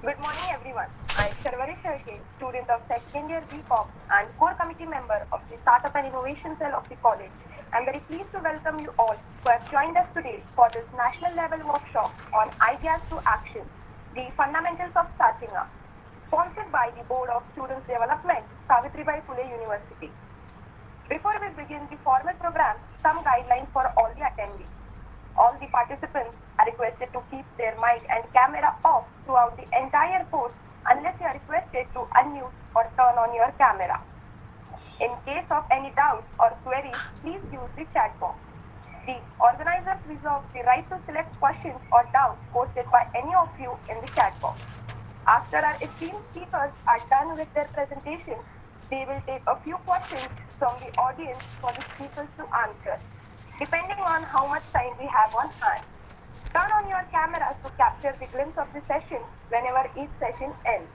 Good morning, everyone. I am Sharvari Sharke, student of second year BCom and core committee member of the Startup and Innovation Cell of the college. I am very pleased to welcome you all who have joined us today for this national level workshop on Ideas to Action, the Fundamentals of Starting Up, sponsored by the Board of Students Development, Savitribai Phule University. Before we begin the formal program, some guidelines for all the attendees. All the participants are requested to keep their mic and camera off throughout the entire course unless you are requested to unmute or turn on your camera. In case of any doubts or queries, please use the chat box. The organizers reserve the right to select questions or doubts posted by any of you in the chat box. After our esteemed speakers are done with their presentation, they will take a few questions from the audience for the speakers to answer, depending on how much time we have on hand. Turn on your cameras to capture the glimpse of the session whenever each session ends.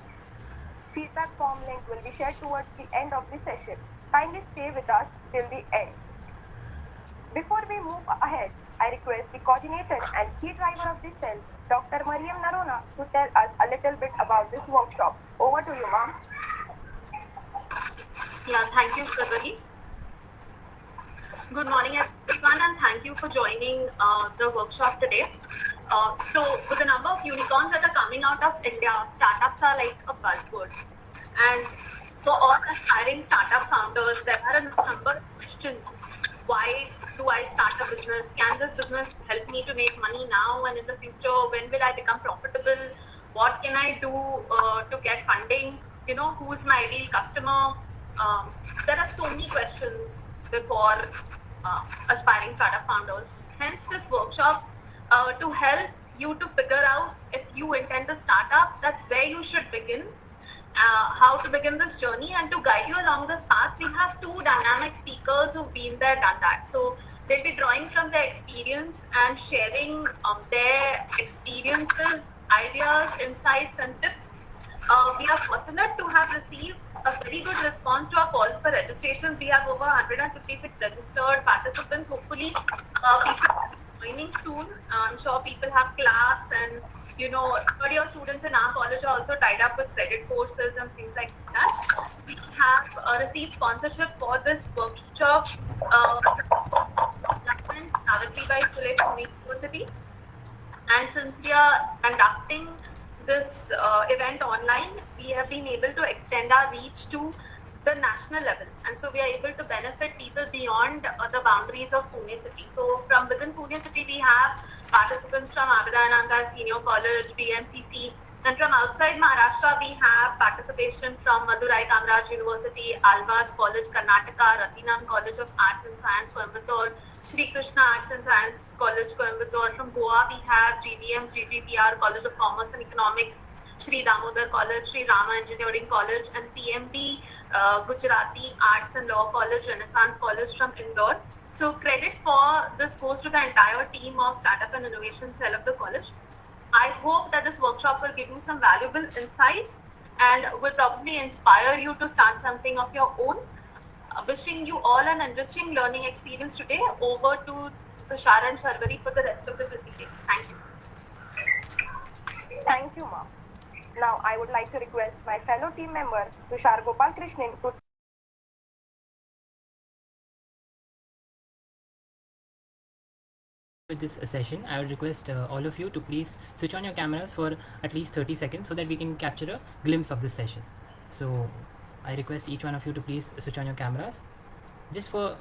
Feedback form link will be shared towards the end of the session. Kindly stay with us till the end. Before we move ahead, I request the coordinator and key driver of the cell, Dr. Mariam Narona, to tell us a little bit about this workshop. Over to you, ma'am. Yeah, thank you, Sharvari. Good morning, everyone, and thank you for joining the workshop today. So, with the number of unicorns that are coming out of India, startups are like a buzzword. And for all aspiring startup founders, there are a number of questions. Why do I start a business? Can this business help me to make money now and in the future? When will I become profitable? What can I do to get funding? Who is my ideal customer? There are so many questions before aspiring startup founders. Hence, this workshop to help you to figure out if you intend to start up, that where you should begin, how to begin this journey, and to guide you along this path, we have two dynamic speakers who've been there, done that. So they'll be drawing from their experience and sharing their experiences, ideas, insights, and tips. We are fortunate to have received a very good response to our call for registrations. We have over 156 registered participants. Hopefully, people are joining soon. I'm sure people have class, and third year students in our college are also tied up with credit courses and things like that. We have received sponsorship for this workshop. Savitribai Phule University. And since we are conducting this event online, we have been able to extend our reach to the national level. And so we are able to benefit people beyond the boundaries of Pune city. So from within Pune city, we have participants from Abhidananda Senior College, BMCC. And from outside Maharashtra, we have participation from Madurai Kamaraj University, Alvas College, Karnataka, Ratinam College of Arts and Science, Coimbatore, Sri Krishna Arts and Science College, Coimbatore. From Goa, we have GDM, GGPR, College of Commerce and Economics, Sri Damodar College, Sri Rama Engineering College, and PMD Gujarati Arts and Law College, Renaissance College from Indore. So credit for this goes to the entire team of Startup and Innovation Cell of the college. I hope that this workshop will give you some valuable insights and will probably inspire you to start something of your own. Wishing you all an enriching learning experience today. Over to Tushar and Sharvari for the rest of the proceedings. Thank you. Thank you, ma'am. Now, I would like to request my fellow team member, Tushar Gopal Krishnan, to with this session. I would request all of you to please switch on your cameras for at least 30 seconds so that we can capture a glimpse of this session. So I request each one of you to please switch on your cameras just for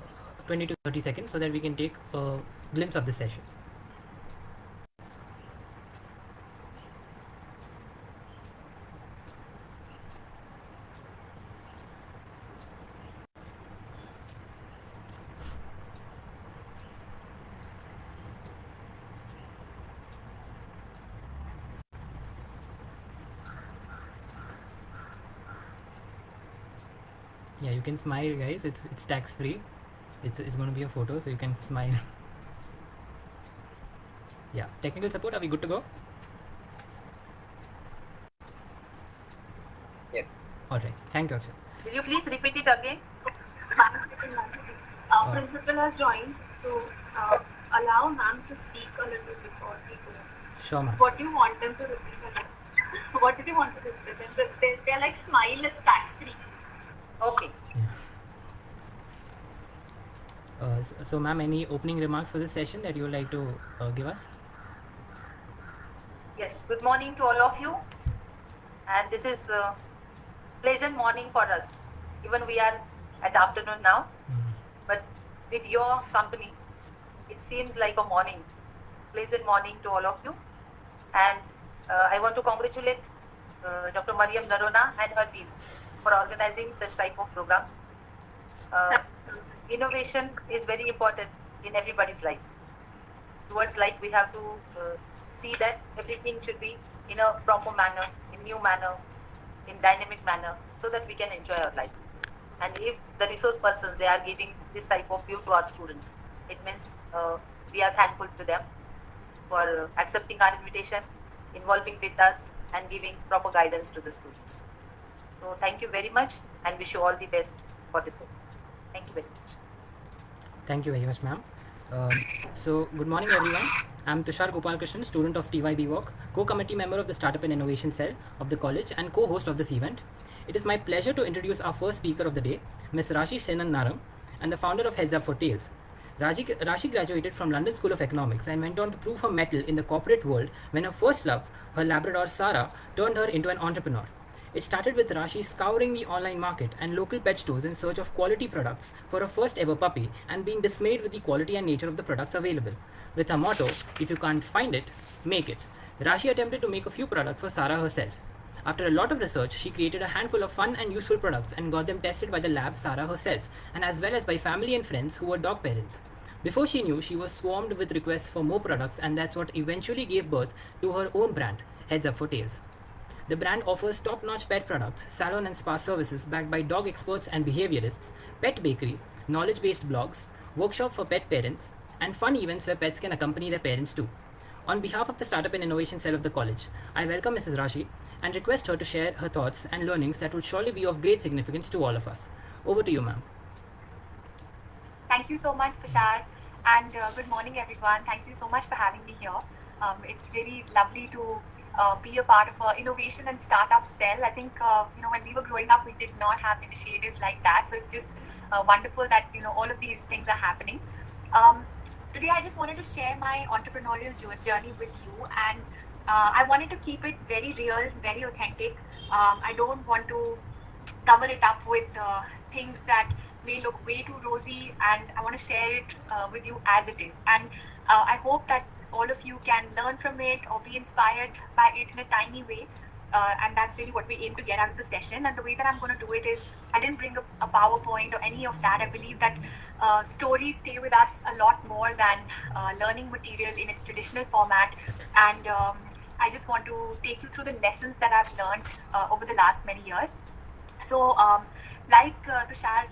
20 to 30 seconds so that we can take a glimpse of this session. Yeah, you can smile, guys. It's tax free. It's going to be a photo, so you can smile. Yeah, technical support, are we good to go? Yes. All right, thank you, Akshay. Will you please repeat it again? Our principal has joined, so allow ma'am to speak a little before we go. Sure, ma'am. What do you want them to repeat again? What did you want to represent? They're like, smile, it's tax free. Okay. So, ma'am, any opening remarks for this session that you would like to give us? Yes. Good morning to all of you. And this is a pleasant morning for us. Even we are at afternoon now, but with your company, it seems like a morning. Pleasant morning to all of you. And I want to congratulate Dr. Mariam Narona and her team for organizing such type of programs. Innovation is very important in everybody's life. Towards life, we have to see that everything should be in a proper manner, in new manner, in dynamic manner, so that we can enjoy our life. And if the resource persons, they are giving this type of view to our students, it means we are thankful to them for accepting our invitation, involving with us, and giving proper guidance to the students. So thank you very much, and wish you all the best for the program. Thank you very much. Thank you very much, ma'am. So, good morning, everyone. I'm Tushar Gopalkrishnan, student of TYB Walk, co-committee member of the Startup and Innovation Cell of the college, and co-host of this event. It is my pleasure to introduce our first speaker of the day, Ms. Rashi Senan Naram, and the founder of Heads Up for Tails. Rashi graduated from London School of Economics and went on to prove her mettle in the corporate world when her first love, her Labrador Sarah, turned her into an entrepreneur. It started with Rashi scouring the online market and local pet stores in search of quality products for her first ever puppy and being dismayed with the quality and nature of the products available. With her motto, if you can't find it, make it, Rashi attempted to make a few products for Sarah herself. After a lot of research, she created a handful of fun and useful products and got them tested by the lab Sarah herself, and as well as by family and friends who were dog parents. Before she knew, she was swarmed with requests for more products, and that's what eventually gave birth to her own brand, Heads Up for Tails. The brand offers top-notch pet products, salon and spa services backed by dog experts and behaviorists, pet bakery, knowledge-based blogs, workshop for pet parents, and fun events where pets can accompany their parents too. On behalf of the Startup and Innovation Cell of the college, I welcome Mrs. Rashi and request her to share her thoughts and learnings that would surely be of great significance to all of us. Over to you, ma'am. Thank you so much, Tushar, and good morning, everyone. Thank you so much for having me here. It's really lovely to be a part of an innovation and startup cell. I think when we were growing up, we did not have initiatives like that. So it's just wonderful that all of these things are happening. Today, I just wanted to share my entrepreneurial journey with you, and I wanted to keep it very real, very authentic. I don't want to cover it up with things that may look way too rosy, and I want to share it with you as it is. And I hope that all of you can learn from it or be inspired by it in a tiny way. And that's really what we aim to get out of the session. And the way that I'm going to do it is, I didn't bring a PowerPoint or any of that. I believe that stories stay with us a lot more than learning material in its traditional format. And I just want to take you through the lessons that I've learned over the last many years. So, like Tushar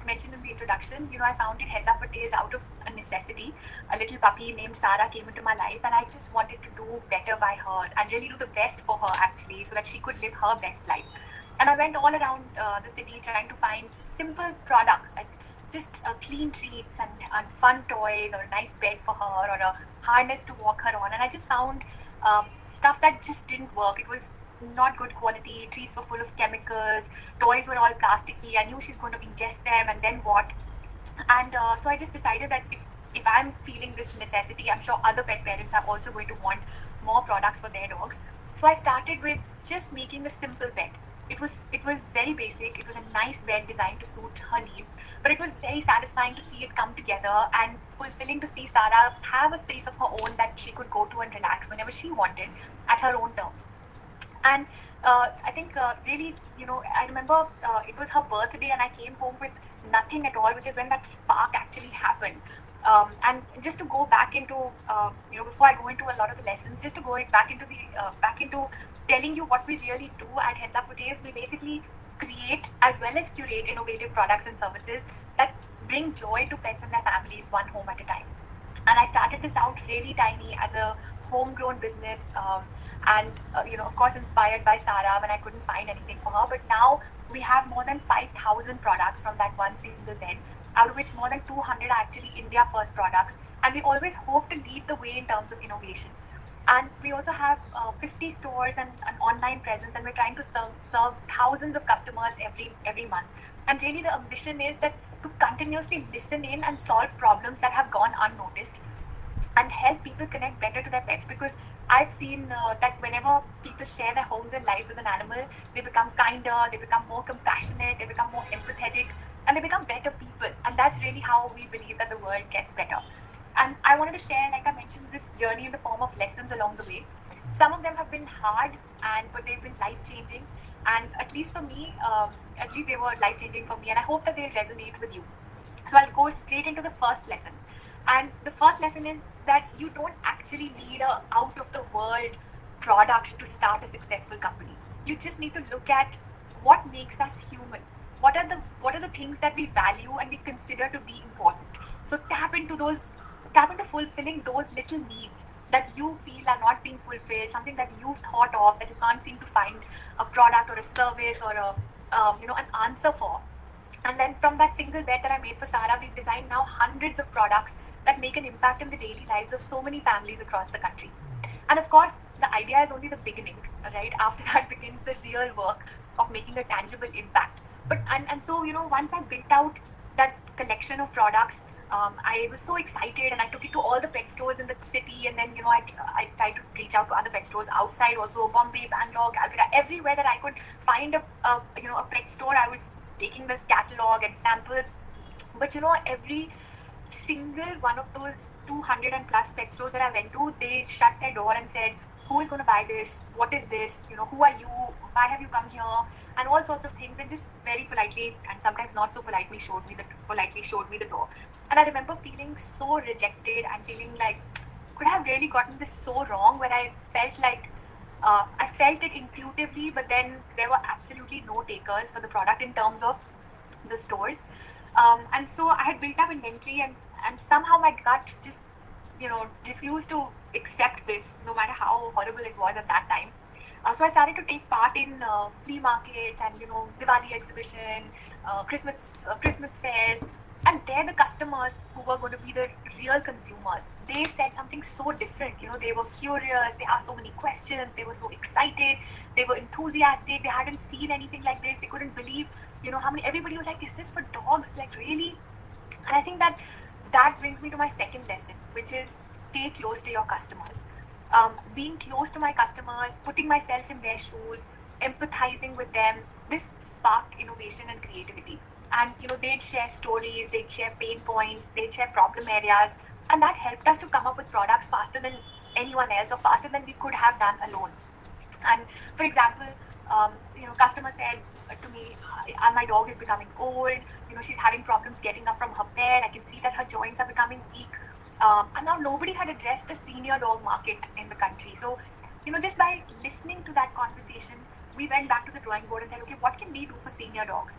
mentioned in the introduction, I founded Heads Up for Tails out of a necessity. A little puppy named Sarah came into my life, and I just wanted to do better by her and really do the best for her, actually, so that she could live her best life. And I went all around the city trying to find simple products, like just clean treats and fun toys, or a nice bed for her, or a harness to walk her on. And I just found stuff that just didn't work. It was not good quality. Treats were full of chemicals. Toys were all plasticky. I knew she's going to ingest them, and then what? And so I just decided that if I'm feeling this necessity, I'm sure other pet parents are also going to want more products for their dogs. So I started with just making a simple bed. It was very basic. It was a nice bed designed to suit her needs, but it was very satisfying to see it come together, and fulfilling to see Sarah have a space of her own that she could go to and relax whenever she wanted at her own terms. And I think really, I remember it was her birthday, and I came home with nothing at all, which is when that spark actually happened. And just to go back into, before I go into a lot of the lessons, just to go back into telling you what we really do at Heads Up for Tails. We basically create as well as curate innovative products and services that bring joy to pets and their families, one home at a time. And I started this out really tiny as a homegrown business, and of course inspired by Sarah when I couldn't find anything for her. But now we have more than 5,000 products from that one single bed, out of which more than 200 are actually India first products, and we always hope to lead the way in terms of innovation. And we also have 50 stores and an online presence, and we're trying to serve thousands of customers every month. And really, the ambition is that to continuously listen in and solve problems that have gone unnoticed, and help people connect better to their pets. Because I've seen that whenever people share their homes and lives with an animal, they become kinder, they become more compassionate, they become more empathetic, and they become better people. And that's really how we believe that the world gets better. And I wanted to share, like I mentioned, this journey in the form of lessons along the way. Some of them have been hard, but they've been life-changing. And at least for me, at least they were life-changing for me. And I hope that they resonate with you. So I'll go straight into the first lesson. And the first lesson is that you don't actually need a out-of-the-world product to start a successful company. You just need to look at what makes us human. What are the things that we value and we consider to be important. So tap into fulfilling those little needs that you feel are not being fulfilled, something that you've thought of that you can't seem to find a product or a service or an answer for. And then from that single bet that I made for Sarah, we've designed now hundreds of products that make an impact in the daily lives of so many families across the country. And of course, the idea is only the beginning, right? After that begins the real work of making a tangible impact. So once I built out that collection of products, I was so excited, and I took it to all the pet stores in the city, and then I tried to reach out to other pet stores outside, also Bombay, Bangalore, Calcutta, everywhere that I could find a pet store. I was taking this catalog and samples, but every single one of those 200 and plus pet stores that I went to, they shut their door and said, who is going to buy this? What is this? Who are you? Why have you come here? And all sorts of things, and just very politely and sometimes not so politely showed me the door. And I remember feeling so rejected and feeling like, could I have really gotten this so wrong, where I felt like I felt it intuitively, but then there were absolutely no takers for the product in terms of the stores. And so I had built up inventory, and somehow my gut just refused to accept this, no matter how horrible it was at that time. So I started to take part in flea markets and Diwali exhibition, Christmas fairs, and they're the customers who were going to be the real consumers. They said something so different. They were curious, they asked so many questions, they were so excited, they were enthusiastic, they hadn't seen anything like this, they couldn't believe how many. Everybody was like, is this for dogs? Like, really? And I think that brings me to my second lesson, which is stay close to your customers. Being close to my customers, putting myself in their shoes, empathizing with them, this sparked innovation and creativity. And they'd share stories, they'd share pain points, they'd share problem areas, and that helped us to come up with products faster than anyone else, or faster than we could have done alone. And for example, customer said to me, my dog is becoming old, she's having problems getting up from her bed, I can see that her joints are becoming weak. And now nobody had addressed the senior dog market in the country. So, just by listening to that conversation, we went back to the drawing board and said, okay, what can we do for senior dogs?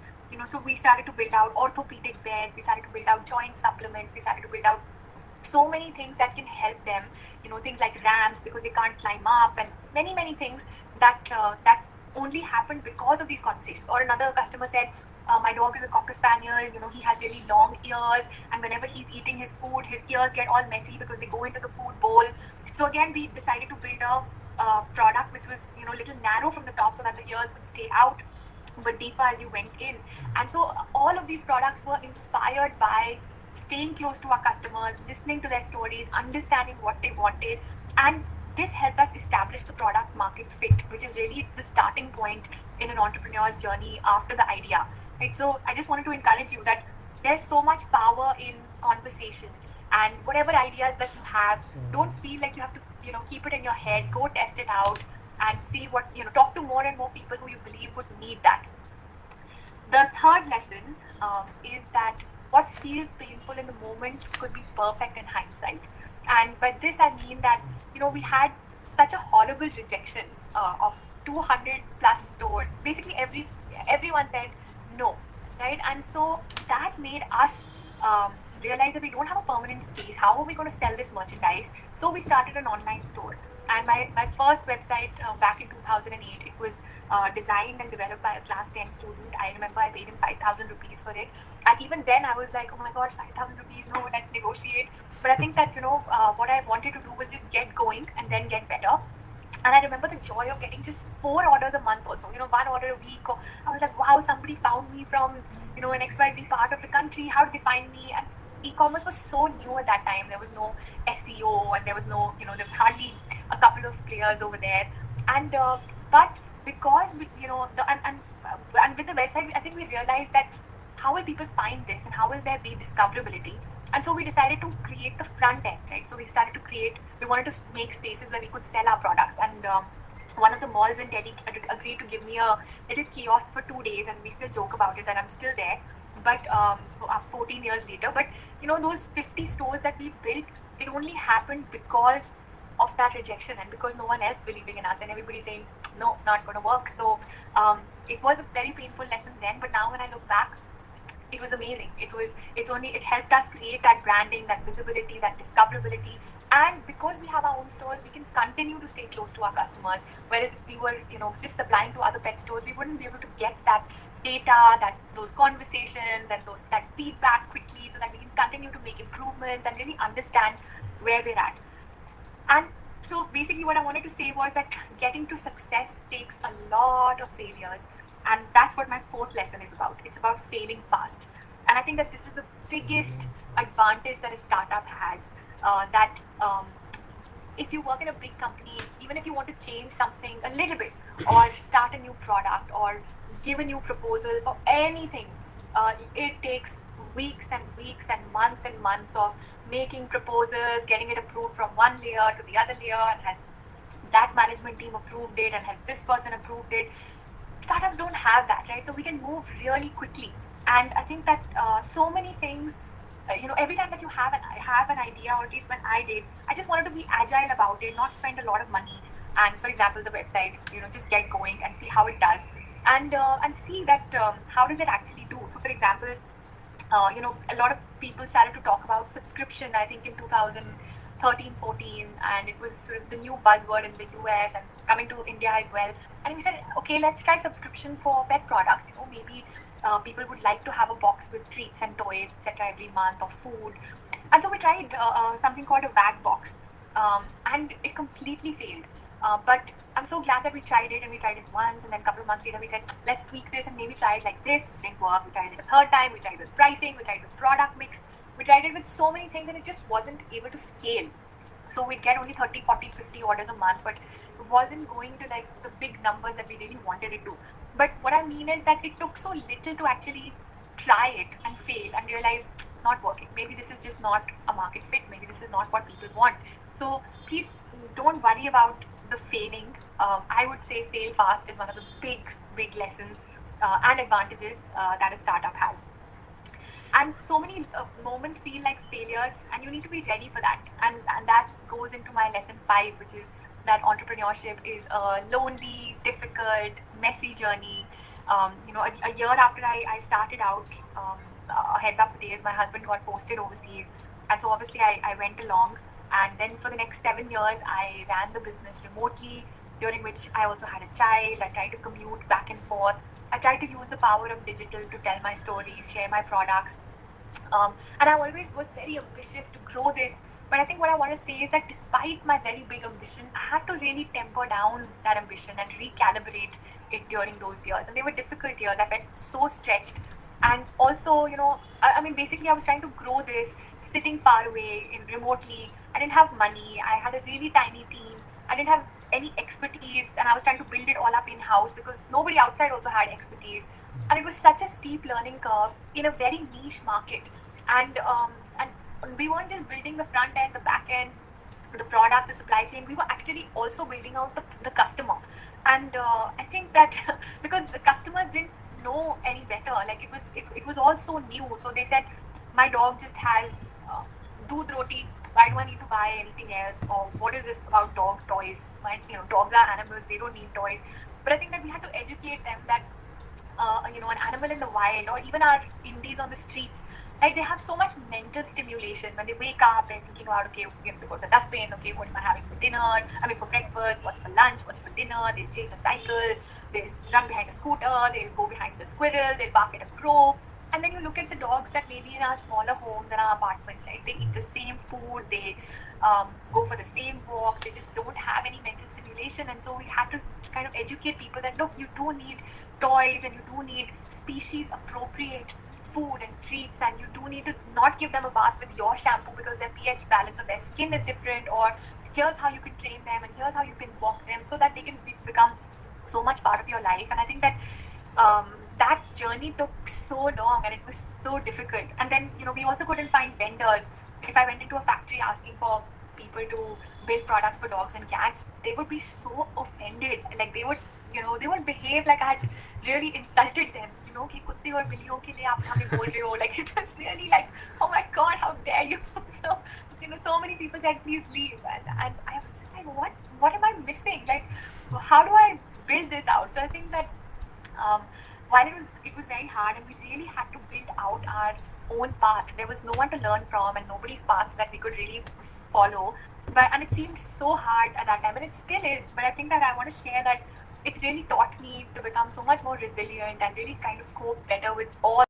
So we started to build out orthopedic beds, we started to build out joint supplements, we started to build out so many things that can help them, things like ramps because they can't climb up, and many, many things that only happened because of these conversations. Or another customer said, my dog is a Cocker Spaniel, he has really long ears, and whenever he's eating his food, his ears get all messy because they go into the food bowl. So again, we decided to build a product which was, a little narrow from the top so that the ears would stay out, but deeper as you went in. And so all of these products were inspired by staying close to our customers, listening to their stories, understanding what they wanted, and this helped us establish the product market fit, which is really the starting point in an entrepreneur's journey after the idea. Right? So I just wanted to encourage you that there's so much power in conversation, and whatever ideas that you have, don't feel like you have to keep it in your head. Go test it out and see what talk to more and more people who you believe would need that. The third lesson is that what feels painful in the moment could be perfect in hindsight. And by this I mean that we had such a horrible rejection of 200 plus stores. Basically everyone said no, right? And so that made us realize that we don't have a permanent space. How are we going to sell this merchandise? So we started an online store. And my first website back in 2008, it was designed and developed by a class 10 student. I remember I paid him 5,000 rupees for it. And even then I was like, oh my God, 5,000 rupees, no, let's negotiate. But I think that, what I wanted to do was just get going and then get better. And I remember the joy of getting just 4 orders a month also, one order a week. Or I was like, wow, somebody found me from, an XYZ part of the country. How did they find me? And e-commerce was so new at that time. There was no SEO and there was no, there was hardly a couple of players over there. And, but because, and with the website, I think we realized that how will people find this and how will there be discoverability? And so we decided to create the front end, right? So we wanted to make spaces where we could sell our products. And one of the malls in Delhi agreed to give me a little kiosk for 2 days, and we still joke about it that I'm still there. But 14 years later, but those 50 stores that we built, it only happened because of that rejection and because no one else believing in us and everybody saying, no, not going to work. So it was a very painful lesson then, but now when I look back, it was amazing. It helped us create that branding, that visibility, that discoverability. And because we have our own stores, we can continue to stay close to our customers. Whereas if we were, just supplying to other pet stores, we wouldn't be able to get that data, those conversations and that feedback quickly so that we can continue to make improvements and really understand where we're at. And so basically what I wanted to say was that getting to success takes a lot of failures. And that's what my 4th lesson is about. It's about failing fast. And I think that this is the biggest advantage that a startup has. If you work in a big company, even if you want to change something a little bit or start a new product or give a new proposal for anything, it takes weeks and weeks and months of making proposals, getting it approved from one layer to the other layer, and has that management team approved it and has this person approved it. Startups don't have that, right? So we can move really quickly. And I think that so many things, every time that you have an idea, or at least when I did, I just wanted to be agile about it, not spend a lot of money. And for example, the website, just get going and see how it does, and see that how does it actually do. So for example, a lot of people started to talk about subscription, I think in 2013, 14, and it was sort of the new buzzword in the US and coming to India as well. And we said, okay, let's try subscription for pet products. Maybe people would like to have a box with treats and toys, etc. every month, or food. And so we tried something called a WAG box, and it completely failed. But I'm so glad that we tried it, and we tried it once, and then a couple of months later we said, let's tweak this and maybe try it like this. It didn't work. We tried it a 3rd time. We tried it with pricing. We tried it with product mix. We tried it with so many things, and it just wasn't able to scale. So we'd get only 30, 40, 50 orders a month, but it wasn't going to like the big numbers that we really wanted it to. But what I mean is that it took so little to actually try it and fail and realize not working. Maybe this is just not a market fit. Maybe this is not what people want. So please don't worry about the failing. I would say fail fast is one of the big lessons and advantages that a startup has. And so many moments feel like failures, and you need to be ready for that. And that goes into my lesson 5, which is that entrepreneurship is a lonely, difficult, messy journey. A year after I started out, a heads up today is my husband got posted overseas. And so obviously I went along. And then for the next 7 years, I ran the business remotely, during which I also had a child. I tried to commute back and forth. I tried to use the power of digital to tell my stories, share my products. And I always was very ambitious to grow this. But I think what I want to say is that despite my very big ambition, I had to really temper down that ambition and recalibrate it during those years. And they were difficult years. I felt so stretched. And also, basically I was trying to grow this sitting far away remotely. I didn't have money. I had a really tiny team. I didn't have any expertise, and I was trying to build it all up in-house because nobody outside also had expertise. And it was such a steep learning curve in a very niche market. And we weren't just building the front end, the back end, the product, the supply chain. We were actually also building out the customer. And I think that because the customers didn't know any better, like it was all so new. So they said, my dog just has doodh roti. Why do I need to buy anything else? Or what is this about dog toys? Dogs are animals, they don't need toys. But I think that we had to educate them that an animal in the wild, or even our indies on the streets, Like they have so much mental stimulation when they wake up. They're thinking about, okay, we have to go to the dustbin. Okay, what am I having for dinner? I mean, for breakfast. What's for lunch? What's for dinner? They chase a cycle. They run behind a scooter. They'll go behind the squirrel. They'll bark at a crow. And then you look at the dogs that maybe in our smaller homes and our apartments, right? They eat the same food. They go for the same walk. They just don't have any mental stimulation. And so we had to kind of educate people that look, you do need toys and you do need species appropriate food and treats, and you do need to not give them a bath with your shampoo because their pH balance of their skin is different, or here's how you can train them and here's how you can walk them so that they can become so much part of your life. And I think that that journey took so long and it was so difficult. And then, we also couldn't find vendors. If I went into a factory asking for people to build products for dogs and cats, they would be so offended. Like they would behave like I had really insulted them. कि कुत्ते और बिल्लियों के लिए आप हमें बोल रहे हो. Like it was really like, oh my God, how dare you? So so many people said please leave, and I was just like, what am I missing? Like, how do I build this out? So I think that while it was very hard, and we really had to build out our own path. There was no one to learn from, and nobody's path that we could really follow. And it seemed so hard at that time, and it still is. But I think that I want to share that it's really taught me to become so much more resilient and really kind of cope better with all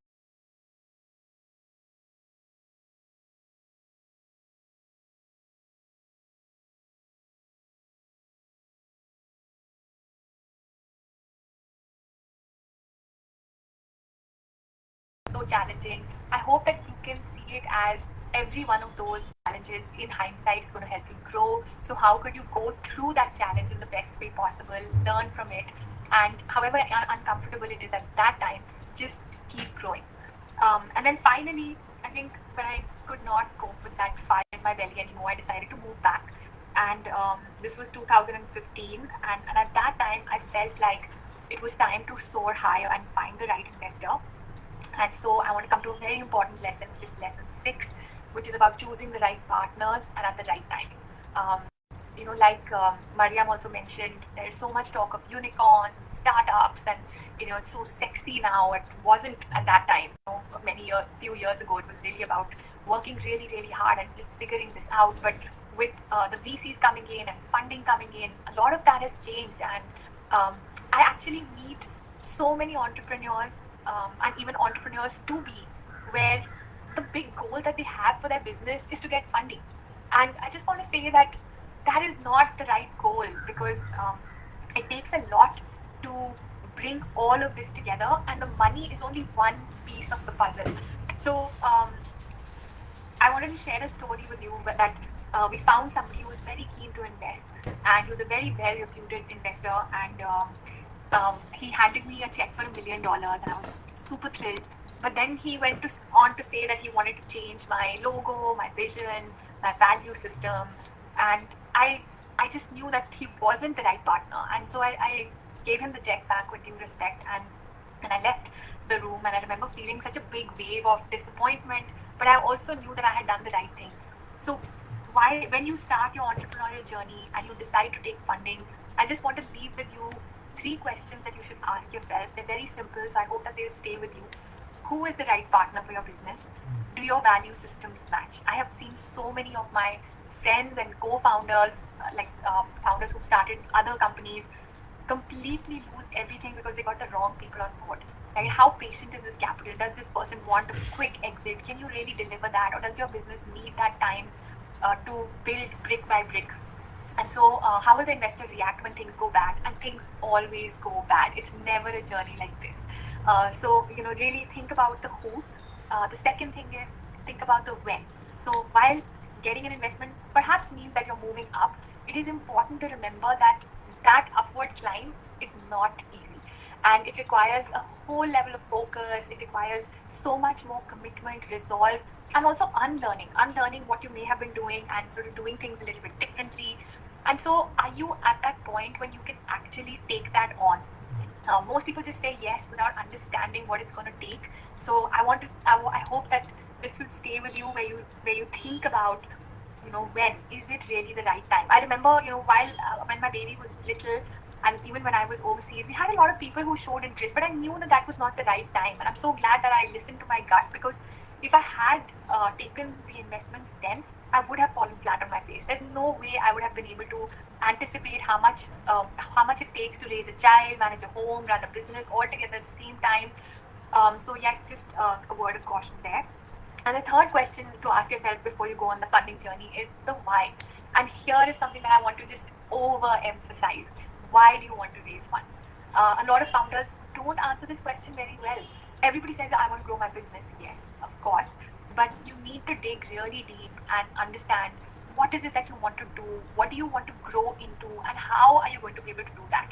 so challenging. I hope that you can see it as every one of those challenges in hindsight is going to help you grow. So how could you go through that challenge in the best way possible, learn from it, and however uncomfortable it is at that time, just keep growing. And then finally, I think when I could not cope with that fire in my belly anymore, I decided to move back. And this was 2015. And at that time, I felt like it was time to soar higher and find the right investor. And so I want to come to a very important lesson, which is lesson 6, which is about choosing the right partners and at the right time. Like Mariam also mentioned, there is so much talk of unicorns and startups, and it's so sexy now. It wasn't at that time. Few years ago, it was really about working really, really hard and just figuring this out. But with the VCs coming in and funding coming in, a lot of that has changed. And I actually meet so many entrepreneurs and even entrepreneurs to be, where the big goal that they have for their business is to get funding. And I just want to say that that is not the right goal, because it takes a lot to bring all of this together, and the money is only one piece of the puzzle. So I wanted to share a story with you that we found somebody who was very keen to invest, and he was a very well-reputed investor, and he handed me a check for $1 million, and I was super thrilled. But then he went on to say that he wanted to change my logo, my vision, my value system, and I just knew that he wasn't the right partner. And so I gave him the check back with due respect, and I left the room. And I remember feeling such a big wave of disappointment, but I also knew that I had done the right thing. So when you start your entrepreneurial journey and you decide to take funding, I just want to leave with you 3 questions that you should ask yourself. They're very simple, so I hope that they'll stay with you. Who is the right partner for your business? Do your value systems match? I have seen so many of my friends and co-founders, founders who started other companies, completely lose everything because they got the wrong people on board. Right? How patient is this capital? Does this person want a quick exit? Can you really deliver that? Or does your business need that time to build brick by brick? And so how will the investor react when things go bad? And things always go bad. It's never a journey like this. So really think about the who. The second thing is think about the when. So while getting an investment perhaps means that you're moving up, it is important to remember that that upward climb is not easy. And it requires a whole level of focus. It requires so much more commitment, resolve, and also unlearning what you may have been doing and sort of doing things a little bit differently. And so are you at that point when you can actually take that on? Most people just say yes without understanding what it's going to take. So I hope that this will stay with you, where you think about, when is it really the right time? I remember, when my baby was little, and even when I was overseas, we had a lot of people who showed interest, but I knew that was not the right time. And I'm so glad that I listened to my gut, because if I had taken the investments then, I would have fallen flat on my face. There's no way I would have been able to anticipate how much it takes to raise a child, manage a home, run a business all together at the same time. So yes, just a word of caution there. And the third question to ask yourself before you go on the funding journey is the why. And here is something that I want to just overemphasize. Why do you want to raise funds? A lot of founders don't answer this question very well. Everybody says, I want to grow my business. Yes, of course. But you need to dig really deep and understand what is it that you want to do, what do you want to grow into, and how are you going to be able to do that.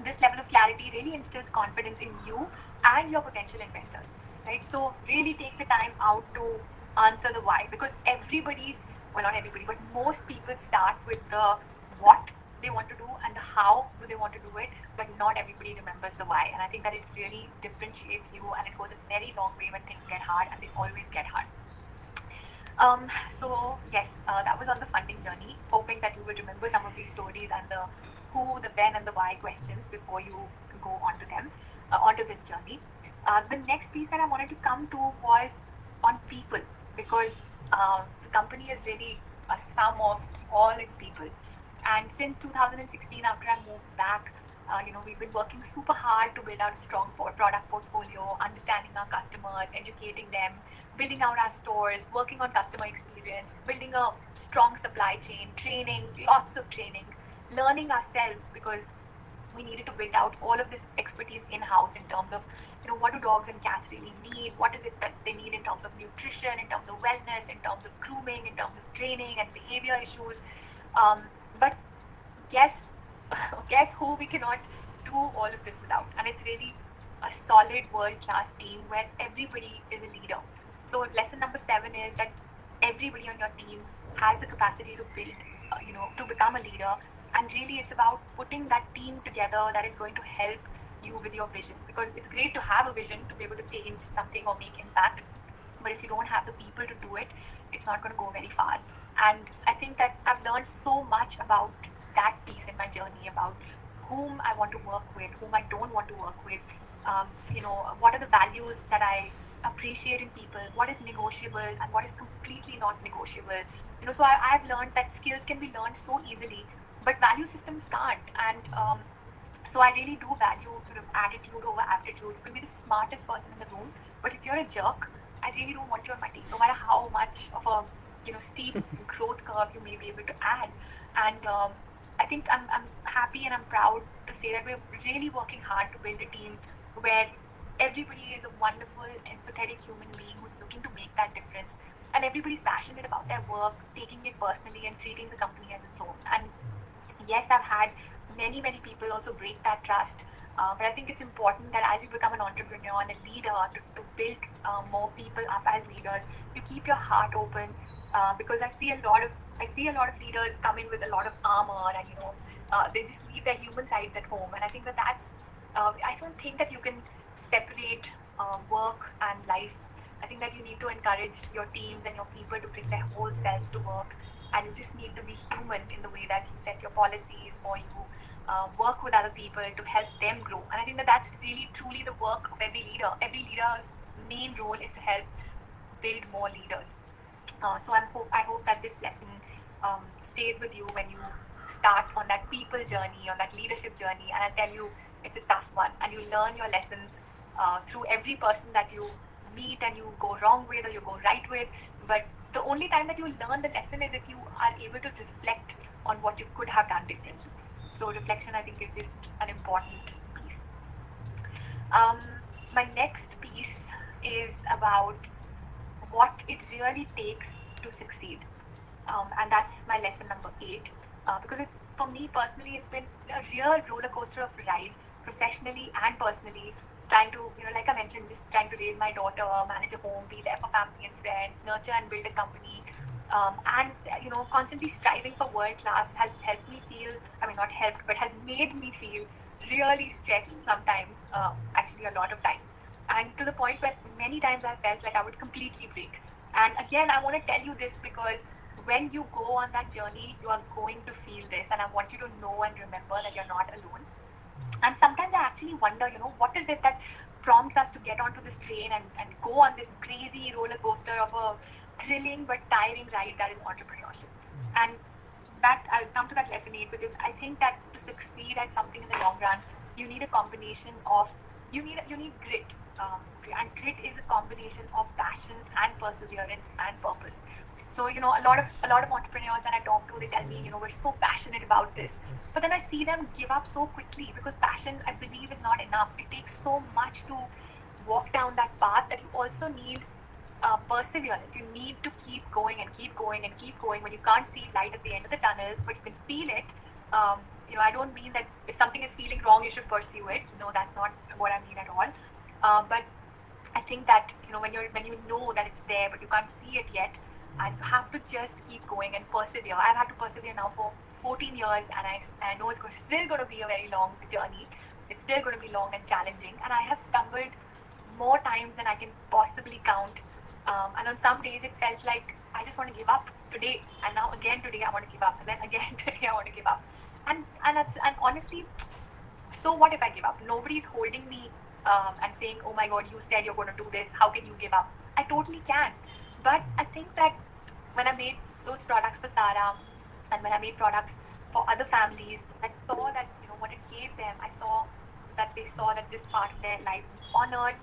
This level of clarity really instills confidence in you and your potential investors, right? So really take the time out to answer the why, because well, not everybody, but most people start with the what they want to do and the how do they want to do it, but not everybody remembers the why. And I think that it really differentiates you, and it goes a very long way when things get hard, and they always get hard. So yes, that was on the funding journey, hoping that you will remember some of these stories and the who, the when, and the why questions before you go onto this journey. The next piece that I wanted to come to was on people, because the company is really a sum of all its people. And since 2016, after I moved back, we've been working super hard to build out a strong product portfolio, understanding our customers, educating them, building out our stores, working on customer experience, building a strong supply chain, training, lots of training, learning ourselves, because we needed to build out all of this expertise in-house in terms of, what do dogs and cats really need? What is it that they need in terms of nutrition, in terms of wellness, in terms of grooming, in terms of training and behavior issues. But guess who we cannot do all of this without? And it's really a solid world-class team where everybody is a leader. So lesson number 7 is that everybody on your team has the capacity to build, to become a leader. And really it's about putting that team together that is going to help you with your vision, because it's great to have a vision to be able to change something or make impact, but if you don't have the people to do it, it's not going to go very far. And I think that I've learned so much about that piece in my journey, about whom I want to work with, whom I don't want to work with, what are the values that I appreciate in people, what is negotiable and what is completely not negotiable. So I've learned that skills can be learned so easily, but value systems can't. And so I really do value sort of attitude over aptitude. You can be the smartest person in the room, but if you're a jerk, I really don't want you on my team, no matter how much of a steep growth curve you may be able to add. And I think I'm happy and I'm proud to say that we're really working hard to build a team where everybody is a wonderful, empathetic human being who's looking to make that difference. And everybody's passionate about their work, taking it personally and treating the company as its own. And yes, I've had many people also break that trust. But I think it's important that as you become an entrepreneur and a leader, to build more people up as leaders, you keep your heart open, because I see a lot of leaders come in with a lot of armor, and they just leave their human sides at home. And I think that's I don't think that you can separate work and life. I think that you need to encourage your teams and your people to bring their whole selves to work, and you just need to be human in the way that you set your policies, or you work with other people to help them grow. And I think that that's really truly the work of every leader. Every leader's main role is to help build more leaders. So I hope that this lesson stays with you when you start on that people journey, on that leadership journey. And I tell you, it's a tough one, and you learn your lessons through every person that you meet and you go wrong with or you go right with. But the only time that you learn the lesson is if you are able to reflect on what you could have done differently. So reflection, I think, is just an important piece. My next piece is about what it really takes to succeed. And that's my lesson number 8. Because it's, for me personally, it's been a real roller coaster of a ride, professionally and personally, trying to, like I mentioned, just trying to raise my daughter, manage a home, be there for family and friends, nurture and build a company. And constantly striving for world class has helped me feel, not helped, but has made me feel really stretched sometimes, actually a lot of times. And to the point where many times I felt like I would completely break. And again, I want to tell you this because when you go on that journey, you are going to feel this. And I want you to know and remember that you're not alone. And sometimes I actually wonder, what is it that prompts us to get onto this train and go on this crazy roller coaster of a thrilling but tiring ride that is entrepreneurship. And that I'll come to that lesson 8, which is I think that to succeed at something in the long run, you need a combination of you need grit, and grit is a combination of passion and perseverance and purpose. So a lot of entrepreneurs that I talk to, they tell me, we're so passionate about this, but then I see them give up so quickly because passion, I believe, is not enough. It takes so much to walk down that path that you also need perseverance. You need to keep going and keep going and keep going when you can't see light at the end of the tunnel, but you can feel it. I don't mean that if something is feeling wrong, you should pursue it. No, that's not what I mean at all. But I think that when you know that it's there, but you can't see it yet, and you have to just keep going and persevere. I've had to persevere now for 14 years, and I know it's still going to be a very long journey. It's still going to be long and challenging, and I have stumbled more times than I can possibly count. And on some days, it felt like I just want to give up today, and now again today I want to give up, and then again today I want to give up. And honestly, so what if I give up? Nobody's holding me and saying, oh my God, you said you're going to do this. How can you give up? I totally can. But I think that when I made those products for Sarah, and when I made products for other families, I saw that what it gave them. I saw that they saw that this part of their lives was honored.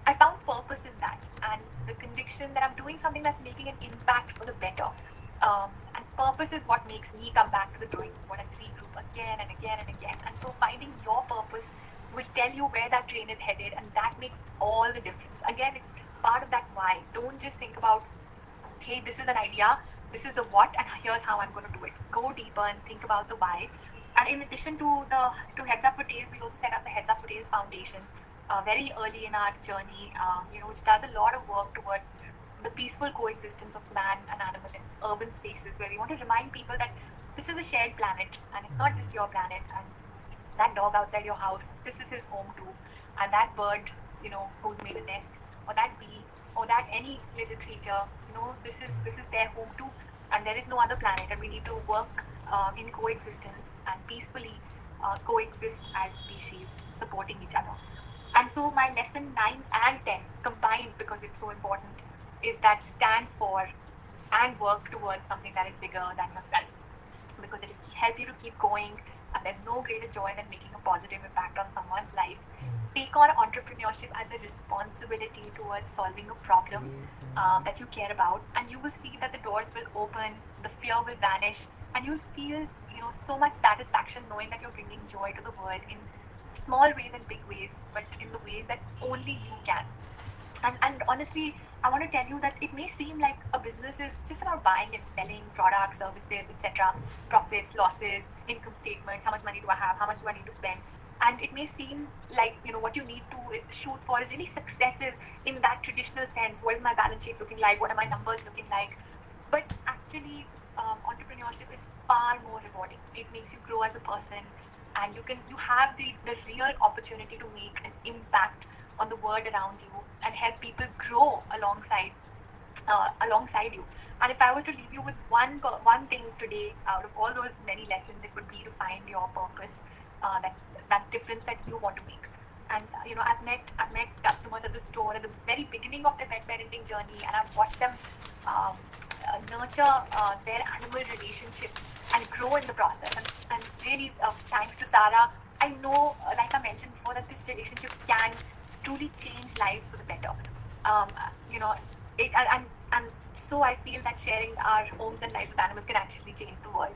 I found purpose in that, and the conviction that I'm doing something that's making an impact for the better. And purpose is what makes me come back to the drawing board and regroup again and again and again. And so finding your purpose will tell you where that train is headed, and that makes all the difference. Again, it's part of that why. Don't just think about, hey, this is an idea, this is the what, and here's how I'm going to do it. Go deeper and think about the why. And in addition to Heads Up for Tails, we also set up the Heads Up for Tails Foundation very early in our journey, which does a lot of work towards the peaceful coexistence of man and animal in urban spaces, where we want to remind people that this is a shared planet, and it's not just your planet. And that dog outside your house, this is his home too. And that bird, who's made a nest, or that bee, or that any little creature, this is their home too. And there is no other planet, and we need to work in coexistence and peacefully coexist as species, supporting each other. And so my lesson 9 and 10 combined, because it's so important, is that stand for and work towards something that is bigger than yourself, because it will help you to keep going, and there's no greater joy than making a positive impact on someone's life. Take on entrepreneurship as a responsibility towards solving a problem that you care about, and you will see that the doors will open, the fear will vanish, and you'll feel so much satisfaction knowing that you're bringing joy to the world in small ways and big ways, but in the ways that only you can. And honestly, I want to tell you that it may seem like a business is just about buying and selling products, services, etc., profits, losses, income statements, how much money do I have, how much do I need to spend. And it may seem like what you need to shoot for is really successes in that traditional sense. What is my balance sheet looking like? What are my numbers looking like? But actually, entrepreneurship is far more rewarding. It makes you grow as a person, and you have the real opportunity to make an impact on the world around you and help people grow alongside you. And if I were to leave you with one thing today out of all those many lessons, it would be to find your purpose, that difference that you want to make. And I've met customers at the store at the very beginning of their pet parenting journey, and I've watched them nurture their animal relationships and grow in the process. And really, thanks to Sarah, I know, like I mentioned before, that this relationship can truly change lives for the better. And so I feel that sharing our homes and lives with animals can actually change the world.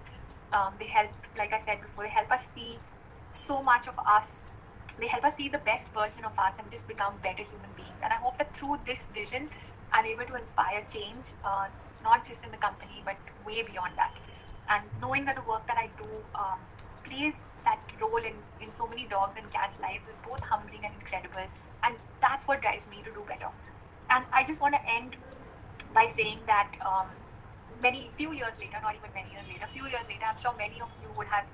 They help, like I said before, they help us see so much of us. They help us see the best version of us and just become better human beings. And I hope that through this vision, I'm able to inspire change, not just in the company, but way beyond that. And knowing that the work that I do plays that role in so many dogs and cats' lives is both humbling and incredible. And that's what drives me to do better. And I just want to end by saying that few years later, not even many years later, few years later, I'm sure many of you would have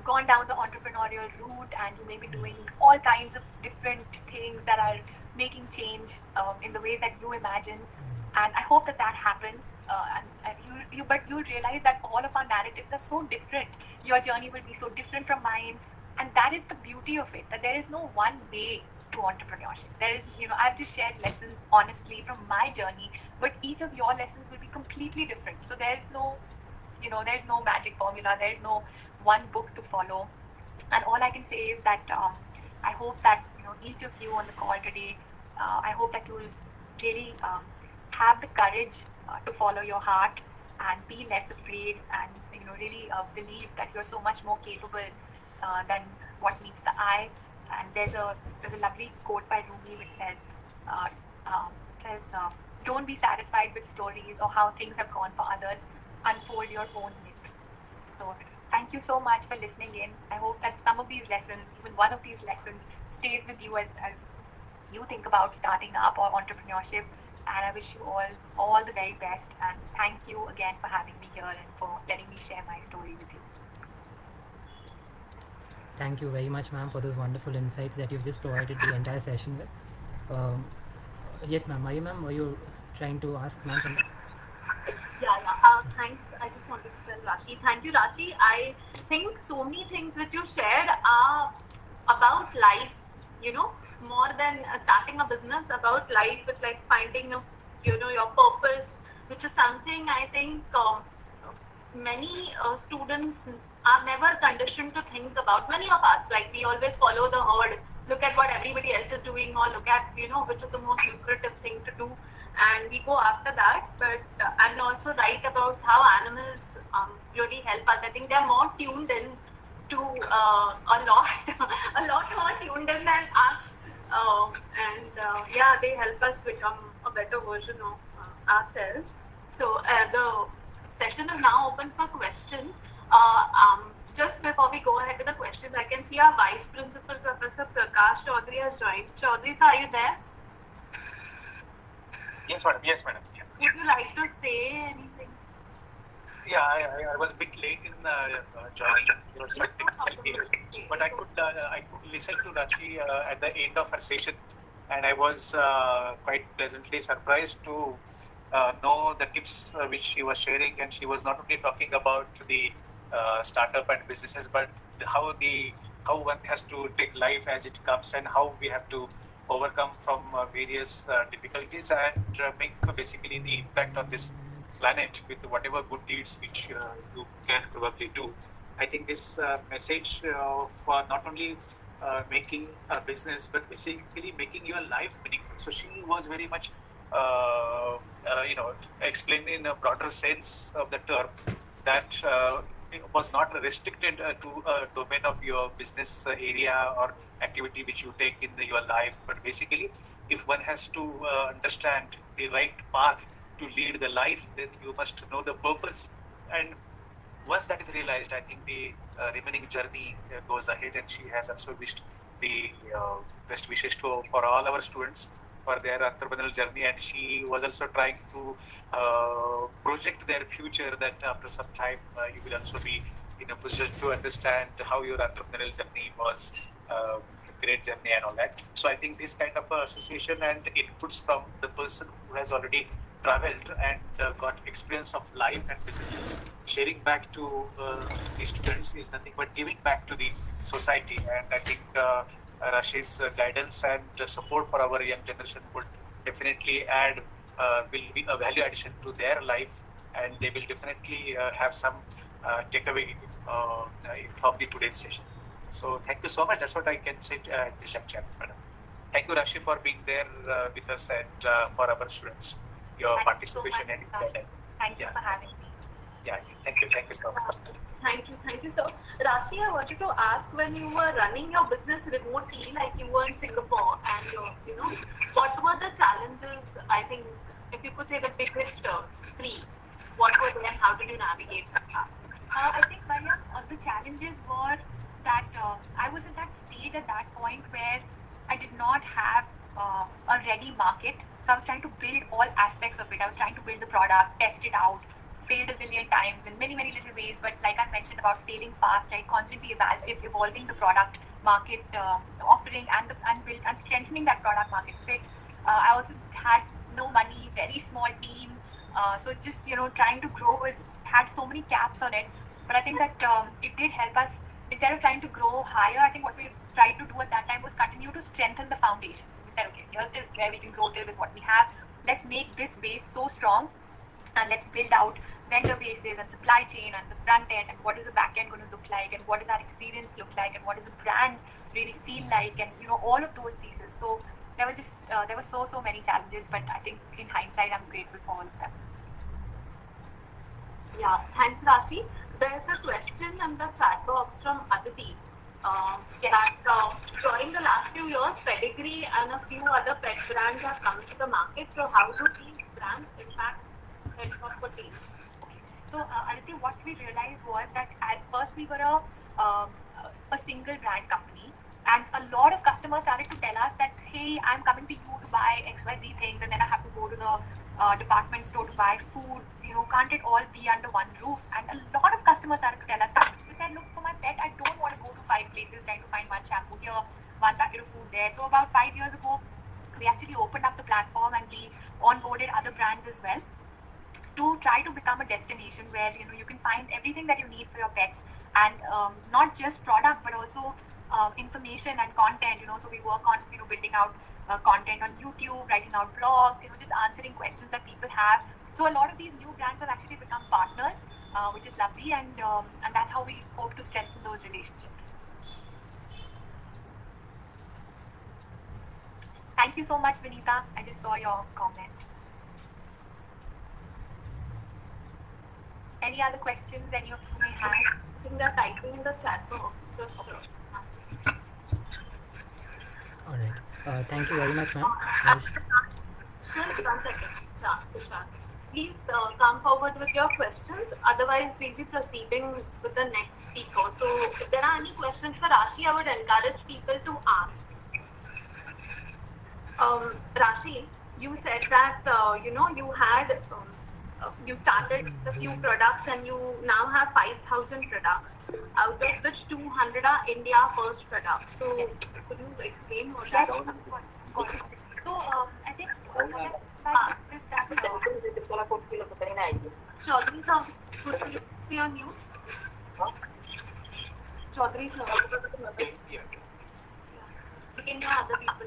gone down the entrepreneurial route, and you may be doing all kinds of different things that are making change in the ways that you imagine. And I hope that happens. But you'll realize that all of our narratives are so different. Your journey will be so different from mine. And that is the beauty of it, that there is no one way to entrepreneurship. There is, I've just shared lessons honestly from my journey, but each of your lessons will be completely different. So there's no, there's no magic formula. There's no one book to follow. And all I can say is that I hope that each of you on the call today, I hope that you will really have the courage to follow your heart and be less afraid, and really believe that you're so much more capable than what meets the eye. And there's a lovely quote by Rumi which says, "Don't be satisfied with stories or how things have gone for others. Unfold your own myth." So thank you so much for listening in. I hope that some of these lessons, even one of these lessons, stays with you as you think about starting up or entrepreneurship. And I wish you all the very best. And thank you again for having me here and for letting me share my story with you. Thank you very much, ma'am, for those wonderful insights that you've just provided the entire session with. Yes, ma'am. Mari, ma'am, were you trying to ask ma'am something? Yeah. Thanks. I just wanted to tell Rashi. Thank you, Rashi. I think so many things that you shared are about life, more than starting a business, about life, with like finding your purpose, which is something I think many students are never conditioned to think about. Many of us, like, we always follow the herd, look at what everybody else is doing, or look at which is the most lucrative thing to do, and we go after that. But and also write about how animals really help us. I think they're more tuned in to a lot more tuned in than us, they help us become a better version of ourselves. So the session is now open for questions. Just before we go ahead with the questions, I can see our Vice Principal, Professor Prakash Chaudhary, has joined. Chaudhary, sir, are you there? Yes, madam. Yes, madam. Yeah. Would you like to say anything? Yeah, I was a bit late in joining. There was something here, but I could listen to Rashi at the end of her session, and I was quite pleasantly surprised to know the tips which she was sharing. And she was not only talking about the startup and businesses, but how one has to take life as it comes, and how we have to overcome from various difficulties, and make basically the impact on this planet with whatever good deeds which you can probably do. I think this message for not only making a business, but basically making your life meaningful. So she was very much explained in a broader sense of the term, that it was not restricted to a domain of your business area or activity which you take in your life, but basically if one has to understand the right path to lead the life, then you must know the purpose. And once that is realized, I think the remaining journey goes ahead. And she has also wished the best wishes for all our students for their entrepreneurial journey. And she was also trying to project their future, that after some time you will also be in a position to understand how your entrepreneurial journey was a great journey and all that. So I think this kind of association and inputs from the person who has already traveled and got experience of life and businesses, sharing back to the students is nothing but giving back to the society. And I think Rashi's guidance and support for our young generation would definitely will be a value addition to their life, and they will definitely have some takeaway from the today's session. So thank you so much. That's what I can say at this juncture, madam. Thank you, Rashi, for being there with us, and for our students, your participation and guidance. Thank you for having me. Yeah, thank you so much. Thank you, sir. Rashi, I wanted to ask, when you were running your business remotely, like you were in Singapore, and what were the challenges? I think if you could say the biggest three, what were they and how did you navigate that? I think, Mariam, the challenges were that I was at that stage at that point where I did not have a ready market. So I was trying to build all aspects of it. I was trying to build the product, test it out, failed a zillion times in many, many little ways. But like I mentioned about failing fast, right? Constantly evolving the product market offering and strengthening that product market fit. I also had no money, very small team. So just, trying to grow had so many caps on it. But I think that it did help us. Instead of trying to grow higher, I think what we tried to do at that time was continue to strengthen the foundation. So we said, okay, here's where we can grow till with what we have. Let's make this base so strong, and let's build out vendor bases and supply chain and the front end, and what is the back end going to look like, and what does our experience look like, and what does the brand really feel like, and all of those pieces. So there were so many challenges, but I think in hindsight I'm grateful for all of them. Yeah, thanks, Rashi. There's a question in the chat box from Aditi that during the last few years, Pedigree and a few other pet brands have come to the market. So how do these brands impact health of a team? So Aditi, what we realized was that at first we were a single brand company, and a lot of customers started to tell us that, hey, I'm coming to you to buy XYZ things, and then I have to go to the department store to buy food. Can't it all be under one roof? And a lot of customers started to tell us that. We said, look, for my pet, I don't want to go to 5 places trying to find one shampoo here, one packet of food there. So about 5 years ago, we actually opened up the platform and we onboarded other brands as well to try to become a destination where you can find everything that you need for your pets, and not just product but also information and content. So we work on building out content on YouTube, writing out blogs, just answering questions that people have. So a lot of these new brands have actually become partners, which is lovely, and that's how we hope to strengthen those relationships. Thank you so much, Vinita. I just saw your comment. Any other questions any of you may have? I think they're typing in the chat box. Just All right. Thank you very much, ma'am. Just 1 second. Tushar. Please come forward with your questions. Otherwise, we'll be proceeding with the next speaker. So, if there are any questions for Rashi, I would encourage people to ask. Rashi, you said that you had you started a few products and you now have 5,000 products, out of which 200 are India first products. So could you explain what that is? So I think is that Chaudhary sir, could you be on mute? Chaudhary sir. We can hear other people.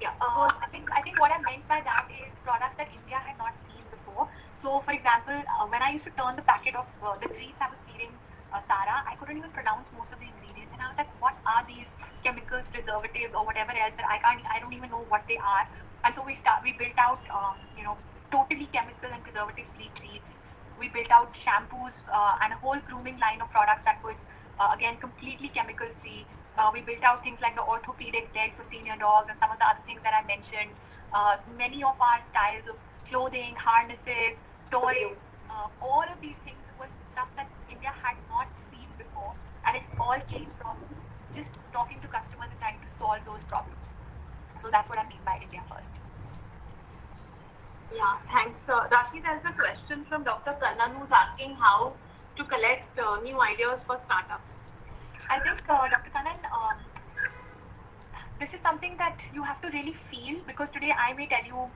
Yeah. I think what I meant by that is products that India had not seen before. So, for example, when I used to turn the packet of the treats I was feeding Sarah, I couldn't even pronounce most of the ingredients, and I was like, "What are these chemicals, preservatives, or whatever else that I don't even know what they are?" And so we built out, totally chemical and preservative-free treats. We built out shampoos and a whole grooming line of products that was again completely chemical-free. We built out things like the orthopedic bed for senior dogs and some of the other things that I mentioned. Many of our styles of clothing, harnesses, toys, all of these things was stuff that India had not seen before, and it all came from just talking to customers and trying to solve those problems. So that's what I mean by India first. Yeah, thanks. Rashi, there's a question from Dr. Kannan who's asking how to collect new ideas for startups. I think, Dr. Kannan, this is something that you have to really feel, because today I may tell you,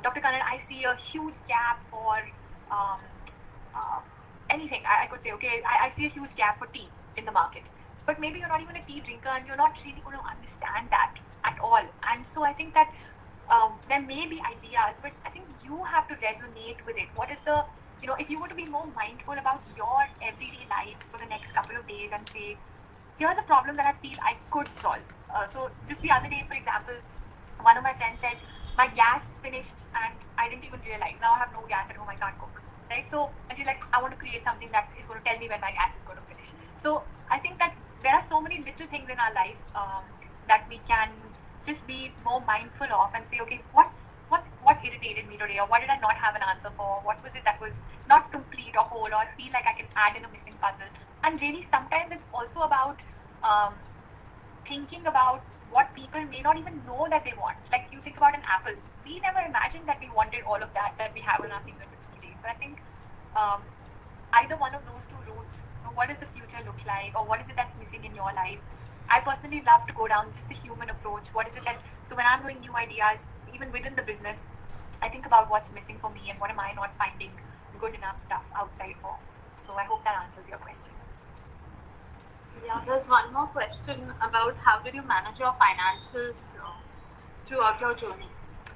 Dr. Kannan, I see a huge gap for anything. I could say, okay, I see a huge gap for tea in the market. But maybe you're not even a tea drinker and you're not really going to understand that at all. And so I think that there may be ideas, but I think you have to resonate with it. What is the, if you were to be more mindful about your everyday life for the next couple of days and say, here's a problem that I feel I could solve. So just the other day, for example, one of my friends said, my gas finished and I didn't even realize. Now I have no gas at home, I can't cook. Right? So, and she's like, I want to create something that is going to tell me when my gas is going to finish. So I think that there are so many little things in our life that we can just be more mindful of and say, okay, what irritated me today, or what did I not have an answer for? What was it that was not complete or whole, or I feel like I can add in a missing puzzle? And really, sometimes it's also about thinking about what people may not even know that they want. Like you think about an apple. We never imagined that we wanted all of that we have on our fingertips today. So I think either one of those two routes, what does the future look like, or what is it that's missing in your life? I personally love to go down just the human approach. What is it that, so when I'm doing new ideas, even within the business, I think about what's missing for me and what am I not finding good enough stuff outside for. So I hope that answers your question. Yeah, there's one more question about how did you manage your finances throughout your journey?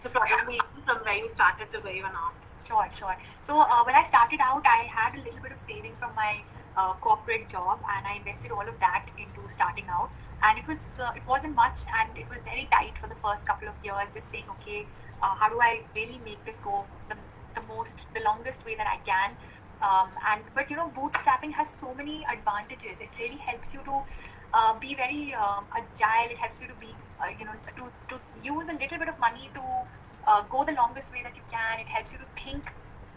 So probably from where you started to where you are now. Sure, sure. So when I started out, I had a little bit of saving from my corporate job, and I invested all of that into starting out. And it wasn't much, and it was very tight for the first couple of years. Just saying, okay, how do I really make this go the longest way that I can? But bootstrapping has so many advantages. It really helps you to be very agile. It helps you to be to use a little bit of money to go the longest way that you can. It helps you to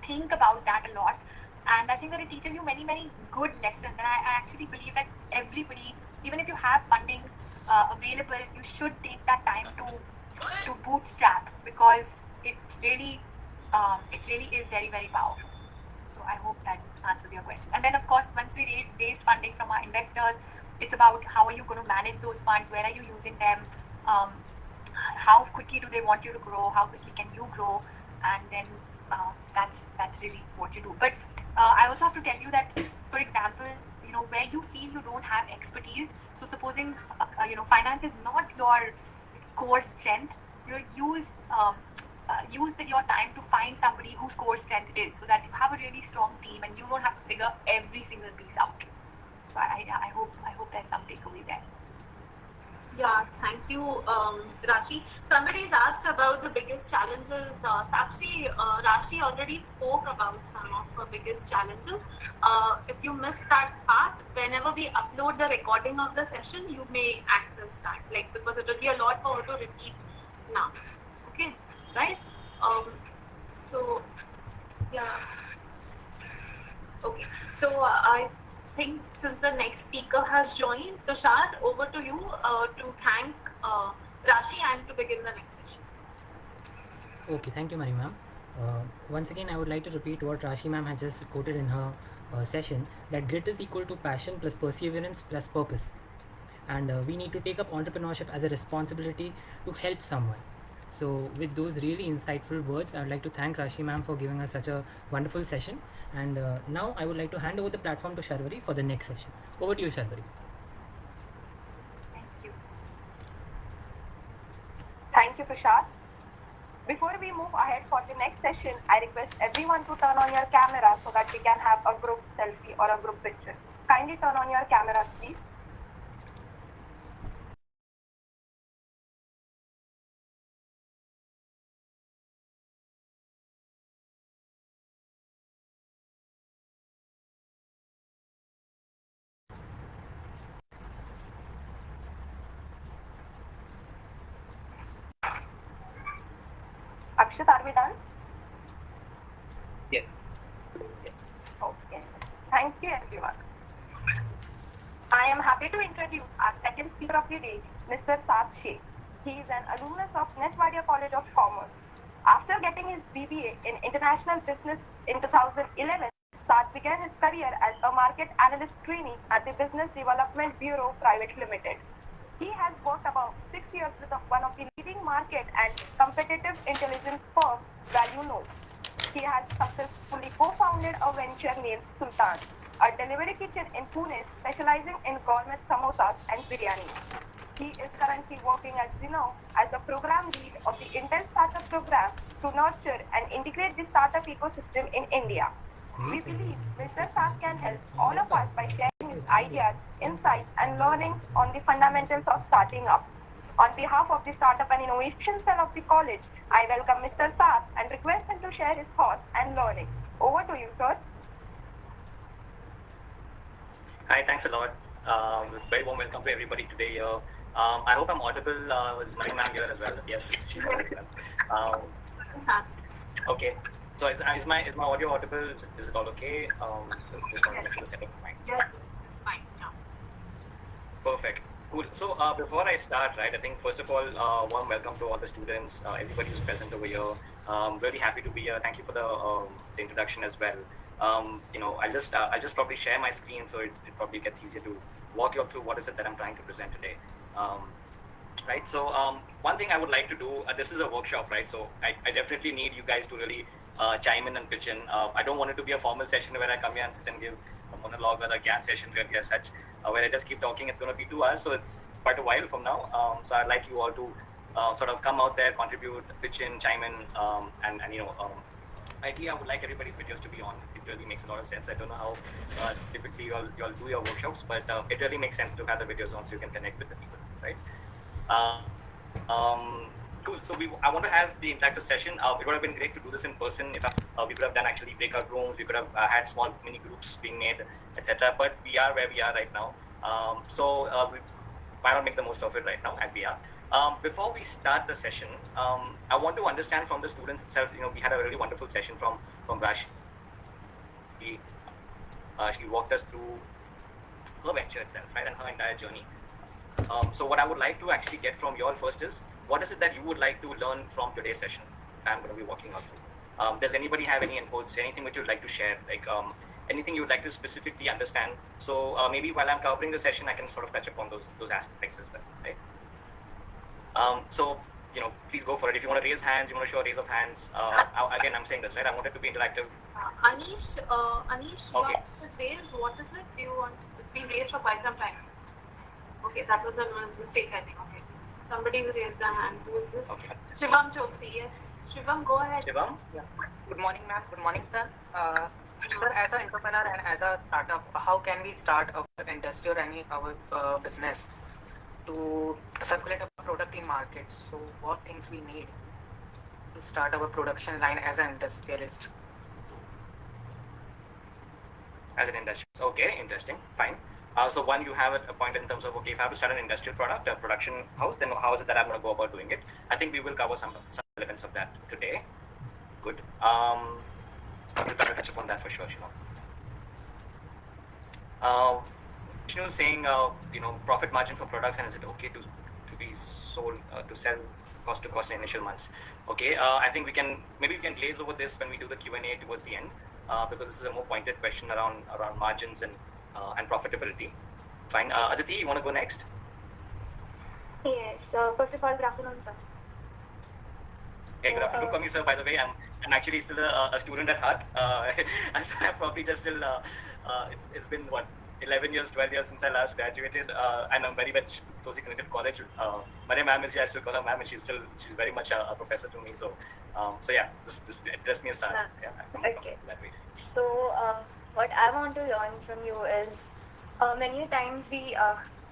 think about that a lot, and I think that it teaches you many good lessons. And I actually believe that everybody, even if you have funding available, you should take that time to bootstrap, because it really is very powerful. So I hope that answers your question. And then of course, once we raised funding from our investors, it's about how are you going to manage those funds, where are you using them, how quickly do they want you to grow, how quickly can you grow, and then that's really what you do. But I also have to tell you that, for example, where you feel you don't have expertise, so supposing finance is not your core strength, use your time to find somebody whose core strength it is, so that you have a really strong team and you don't have to figure every single piece out. So I hope there's some takeaway there. Yeah, thank you, Rashi. Somebody's asked about the biggest challenges. Sakshi, Rashi already spoke about some of the biggest challenges. If you missed that part, whenever we upload the recording of the session, you may access that, because it will be a lot for her to repeat now. Okay, right? So, yeah. Okay, so I think since the next speaker has joined, Tushar, over to you to thank Rashi and to begin the next session. Okay, thank you, Mari ma'am. Once again, I would like to repeat what Rashi ma'am had just quoted in her session, that grit is equal to passion plus perseverance plus purpose. And we need to take up entrepreneurship as a responsibility to help someone. So with those really insightful words, I would like to thank Rashi ma'am for giving us such a wonderful session. And now I would like to hand over the platform to Sharvari for the next session. Over to you, Sharvari. Thank you. Thank you, Tushar. Before we move ahead for the next session, I request everyone to turn on your camera so that we can have a group selfie or a group picture. Kindly turn on your cameras, please. Akshat, are we done? Yes. Okay. Thank you, everyone. I am happy to introduce our second speaker of the day, Mr. Saad Sheikh. He is an alumnus of Netwadia College of Commerce. After getting his BBA in International Business in 2011, Saad began his career as a market analyst trainee at the Business Development Bureau Private Limited. He has worked about 6 years with one of the leading market and competitive intelligence firms, Value Note. He has successfully co-founded a venture named Sultan, a delivery kitchen in Pune specializing in gourmet samosas and biryani. He is currently working as as the program lead of the Intel Startup Program to nurture and integrate the startup ecosystem in India. We believe Mr. Saad can help all of us by sharing his ideas, insights, and learnings on the fundamentals of starting up. On behalf of the Startup and Innovation Cell of the college, I welcome Mr. Saad and request him to share his thoughts and learnings. Over to you, sir. Hi, thanks a lot. Very warm welcome to everybody today here. I hope I'm audible. Is Mari ma'am here as well? Yes, she's here as well. Okay. So is my audio audible? Is it all okay? Just want to make sure the setup is fine. Yeah. Fine. Yeah. Perfect. Cool. So before I start, right, I think first of all, warm welcome to all the students, everybody who's present over here. Really happy to be here. Thank you for the introduction as well. I'll just probably share my screen so it probably gets easier to walk you through what is it that I'm trying to present today. Right. So one thing I would like to do, this is a workshop, right? So I definitely need you guys to really chime in and pitch in. I don't want it to be a formal session where I come here and sit and give a monologue or a GAN session really as such. where I just keep talking, it's going to be 2 hours, so it's quite a while from now. So I'd like you all to sort of come out there, contribute, pitch in, chime in, and ideally, I would like everybody's videos to be on. It really makes a lot of sense. I don't know how typically you all do your workshops, but it really makes sense to have the videos on so you can connect with the people, right? Cool. So I want to have the interactive session. It would have been great to do this in person. If we could have done actually breakout rooms, we could have had small mini groups being made, etc. But we are where we are right now. Why not make the most of it right now as we are? Before we start the session, I want to understand from the students itself. We had a really wonderful session from Rashi. She walked us through her venture itself, right, and her entire journey. So what I would like to actually get from you all first is, what is it that you would like to learn from today's session I'm going to be walking out through? Does anybody have any inputs, anything which you'd like to share, like anything you would like to specifically understand? So maybe while I'm covering the session, I can sort of touch upon those aspects as well, right? So please go for it. If you want to raise hands, you want to show a raise of hands. Again, I'm saying this, right? I want it to be interactive. Anish, Okay. raised. What is it? Do you want? It's been raised for quite some time. Okay, that was a mistake, I think. Okay. Somebody will raise their hand. Who is this? Okay. Shivam Choksi. Yes. Shivam, go ahead. Shivam? Yeah. Good morning, ma'am. Good morning, sir. Sir, as an entrepreneur and as a startup, how can we start our industry or our business to circulate a product in market? So, what things we need to start our production line as an industrialist? As an industry. Okay, interesting. Fine. So one, you have a point in terms of, okay, if I have to start an industrial product, a production house, then how is it that I'm going to go about doing it? I think we will cover some elements of that today. Good. We'll touch upon that for sure, Vishnu is saying, profit margin for products, and is it okay to be sold, to sell cost to cost in initial months? Okay, I think we can glaze over this when we do the Q&A towards the end, because this is a more pointed question around margins and profitability. Fine. Aditi, you want to go next? Yes. First of all, good afternoon, sir. Hey, good afternoon, Kwame, sir. By the way, I'm actually still a student at heart. I'm probably just still. It's been 11 years, 12 years since I last graduated, and I'm very much closely connected to college. My ma'am is here. I still call her ma'am, and she's very much a professor to me. So yeah, this address me as sir. Yeah, okay. That way. So what I want to learn from you is, many times we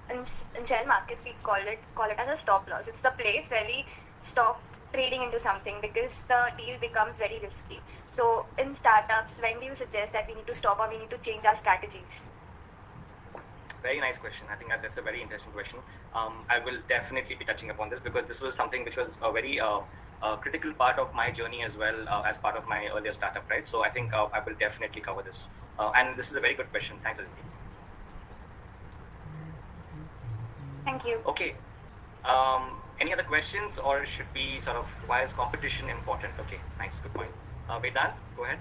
in share markets we call it as a stop loss. It's the place where we stop trading into something because the deal becomes very risky. So in startups, when do you suggest that we need to stop or we need to change our strategies? Very nice question. I think that's a very interesting question. I will definitely be touching upon this because this was something which was a very critical part of my journey as well, as part of my earlier startup, right? So I think I will definitely cover this. And this is a very good question. Thanks, Aditi. Thank you. Okay. Any other questions, or should we sort of, why is competition important? Okay, nice, good point. Vedant, go ahead.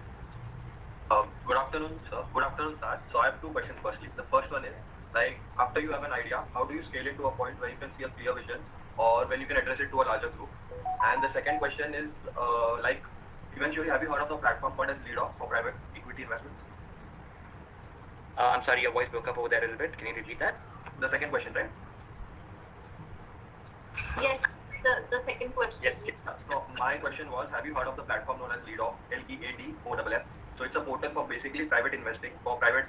Good afternoon, sir. Good afternoon, sir. So I have two questions. Firstly, the first one is, like, after you have an idea, how do you scale it to a point where you can see a clear vision, or when you can address it to a larger group? And the second question is, like, eventually, have you heard of the platform called as Lead Off for private equity investments? I'm sorry, your voice broke up over there a little bit. Can you repeat that? The second question, right? Yes, the second question. Yes. So my question was, have you heard of the platform known as Lead Off, LEADOFF? So it's a portal for basically private investing for private.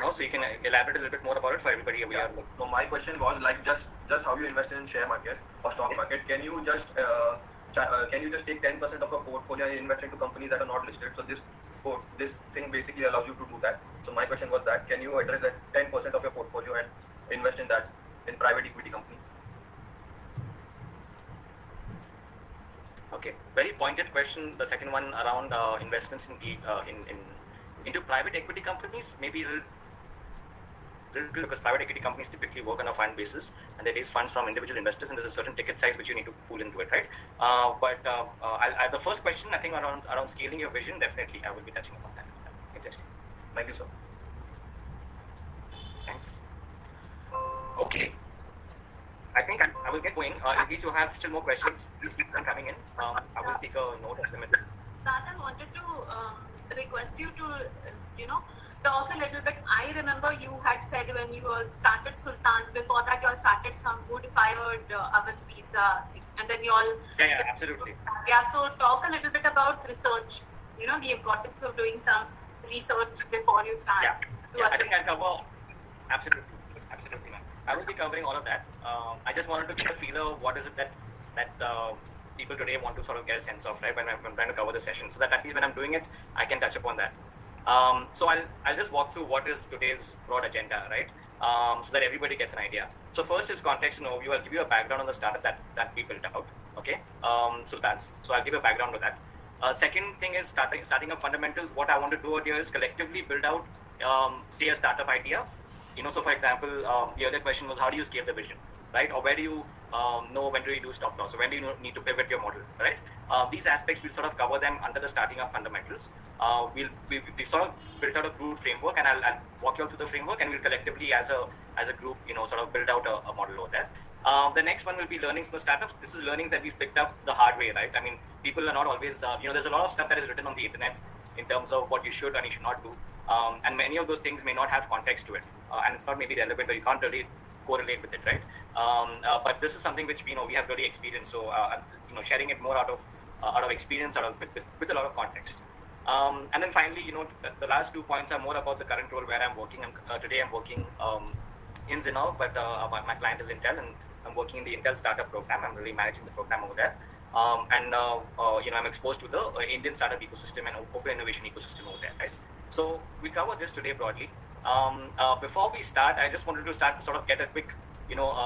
Oh, so you can elaborate a little bit more about it for everybody. Yeah. So my question was, like, just how you invest in share market or stock market. Can you just take 10% of a portfolio and invest into companies that are not listed? So this thing basically allows you to do that. So my question was that, can you address that 10% of your portfolio and invest in that in private equity company? Okay, very pointed question. The second one around investments into private equity companies, maybe a little because private equity companies typically work on a fund basis and they raise funds from individual investors, and there's a certain ticket size which you need to pull into it, right? But the first question, I think around scaling your vision, definitely I will be touching upon that. Interesting. Thank you, sir. Thanks. Okay. I think I will get going. In case you have still more questions, please keep them coming in. I will take a note of them. Sat, I wanted to request you to, talk a little bit. I remember you had said when you started Sultan, before that you all started some wood-fired oven pizza, and then you all... Yeah, absolutely. Yeah, so talk a little bit about research, the importance of doing some research before you start. Yeah, I think I'll cover, absolutely, ma'am. I will be covering all of that. I just wanted to get a feel of what is it that people today want to sort of get a sense of, right, when I'm trying to cover the session, so that at least when I'm doing it, I can touch upon that. So I'll just walk through what is today's broad agenda, right, so that everybody gets an idea. So first is context and overview. I'll give you a background on the startup that we built out, okay, Sultans. So I'll give a background to that. Second thing is starting up fundamentals. What I want to do out here is collectively build out, say, a startup idea. So for example, the other question was, how do you scale the vision, right? Or where do you know when do you do stop loss? So when do you need to pivot your model, right? These aspects, we'll sort of cover them under the starting up fundamentals. We've sort of built out a group framework, and I'll walk you all through the framework, and we'll collectively as a group, sort of build out a model over there. The next one will be learnings for startups. This is learnings that we've picked up the hard way, right? I mean, people are not always, there's a lot of stuff that is written on the internet in terms of what you should and you should not do. And many of those things may not have context to it. And it's not maybe relevant, or you can't really correlate with it, right? But this is something which we have really experienced. So, sharing it more out of experience, with a lot of context. And then finally, the last 2 points are more about the current role where I'm working. Today I'm working in Zinnov, but my client is Intel, and I'm working in the Intel startup program. I'm really managing the program over there. I'm exposed to the Indian startup ecosystem and open innovation ecosystem over there, right? So we cover this today broadly. Before we start, I just wanted to sort of get a quick,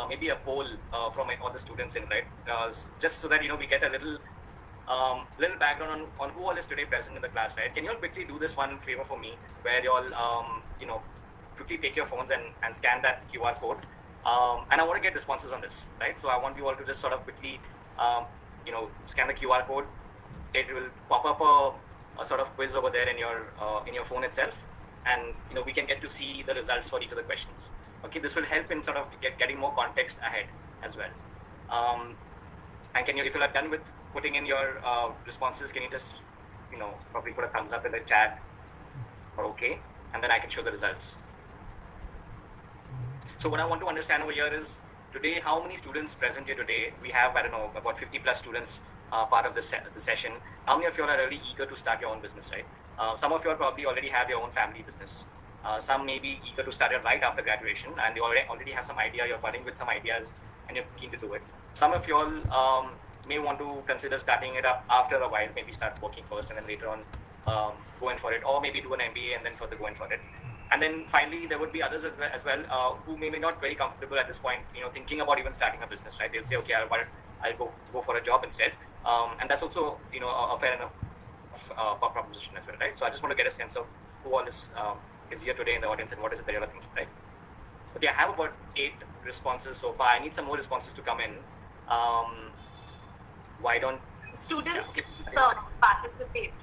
maybe a poll from all the students in, right? Just so that, we get a little background on who all is today present in the class, right? Can you all quickly do this one favor for me, where you all, quickly take your phones and scan that QR code. And I want to get responses on this, right? So I want you all to just sort of quickly, scan the QR code. It will pop up a sort of quiz over there in your phone itself, and we can get to see the results for each of the questions. Okay, this will help in sort of getting more context ahead as well. And can you, if you are done with putting in your responses, can you just probably put a thumbs up in the chat or okay, and then I can show the results. So what I want to understand over here is, today, how many students present here today? We have, I don't know, about 50 plus students part of the session. How many of you are really eager to start your own business, right? Some of you probably already have your own family business. Some may be eager to start it right after graduation, and you already have some idea, you're budding with some ideas, and you're keen to do it. Some of you all may want to consider starting it up after a while, maybe start working first and then later on go in for it, or maybe do an MBA and then further go in for it. And then finally, there would be others as well who may be not very comfortable at this point, thinking about even starting a business, right? They'll say, okay, I'll go for a job instead. And that's also, a fair enough proposition as well, right? So I just want to get a sense of who all is here today in the audience and what is it that you're thinking, right? Okay, I have about 8 responses so far. I need some more responses to come in. Why don't students yeah, participate?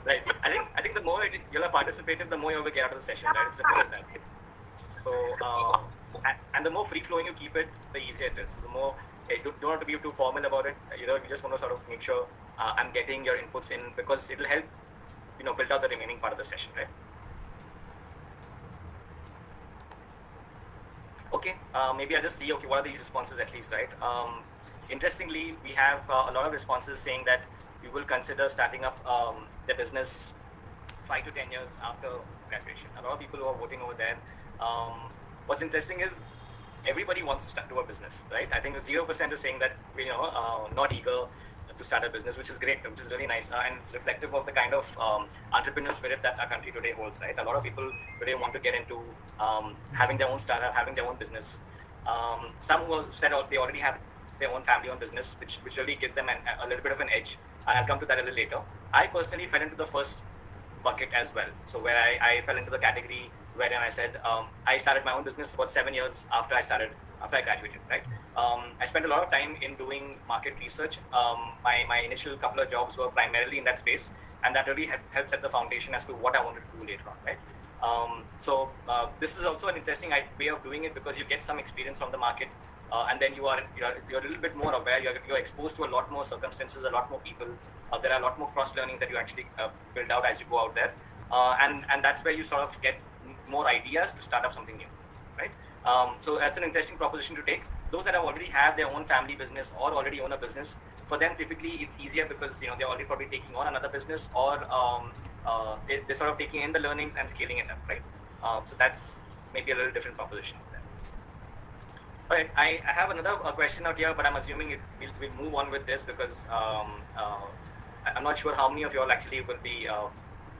Right. I think the more you'll are participative, the more you will get out of the session, right? It's simple as that. So and the more free flowing you keep it, the easier it is. The more you don't have to be too formal about it. You just want to sort of make sure I'm getting your inputs in, because it will help build out the remaining part of the session, right? Okay, maybe I'll just see, okay, what are these responses at least, right? Interestingly, we have a lot of responses saying that we will consider starting up the business 5 to 10 years after graduation. A lot of people who are voting over there. What's interesting is everybody wants to do a business, right? I think 0% is saying that not eager to start a business, which is great, which is really nice, and it's reflective of the kind of entrepreneurial spirit that our country today holds, right? A lot of people today want to get into having their own startup, having their own business. Some who said they already have their own family-owned business, which really gives them a little bit of an edge, and I'll come to that a little later. I personally fell into the first bucket as well, so where I fell into the category wherein I said I started my own business about 7 years after I graduated, right? I spent a lot of time in doing market research. My initial couple of jobs were primarily in that space, and that really helped set the foundation as to what I wanted to do later on, right? So this is also an interesting way of doing it, because you get some experience from the market, and then you're a little bit more aware. You're exposed to a lot more circumstances, a lot more people. There are a lot more cross learnings that you actually build out as you go out there, and that's where you sort of get more ideas to start up something new, right? So that's an interesting proposition to take. Those that have already have their own family business or already own a business, for them typically it's easier because they're already probably taking on another business, or they're sort of taking in the learnings and scaling it up, right? So that's maybe a little different proposition there. All right, I have another question out here, but I'm assuming we'll move on with this because I'm not sure how many of you all actually will be.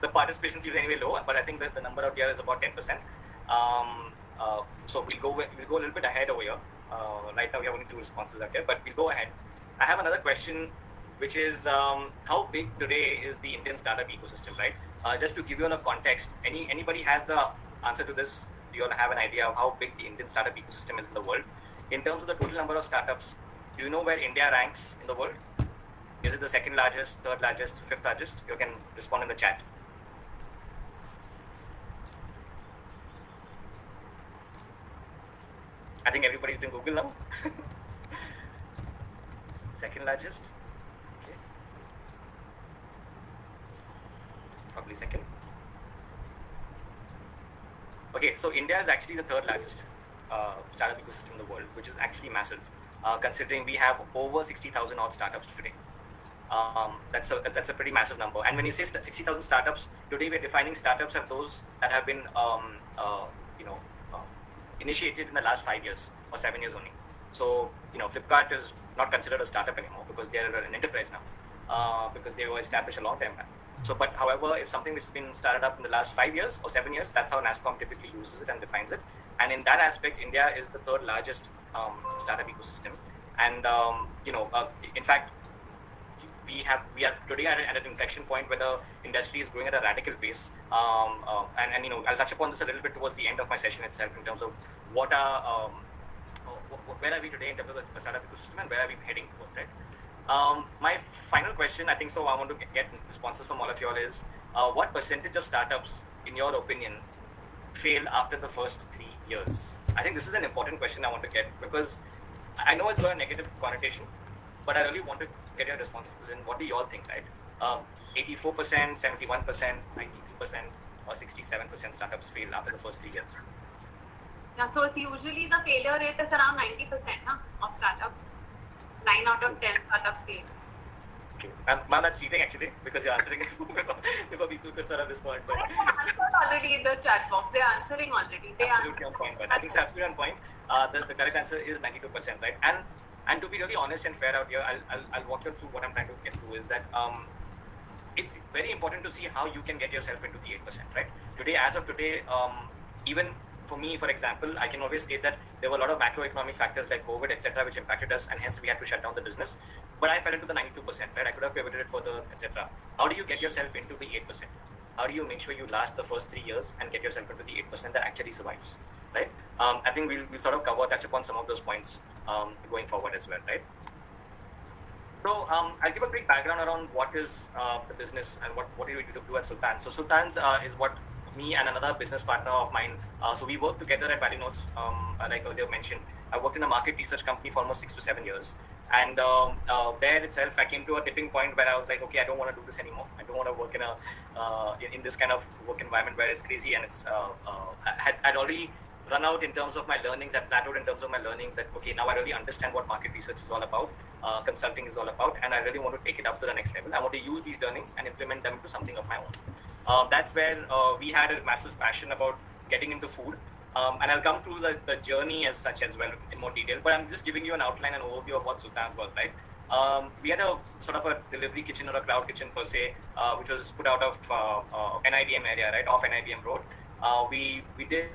The participation seems anyway low, but I think that the number out here is about 10%. So we'll go a little bit ahead over here. Right now we have only 2 responses out here, but we'll go ahead. I have another question, which is how big today is the Indian startup ecosystem, right? Just to give you a context, anybody has the answer to this? Do you all have an idea of how big the Indian startup ecosystem is in the world? In terms of the total number of startups, do you know where India ranks in the world? Is it the 2nd largest, 3rd largest, 5th largest? You can respond in the chat. I think everybody's doing Google now. 2nd largest. Okay. Probably 2nd. Okay, so India is actually the 3rd largest startup ecosystem in the world, which is actually massive, considering we have over 60,000 odd startups today. That's a pretty massive number. And when you say 60,000 startups, today we're defining startups as those that have been initiated in the last 5 years or 7 years only. So Flipkart is not considered a startup anymore because they are an enterprise now, because they were established a long time back. So, but however, if something which has been started up in the last 5 years or 7 years, that's how NASSCOM typically uses it and defines it. And in that aspect, India is the 3rd largest startup ecosystem. And in fact, we are today at an inflection point where the industry is growing at a radical pace. And I'll touch upon this a little bit towards the end of my session itself in terms of where are we today in terms of the startup ecosystem and where are we heading towards, right? My final question, I think so, I want to get responses from all of you all is, what percentage of startups, in your opinion, fail after the first 3 years? I think this is an important question I want to get because I know it's got a negative connotation, but I really want to get your responses in what do you all think, right? 84%, 71%, 92%, or 67% startups fail after the first 3 years. Yeah, so it's usually the failure rate is around 90% of startups. 9 out of 10 startups fail. Okay. Ma'am, that's cheating actually because you're answering it before people could sort of respond. But they answered already in the chat box. They're answering already. Absolutely on point. But I think it's absolutely on point. The correct answer is 92%, right? And to be really honest and fair out here, I'll walk you through what I'm trying to get through is that it's very important to see how you can get yourself into the 8%, right? Today, as of today, even for me, for example, I can always state that there were a lot of macroeconomic factors like COVID, etc., which impacted us, and hence we had to shut down the business. But I fell into the 92%, right? I could have pivoted it further, etc. How do you get yourself into the 8%? How do you make sure you last the first 3 years and get yourself into the 8% that actually survives, right? I think we'll sort of touch upon some of those points going forward as well, right? So I'll give a quick background around what is the business and what do we do at Sultan. So Sultan's is what me and another business partner of mine, so we work together at Valley Notes, like earlier mentioned. I worked in a market research company for almost 6 to 7 years. And there itself, I came to a tipping point where I was like, okay, I don't want to do this anymore. I don't want to work in this kind of work environment where it's crazy and it's, I'd already run out in terms of my learnings. I plateaued in terms of my learnings that, okay, now I really understand what market research is all about, consulting is all about, and I really want to take it up to the next level. I want to use these learnings and implement them into something of my own. That's where we had a massive passion about getting into food. And I'll come through the journey as such as well in more detail, but I'm just giving you an outline and overview of what Sultan's was, right? We had a sort of a delivery kitchen or a cloud kitchen per se, which was put out of NIBM area, right, off NIBM road. We did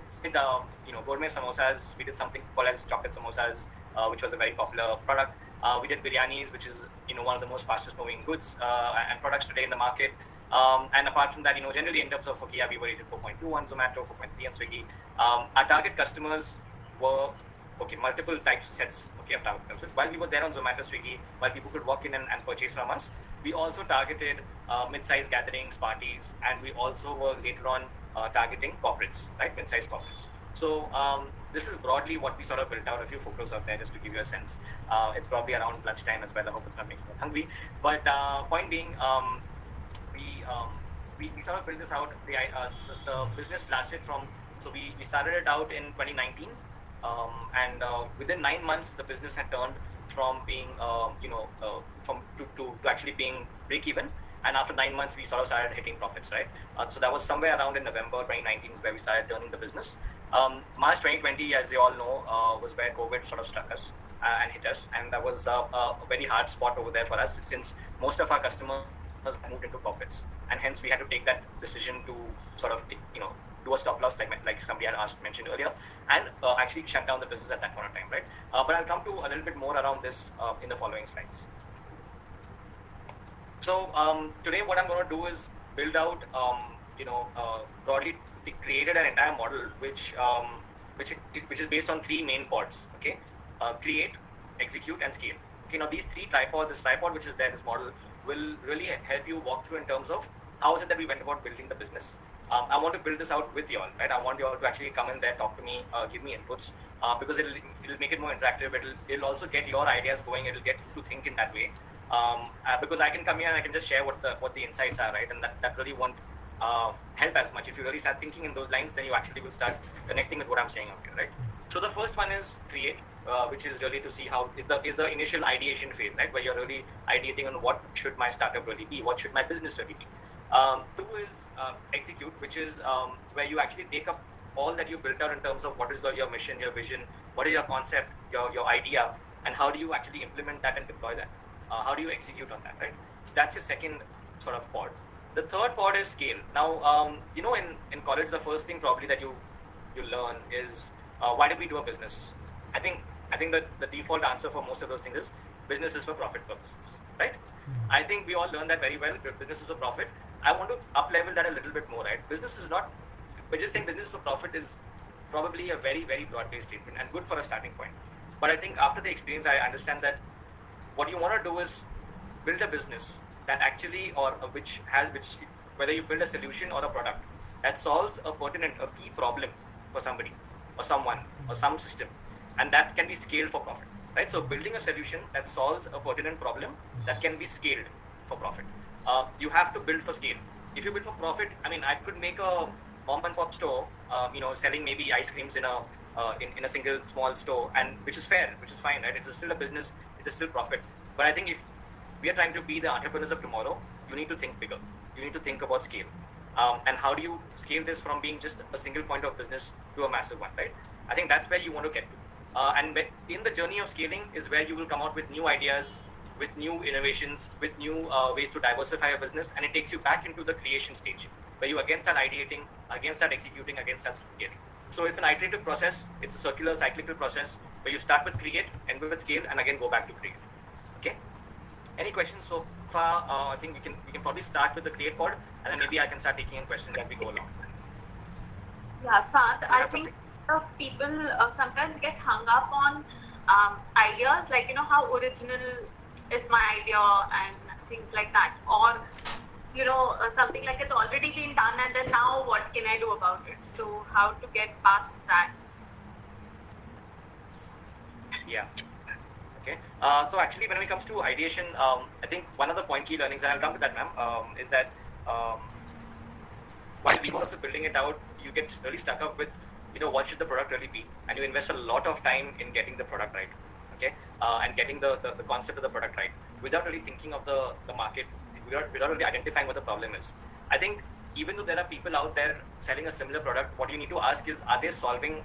gourmet samosas. We did something called as chocolate samosas, which was a very popular product. We did biryanis, which is one of the most fastest moving goods and products today in the market. And apart from that, generally in terms of, okay, yeah, we were rated 4.2 on Zomato, 4.3 on Swiggy. Our target customers were, okay, multiple types, sets, okay, of target customers. While we were there on Zomato, Swiggy, while people could walk in and purchase from us, we also targeted mid-sized gatherings, parties, and we also were later on targeting corporates, right, mid-sized corporates. So this is broadly what we sort of built out. A few photos out there just to give you a sense. It's probably around lunchtime as well. I hope it's not making you hungry. But point being, we sort of built this out. The business lasted from, so we started it out in 2019, and within 9 months the business had turned from being to actually being break even. And after 9 months, we sort of started hitting profits, right? So that was somewhere around in November 2019 is where we started turning the business. March 2020, as you all know, was where COVID sort of struck us and hit us. And that was a very hard spot over there for us, since most of our customers moved into corporates. And hence we had to take that decision to sort of, do a stop loss, like somebody had mentioned earlier, and actually shut down the business at that point of time, right? But I'll come to a little bit more around this in the following slides. So today what I'm going to do is build out, broadly we created an entire model which is based on 3 main pods, okay? Create, execute, and scale. Okay, now these 3 tripods, this tripod which is there, this model will really help you walk through in terms of how is it that we went about building the business. I want to build this out with you all, right? I want you all to actually come in there, talk to me, give me inputs, because it'll make it more interactive. It'll also get your ideas going. It'll get you to think in that way. Because I can come here and I can just share what the insights are, right? And that really won't help as much. If you really start thinking in those lines, then you actually will start connecting with what I'm saying out here, right? So the first one is create, which is really to see how is the initial ideation phase, right? Where you're really ideating on what should my startup really be, what should my business really be. 2 is execute, which is where you actually take up all that you built out in terms of what is your mission, your vision, what is your concept, your idea, and how do you actually implement that and deploy that. How do you execute on that, right? So that's your second sort of pod. The third pod is scale. Now, in college, the first thing probably that you learn is why did we do a business? I think that the default answer for most of those things is business is for profit purposes, right? I think we all learn that very well. Business is for profit. I want to up-level that a little bit more, right? Business is not, we're just saying business for profit is probably a very, very broad-based statement and good for a starting point. But I think after the experience, I understand that what you want to do is build a business that actually, or whether you build a solution or a product that solves a key problem for somebody or someone or some system, and that can be scaled for profit, right? So building a solution that solves a pertinent problem that can be scaled for profit. You have to build for scale. If you build for profit, I could make a mom and pop store, selling maybe ice creams in a single small store, and which is fair, which is fine, right? It's still a business, it is still profit. But I think if we are trying to be the entrepreneurs of tomorrow, you need to think bigger. You need to think about scale. And how do you scale this from being just a single point of business to a massive one, right? I think that's where you want to get to. And in the journey of scaling is where you will come out with new ideas, with new innovations, with new ways to diversify your business, and it takes you back into the creation stage, where you again start ideating, again start executing, again start scaling. So it's an iterative process, it's a circular, cyclical process, where you start with create, end with scale, and again go back to create. Okay? Any questions so far? I think we can probably start with the create pod, and then maybe I can start taking in questions as we go along. Yeah, Saad, I think people sometimes get hung up on ideas, like, how original is my idea and things like that, or something like it's already been done and then now what can I do about it? So how to get past that? Yeah. Okay. So actually, when it comes to ideation, I think one of the key learnings, and I'll come to that, ma'am, is that while we were also building it out, you get really stuck up with, what should the product really be, and you invest a lot of time in getting the product right, okay, and getting the concept of the product right, without really thinking of the market, without really identifying what the problem is. I think even though there are people out there selling a similar product, what you need to ask is, are they solving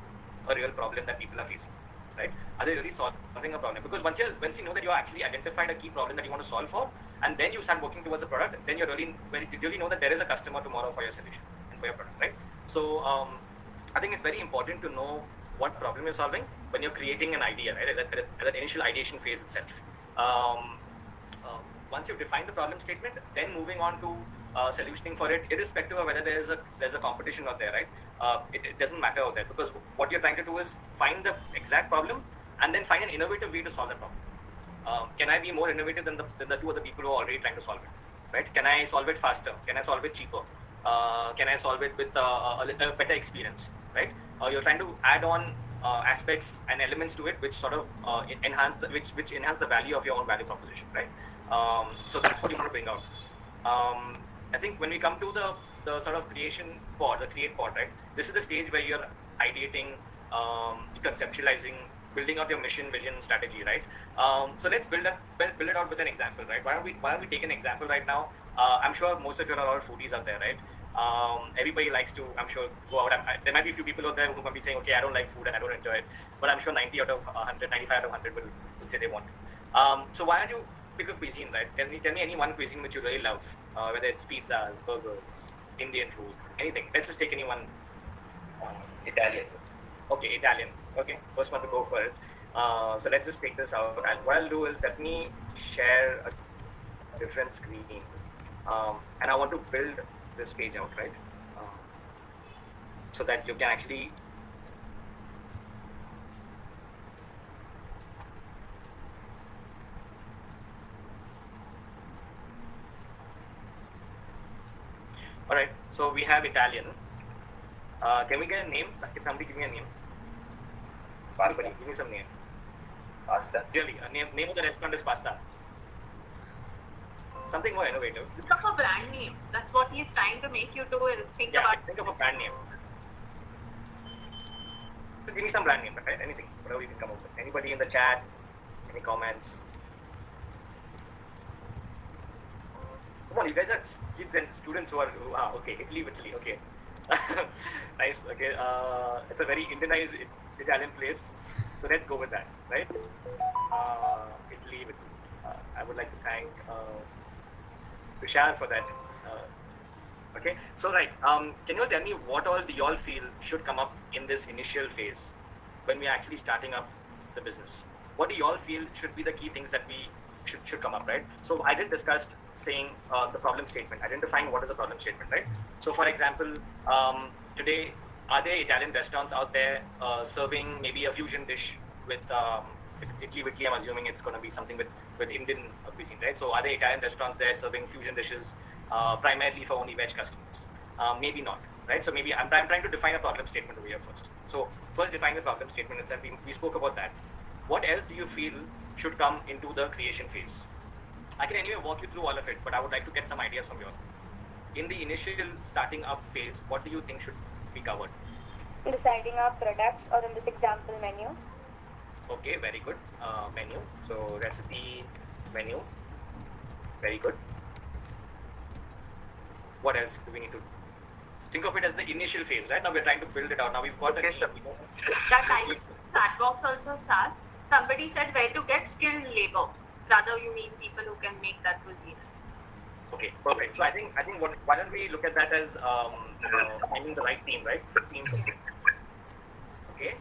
a real problem that people are facing, right? Are they really solving a problem? Because once you know that you actually identified a key problem that you want to solve for, and then you start working towards a product, then you really know that there is a customer tomorrow for your solution and for your product, right? So I think it's very important to know what problem you're solving when you're creating an idea, right? At that initial ideation phase itself. Once you've defined the problem statement, then moving on to solutioning for it, irrespective of whether there's a competition out there, right? It doesn't matter out there, because what you're trying to do is find the exact problem and then find an innovative way to solve that problem. Can I be more innovative than the 2 other people who are already trying to solve it, right? Can I solve it faster? Can I solve it cheaper? Can I solve it with a better experience, right? you're trying to add on aspects and elements to it which sort of enhance which enhance the value of your own value proposition, right? So that's what you want to bring out. I think when we come to the sort of creation pod, the create pod, right? This is the stage where you're ideating, conceptualizing, building out your mission, vision, strategy, right? So let's build it out with an example, right? Why don't we take an example right now? I'm sure most of you are all foodies out there, right? Everybody likes to, I'm sure, go out. There might be a few people out there who might be saying, okay, I don't like food and I don't enjoy it, but I'm sure 90 out of 100, 95 out of 100 will say they want to. So why don't you pick a cuisine, right? Tell me any one cuisine which you really love, whether it's pizzas, burgers, Indian food, anything. Let's just take any one. Italian. Okay, Italian. Okay, first one to go for it. So let's just take this out. And what I'll do is let me share a different screen. And I want to build this page out, right? So that you can actually all right, so we have Italian. Can we get a name? Can somebody give me a name? Pasta. Give me some name. Pasta. Really, a name of the restaurant is Pasta. Something more innovative. Think of a brand name. That's what he's trying to make you do, is think about. Think of a brand name. Just give me some brand name, right? Anything, whatever you can come up with. Anybody in the chat? Any comments? Come on, you guys are kids and students who are okay. Italy, okay. Nice. Okay. It's a very Indianized Italian place, so let's go with that, right? Italy. I would like to thank Tushar for that. Okay. So right. Can you tell me what all do y'all feel should come up in this initial phase when we're actually starting up the business? What do y'all feel should be the key things that we should come up, right? So I did discuss saying the problem statement, identifying what is the problem statement, right? So for example, today, are there Italian restaurants out there serving maybe a fusion dish with, if it's Italy, I'm assuming it's going to be something with Indian cuisine, right? So are there Italian restaurants there serving fusion dishes primarily for only veg customers? Maybe not, right? So maybe I'm trying to define a problem statement over here first. So first define the problem statement itself, we spoke about that. What else do you feel should come into the creation phase? I can anyway walk you through all of it, but I would like to get some ideas from you. In the initial starting up phase, what do you think should be covered? Deciding our products, or in this example, menu. Okay, very good. Menu. So recipe, menu. Very good. What else do we need to think of it as the initial phase, right? Now we're trying to build it out. Now we've got that chat box also, Sal. Somebody said where to get skilled labor. Rather, you mean people who can make that cuisine. Okay, perfect. So I think why don't we look at that as finding the right team, right? Team. Okay.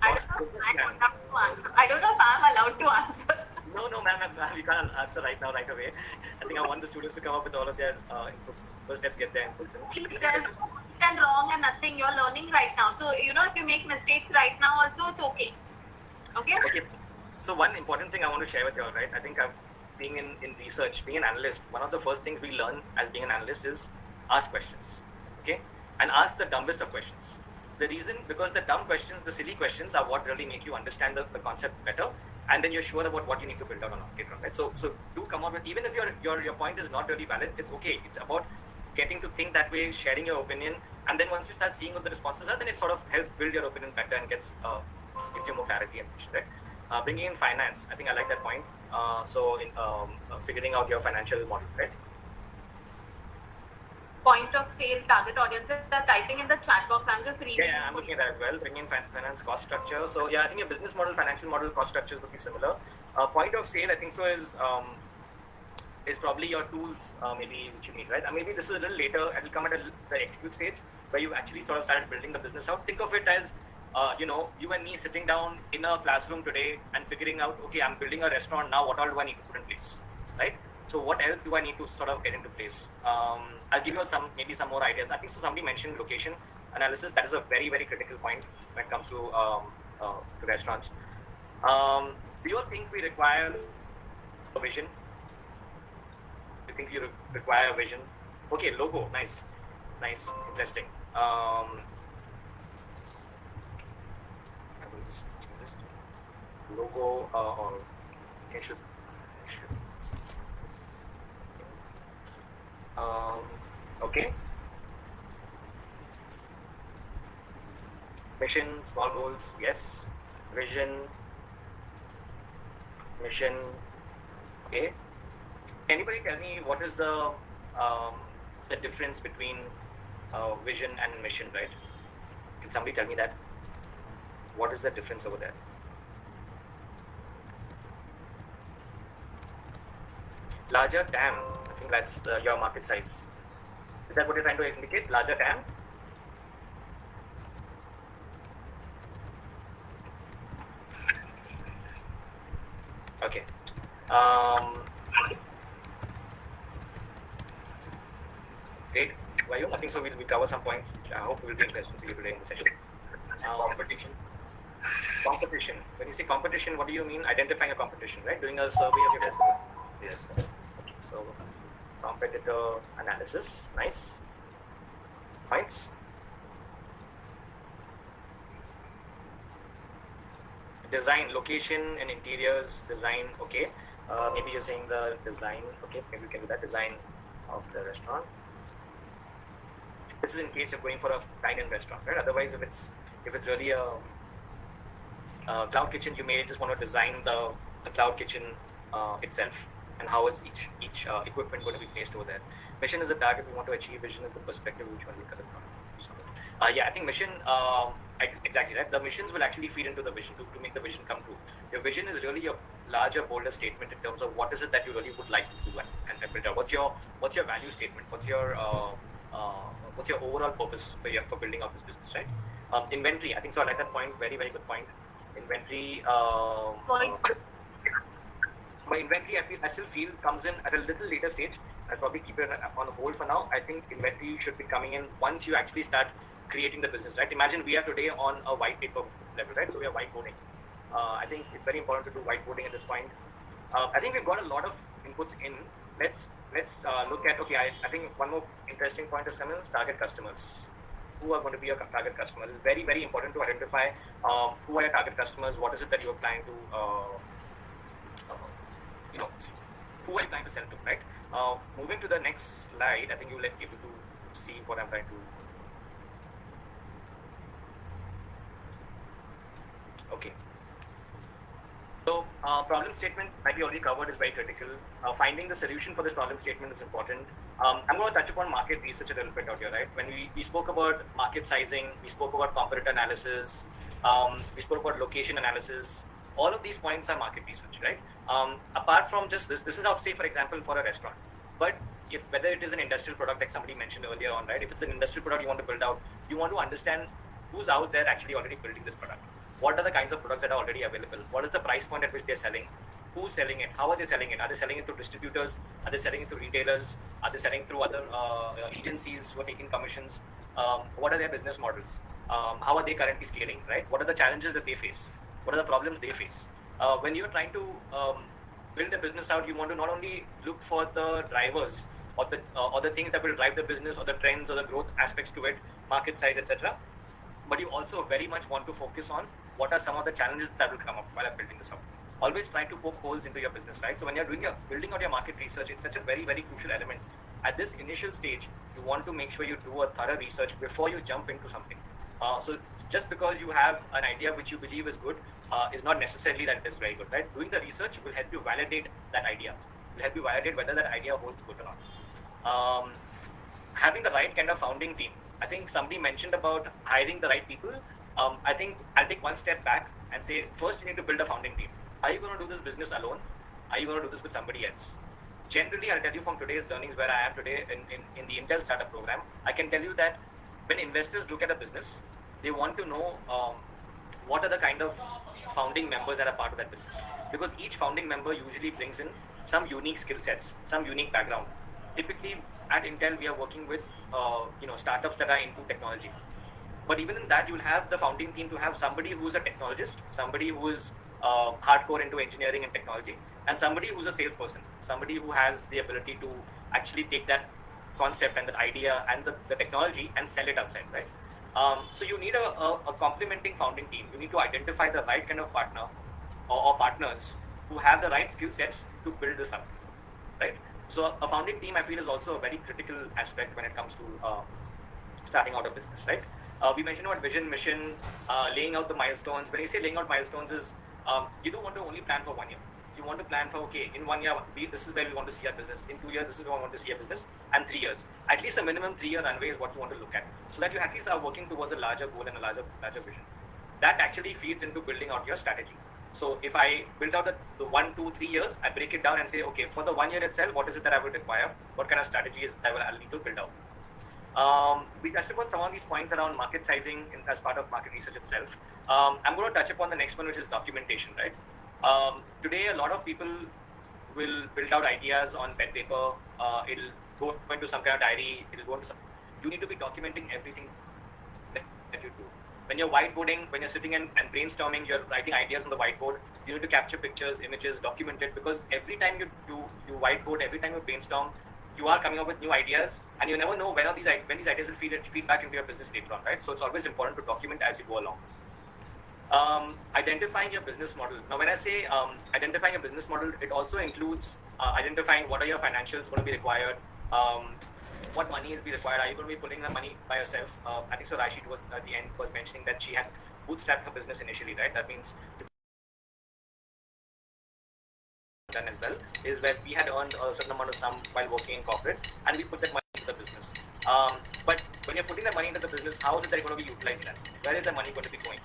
I don't know if I'm allowed to answer. No, ma'am, we can't answer right now, right away. I think I want the students to come up with all of their inputs. First, let's get their inputs in. There's and wrong and nothing. You're learning right now. So, if you make mistakes right now also, it's okay. Okay? Okay. So one important thing I want to share with you all, right? I think being in research, being an analyst, one of the first things we learn as being an analyst is ask questions, okay? And ask the dumbest of questions. The reason, because the dumb questions, the silly questions are what really make you understand the concept better, and then you're sure about what you need to build out on later on, right? So do come up with, even if your point is not really valid, it's okay. It's about getting to think that way, sharing your opinion, and then once you start seeing what the responses are, then it sort of helps build your opinion better and gives you more clarity and right? Bringing in finance, I think I like that point. So in figuring out your financial model, right? Point of sale, target audiences, they're typing in the chat box. I'm just reading. Yeah, I'm looking at that as well. Bringing in finance cost structure. So yeah, I think your business model, financial model, cost structures would be similar. Point of sale, I think so is probably your tools, maybe which you need, right? Maybe this is a little later. It will come at the execute stage where you actually sort of started building the business out. Think of it as you and me sitting down in a classroom today and figuring out, okay, I'm building a restaurant now. What all do I need to put in place, right? So what else do I need to sort of get into place? I'll give you maybe some more ideas. I think so. Somebody mentioned location analysis. That is a very, very critical point when it comes to restaurants. Do you think we require a vision? Do you think you require a vision? Okay, logo. Nice, interesting. I will just change this to logo or it should. Okay. Mission, small goals, yes. Vision, mission, okay. Anybody tell me what is the difference between vision and mission, right? Can somebody tell me that? What is the difference over there? Larger TAM, I think that's your market size. Is that what you're trying to indicate? Larger TAM? Okay. Great. Vayu, I think so. We'll cover some points which I hope will be interesting to you today in the session. Competition. Competition. When you say competition, what do you mean? Identifying a competition, right? Doing a survey of your customer. Yes. So, competitor analysis. Nice. Points. Design, location and interiors, design, okay. Maybe you're saying the design, okay, maybe we can do that, design of the restaurant. This is in case you're going for a dine-in restaurant, right? Otherwise, if it's really a cloud kitchen, you may just want to design the cloud kitchen itself and how is each equipment going to be placed over there. Mission is the target we want to achieve, vision is the perspective which one we correct on. Yeah, I think mission, exactly, right? The missions will actually feed into the vision to make the vision come true. Your vision is really a larger, bolder statement in terms of what is it that you really would like to do and build out. What's your value statement? What's your overall purpose for building out this business, right? Inventory, I think so. I like that point. Very, very good point. Inventory. My inventory, I still feel comes in at a little later stage. I'll probably keep it on hold for now. I think inventory should be coming in once you actually start creating the business, right? Imagine we are today on a white paper level, right? So we are whiteboarding. I think it's very important to do whiteboarding at this point. I think we've got a lot of inputs in. Let's look at, okay, I think one more interesting point of Samuel is target customers. Who are going to be your target customers? It's very, very important to identify who are your target customers, what is it that you are planning to, who are you trying to sell to, right? Moving to the next slide, I think you will be able to see what I'm trying to. Okay. So problem statement might be already covered, is very critical. Finding the solution for this problem statement is important. I'm going to touch upon market research a little bit out here, right? When we spoke about market sizing, we spoke about competitor analysis, we spoke about location analysis. All of these points are market research, right? Apart from just this is how, say, for example, for a restaurant. But if whether it is an industrial product like somebody mentioned earlier on, right? If it's an industrial product you want to build out, you want to understand who's out there actually already building this product. What are the kinds of products that are already available? What is the price point at which they're selling? Who's selling it? How are they selling it? Are they selling it through distributors? Are they selling it through retailers? Are they selling through other agencies who are taking commissions? What are their business models? How are they currently scaling, right? What are the challenges that they face? What are the problems they face? When you're trying to build a business out, you want to not only look for the drivers or the things that will drive the business or the trends or the growth aspects to it, market size, etc. But you also very much want to focus on what are some of the challenges that will come up while I'm building this out. Always try to poke holes into your business, right? So when you're building out your market research, it's such a very, very crucial element. At this initial stage, you want to make sure you do a thorough research before you jump into something. So just because you have an idea which you believe is good is not necessarily that it is very good, right? Doing the research will help you validate that idea. Will help you validate whether that idea holds good or not. Having the right kind of founding team. I think somebody mentioned about hiring the right people. I think I'll take one step back and say, first you need to build a founding team. Are you going to do this business alone? Are you going to do this with somebody else? Generally, I'll tell you from today's learnings where I am today in the Intel startup program, I can tell you that when investors look at a business, they want to know what are the kind of founding members that are part of that business. Because each founding member usually brings in some unique skill sets, some unique background. Typically, at Intel, we are working with startups that are into technology. But even in that, you'll have the founding team to have somebody who's a technologist, somebody who is hardcore into engineering and technology, and somebody who's a salesperson, somebody who has the ability to actually take that concept and the idea and the technology and sell it outside, right? So you need a complementing founding team. You need to identify the right kind of partner or partners who have the right skill sets to build this up, right? So a founding team, I feel, is also a very critical aspect when it comes to starting out a business, right? We mentioned about vision, mission, laying out the milestones. When you say laying out milestones is, you don't want to only plan for 1 year. You want to plan for, okay, in 1 year, this is where we want to see our business. In 2 years, this is where we want to see our business. And 3 years. At least a minimum 3-year runway is what you want to look at. So that you at least are working towards a larger goal and a larger vision. That actually feeds into building out your strategy. So if I build out the 1, 2, 3 years, I break it down and say, okay, for the 1 year itself, what is it that I will require? What kind of strategies I'll need to build out? We touched upon some of these points around market sizing as part of market research itself. I'm going to touch upon the next one, which is documentation, right? Today, a lot of people will build out ideas on pen paper. It'll go into some kind of diary. It'll go into some. You need to be documenting everything that you do. When you're whiteboarding, when you're sitting and brainstorming, you're writing ideas on the whiteboard. You need to capture pictures, images, document it, because every time you whiteboard, every time you brainstorm, you are coming up with new ideas, and you never know when these ideas will feed back into your business later on, right? So it's always important to document as you go along. Identifying your business model. Now, when I say identifying a business model, it also includes identifying what are your financials going to be required, what money will be required. Are you going to be pulling the money by yourself? I think so. Rashid was at the end was mentioning that she had bootstrapped her business initially, right? That means done as well is where we had earned a certain amount of sum while working in corporate, and we put that money into the business. But when you're putting the money into the business, how is it that you're going to be utilizing that? Where is the money going to be going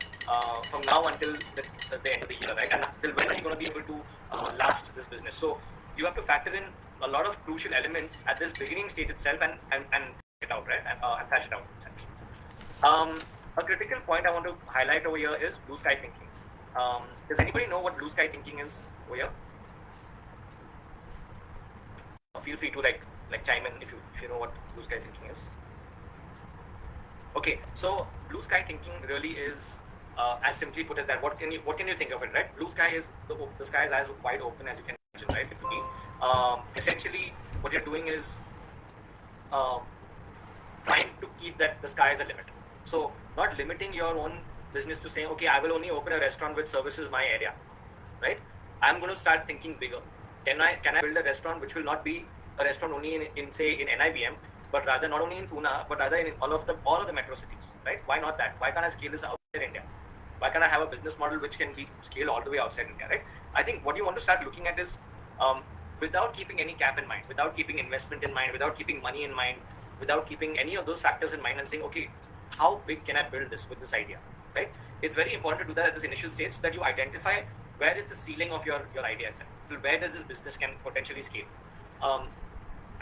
from now until the end of the year, right? And until when are you going to be able to last this business? So you have to factor in a lot of crucial elements at this beginning stage itself and it out, right? And hash it out itself. A critical point I want to highlight over here is blue sky thinking. Does anybody know what blue sky thinking is over here? Feel free to like chime in if you know what blue sky thinking is. Okay, so blue sky thinking really is as simply put as that. What can you think of it, right? Blue sky is the sky is as wide open as you can imagine, right? It could be essentially what you're doing is trying to keep that the sky is a limit. So not limiting your own business to saying, okay, I will only open a restaurant which services my area, right? I'm going to start thinking bigger. Can I build a restaurant which will not be a restaurant only in NIBM, but rather not only in Pune, but rather in all of the metro cities, right? Why not that? Why can't I scale this outside India? Why can't I have a business model which can be scaled all the way outside India, right? I think what you want to start looking at is without keeping any cap in mind, without keeping investment in mind, without keeping money in mind, without keeping any of those factors in mind and saying, okay, how big can I build this with this idea, right? It's very important to do that at this initial stage so that you identify where is the ceiling of your idea itself. Where does this business can potentially scale?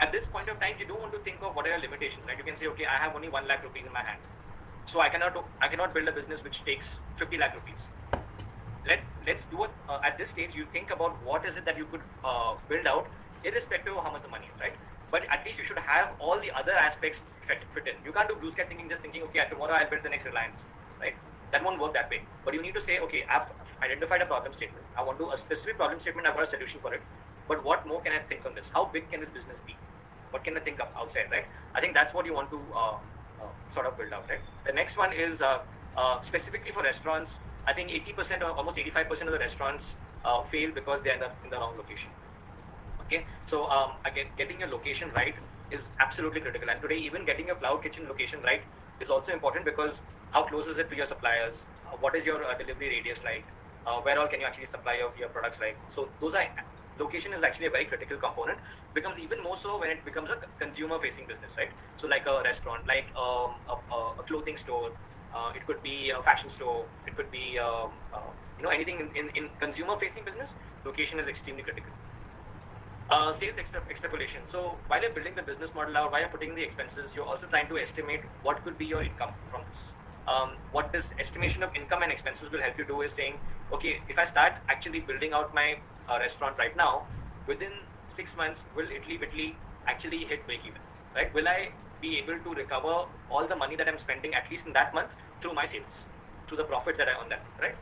At this point of time, you don't want to think of what are your limitations, right? You can say, okay, I have only 1 lakh rupees in my hand, so I cannot build a business which takes 50 lakh rupees. Let's do it at this stage. You think about what is it that you could build out, irrespective of how much the money is, right? But at least you should have all the other aspects fit in. You can't do blue sky thinking, just thinking, okay, tomorrow I'll build the next Reliance, right? That won't work that way. But you need to say, okay, I've identified a problem statement. I want to a specific problem statement. I've got a solution for it. But what more can I think on this? How big can this business be? What can I think of outside, right? I think that's what you want to sort of build out, right? The next one is specifically for restaurants. I think 80% or almost 85% of the restaurants fail because they end up in the wrong location. Okay, so again, getting your location right is absolutely critical. And today, even getting your cloud kitchen location right is also important, because how close is it to your suppliers? What is your delivery radius like? Where all can you actually supply your products like? So those are location is actually a very critical component. Becomes even more so when it becomes a consumer-facing business, right? So like a restaurant, like a clothing store, it could be a fashion store, it could be anything in consumer-facing business. Location is extremely critical. Sales extrapolation. So while you're building the business model out, while you're putting the expenses, you're also trying to estimate what could be your income from this. What this estimation of income and expenses will help you do is saying, okay, if I start actually building out my restaurant right now, within 6 months, will Italy actually hit break even, right? Will I be able to recover all the money that I'm spending, at least in that month, through my sales, through the profits that I earn that month, right?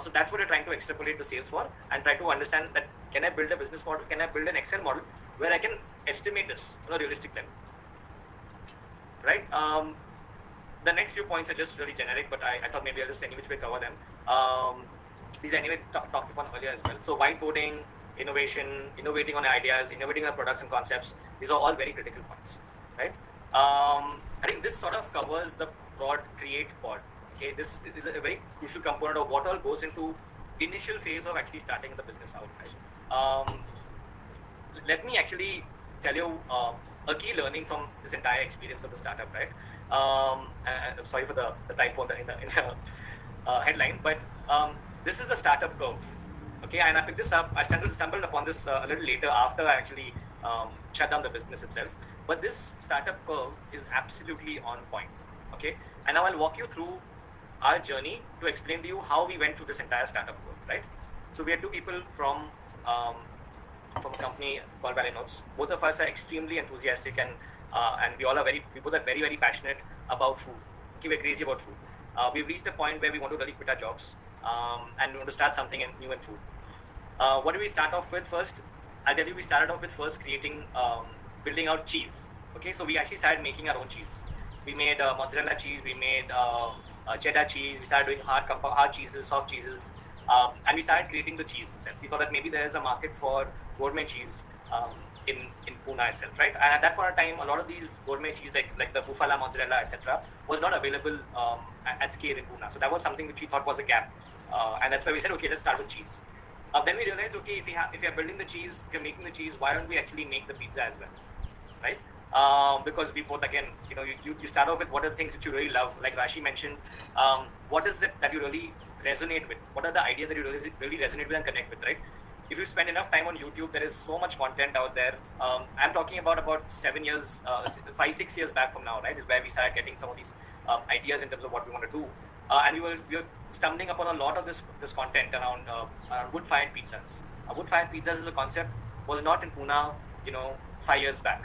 So that's what you're trying to extrapolate the sales for, and try to understand that, can I build a business model, can I build an Excel model where I can estimate this on a realistic level? right? The next few points are just really generic, but I thought maybe I'll just anyway cover them. These are anyway talked upon earlier as well. So whiteboarding, innovation, innovating on ideas, innovating on products and concepts, these are all very critical points, right? I think this sort of covers the broad create part. Okay, this is a very crucial component of what all goes into initial phase of actually starting the business out, right? Let me actually tell you a key learning from this entire experience of the startup, right? I'm sorry for the typo in the headline, but this is a startup curve. Okay, and I picked this up. I stumbled upon this a little later after I actually shut down the business itself. But this startup curve is absolutely on point. Okay, and now I'll walk you through our journey to explain to you how we went through this entire startup curve, right? So we are two people from a company called Valley Notes. Both of us are extremely enthusiastic and we both are very, very passionate about food. Okay, we're crazy about food. We've reached a point where we want to really quit our jobs and we want to start something new in food. What do we start off with first? I'll tell you, we started off with first building out cheese. Okay, so we actually started making our own cheese. We made mozzarella cheese, we made cheddar cheese, we started doing hard cheeses, soft cheeses, and we started creating the cheese itself. We thought that maybe there is a market for gourmet cheese in Pune itself, right? And at that point of time, a lot of these gourmet cheese, like the Bufala mozzarella, etc., was not available at scale in Pune. So that was something which we thought was a gap, and that's why we said, okay, let's start with cheese. Then we realized, okay, if you're building the cheese, if you're making the cheese, why don't we actually make the pizza as well, right? Because we both, again, you start off with what are the things that you really love, like Rashi mentioned. What is it that you really resonate with? What are the ideas that you really resonate with and connect with, right? If you spend enough time on YouTube, there is so much content out there. I'm talking about 7 years, 5-6 years back from now, right? Is where we started getting some of these ideas in terms of what we want to do, and we were stumbling upon a lot of this content around wood-fired pizzas. Wood-fired pizzas as a concept was not in Pune, 5 years back.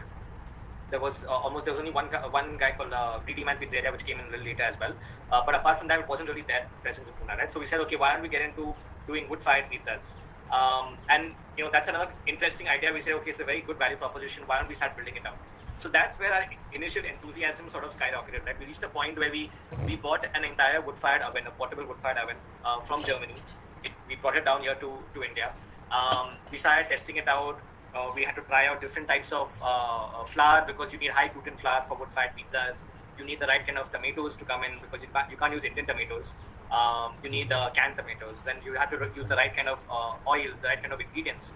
There was only one guy called Greedy Man Pizzeria, which came in a little later as well. But apart from that, it wasn't really that present in Pune, right? So we said, okay, why don't we get into doing wood-fired pizzas? And that's another interesting idea. We say, okay, it's a very good value proposition. Why don't we start building it out? So that's where our initial enthusiasm sort of skyrocketed, right? We reached a point where we bought an entire wood-fired oven, a portable wood-fired oven from Germany. We brought it down here to India. We started testing it out. We had to try out different types of flour because you need high gluten flour for wood-fired pizzas. You need the right kind of tomatoes to come in because you can't use Indian tomatoes. You need canned tomatoes. Then you have to use the right kind of oils, the right kind of ingredients.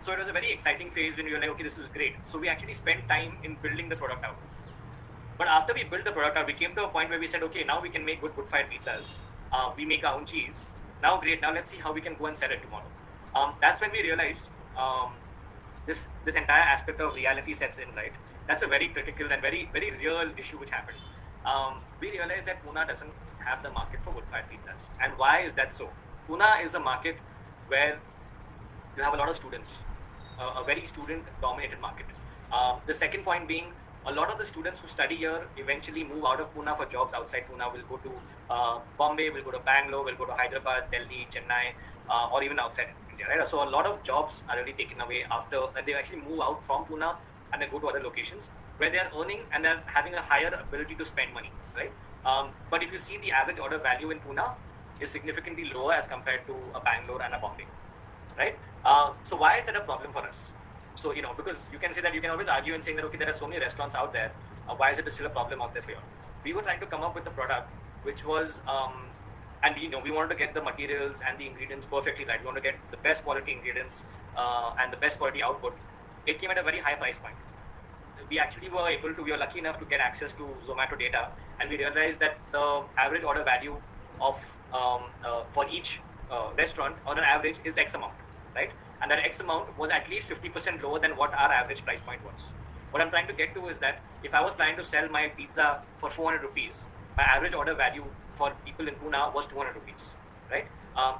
So it was a very exciting phase when we were like, okay, this is great. So we actually spent time in building the product out. But after we built the product out, we came to a point where we said, okay, now we can make good wood-fired pizzas. We make our own cheese. Now, great. Now let's see how we can go and sell it tomorrow. That's when we realized this entire aspect of reality sets in, right? That's a very critical and very, very real issue which happened. We realized that Pune doesn't have the market for wood-fired pizzas. And why is that so? Pune is a market where you have a lot of students, a very student-dominated market. The second point being, a lot of the students who study here eventually move out of Pune for jobs outside Pune. Will go to Bombay, will go to Bangalore, will go to Hyderabad, Delhi, Chennai, or even outside India, right? So a lot of jobs are really taken away after, and they actually move out from Pune and then go to other locations where they are earning and they're having a higher ability to spend money, right? But if you see the average order value in Pune is significantly lower as compared to a Bangalore and a Bombay, right? So why is that a problem for us? So, because you can say that you can always argue and saying that, okay, there are so many restaurants out there. Why is it still a problem out there for you? We were trying to come up with a product which was, and we wanted to get the materials and the ingredients perfectly right. We wanted to get the best quality ingredients and the best quality output. It came at a very high price point. We were lucky enough to get access to Zomato data, and we realized that the average order value of for each restaurant on an average is X amount, right? And that X amount was at least 50% lower than what our average price point was. What I'm trying to get to is that if I was planning to sell my pizza for 400 rupees, my average order value for people in Pune was 200 rupees, right?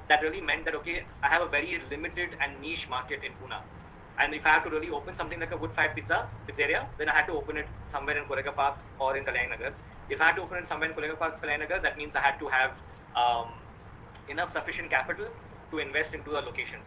That really meant that, okay, I have a very limited and niche market in Pune. And if I have to really open something like a wood-fired pizzeria, then I had to open it somewhere in Korega Park or in Kalyani Nagar. If I had to open it somewhere in Korega Park, Kalyani Nagar, that means I had to have enough sufficient capital to invest into a location.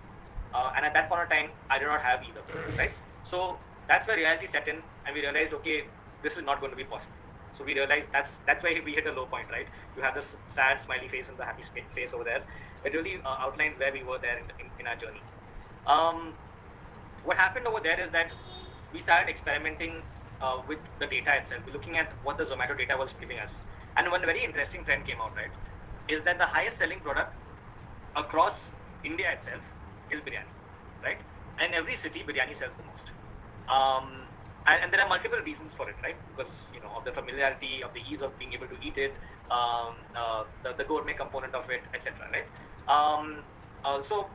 And at that point of time, I did not have either, right? So that's where reality set in, and we realized, okay, this is not going to be possible. So we realized that's why we hit a low point, right? You have this sad smiley face and the happy face over there. It really outlines where we were there in our journey. What happened over there is that we started experimenting with the data itself. We're looking at what the Zomato data was giving us. And one very interesting trend came out, right? Is that the highest selling product across India itself is biryani, right? And every city, biryani sells the most. And there are multiple reasons for it, right? Because, you know, of the familiarity, of the ease of being able to eat it, the gourmet component of it, etc., right? So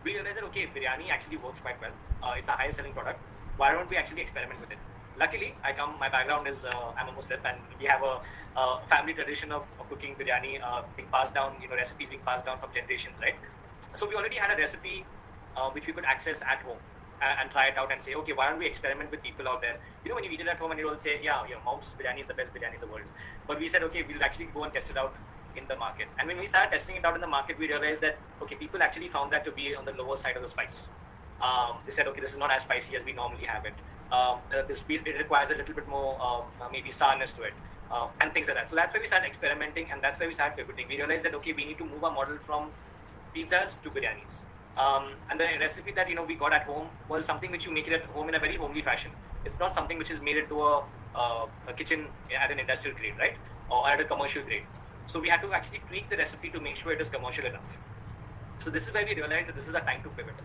we realized that, okay, biryani actually works quite well. It's the highest selling product. Why don't we actually experiment with it? Luckily, my background is, I'm a Muslim, and we have a family tradition of cooking biryani being passed down, you know, recipes being passed down from generations, right? So we already had a recipe which we could access at home and try it out and say, okay, why don't we experiment with people out there? You know, when you eat it at home and you all say, yeah, your mom's biryani is the best biryani in the world. But we said, okay, we'll actually go and test it out in the market. And when we started testing it out in the market, we realized that, okay, people actually found that to be on the lower side of the spice. They said, okay, this is not as spicy as we normally have it. It requires a little bit more maybe sourness to it, and things like that. So that's why we started experimenting, and that's why we started pivoting. We realized that, okay, we need to move our model from pizzas to biryanis. And the recipe that, you know, we got at home was something which you make it at home in a very homely fashion. It's not something which is made into a kitchen at an industrial grade, right, or at a commercial grade. So we had to actually tweak the recipe to make sure it is commercial enough. So this is where we realized that this is our time to pivot.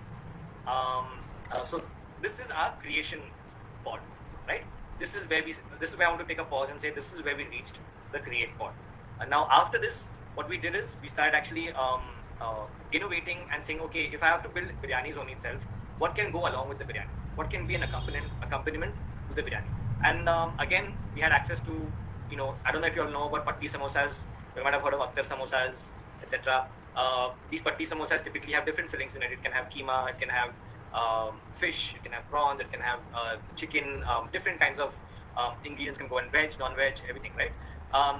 So this is our creation pod, right? This is where I want to take a pause and say this is where we reached the create pod. And now after this, what we did is we started actually innovating and saying, okay, if I have to build biryani zone itself, what can go along with the biryani? What can be an accompaniment to the biryani? And again, we had access to, you know, I don't know if you all know about patti samosas. You might have heard of Akhtar samosas, etc. These patti samosas typically have different fillings in it. It can have keema, it can have fish, it can have prawns, it can have chicken, different kinds of ingredients can go in veg, non-veg, everything, right?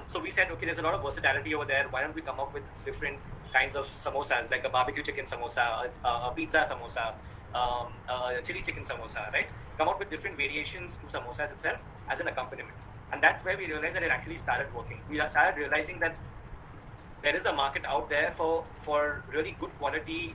So we said, okay, there's a lot of versatility over there. Why don't we come up with different kinds of samosas, like a barbecue chicken samosa, a pizza samosa, a chili chicken samosa, right? Come out with different variations to samosas itself as an accompaniment. And that's where we realized that it actually started working. We started realizing that there is a market out there for really good quality,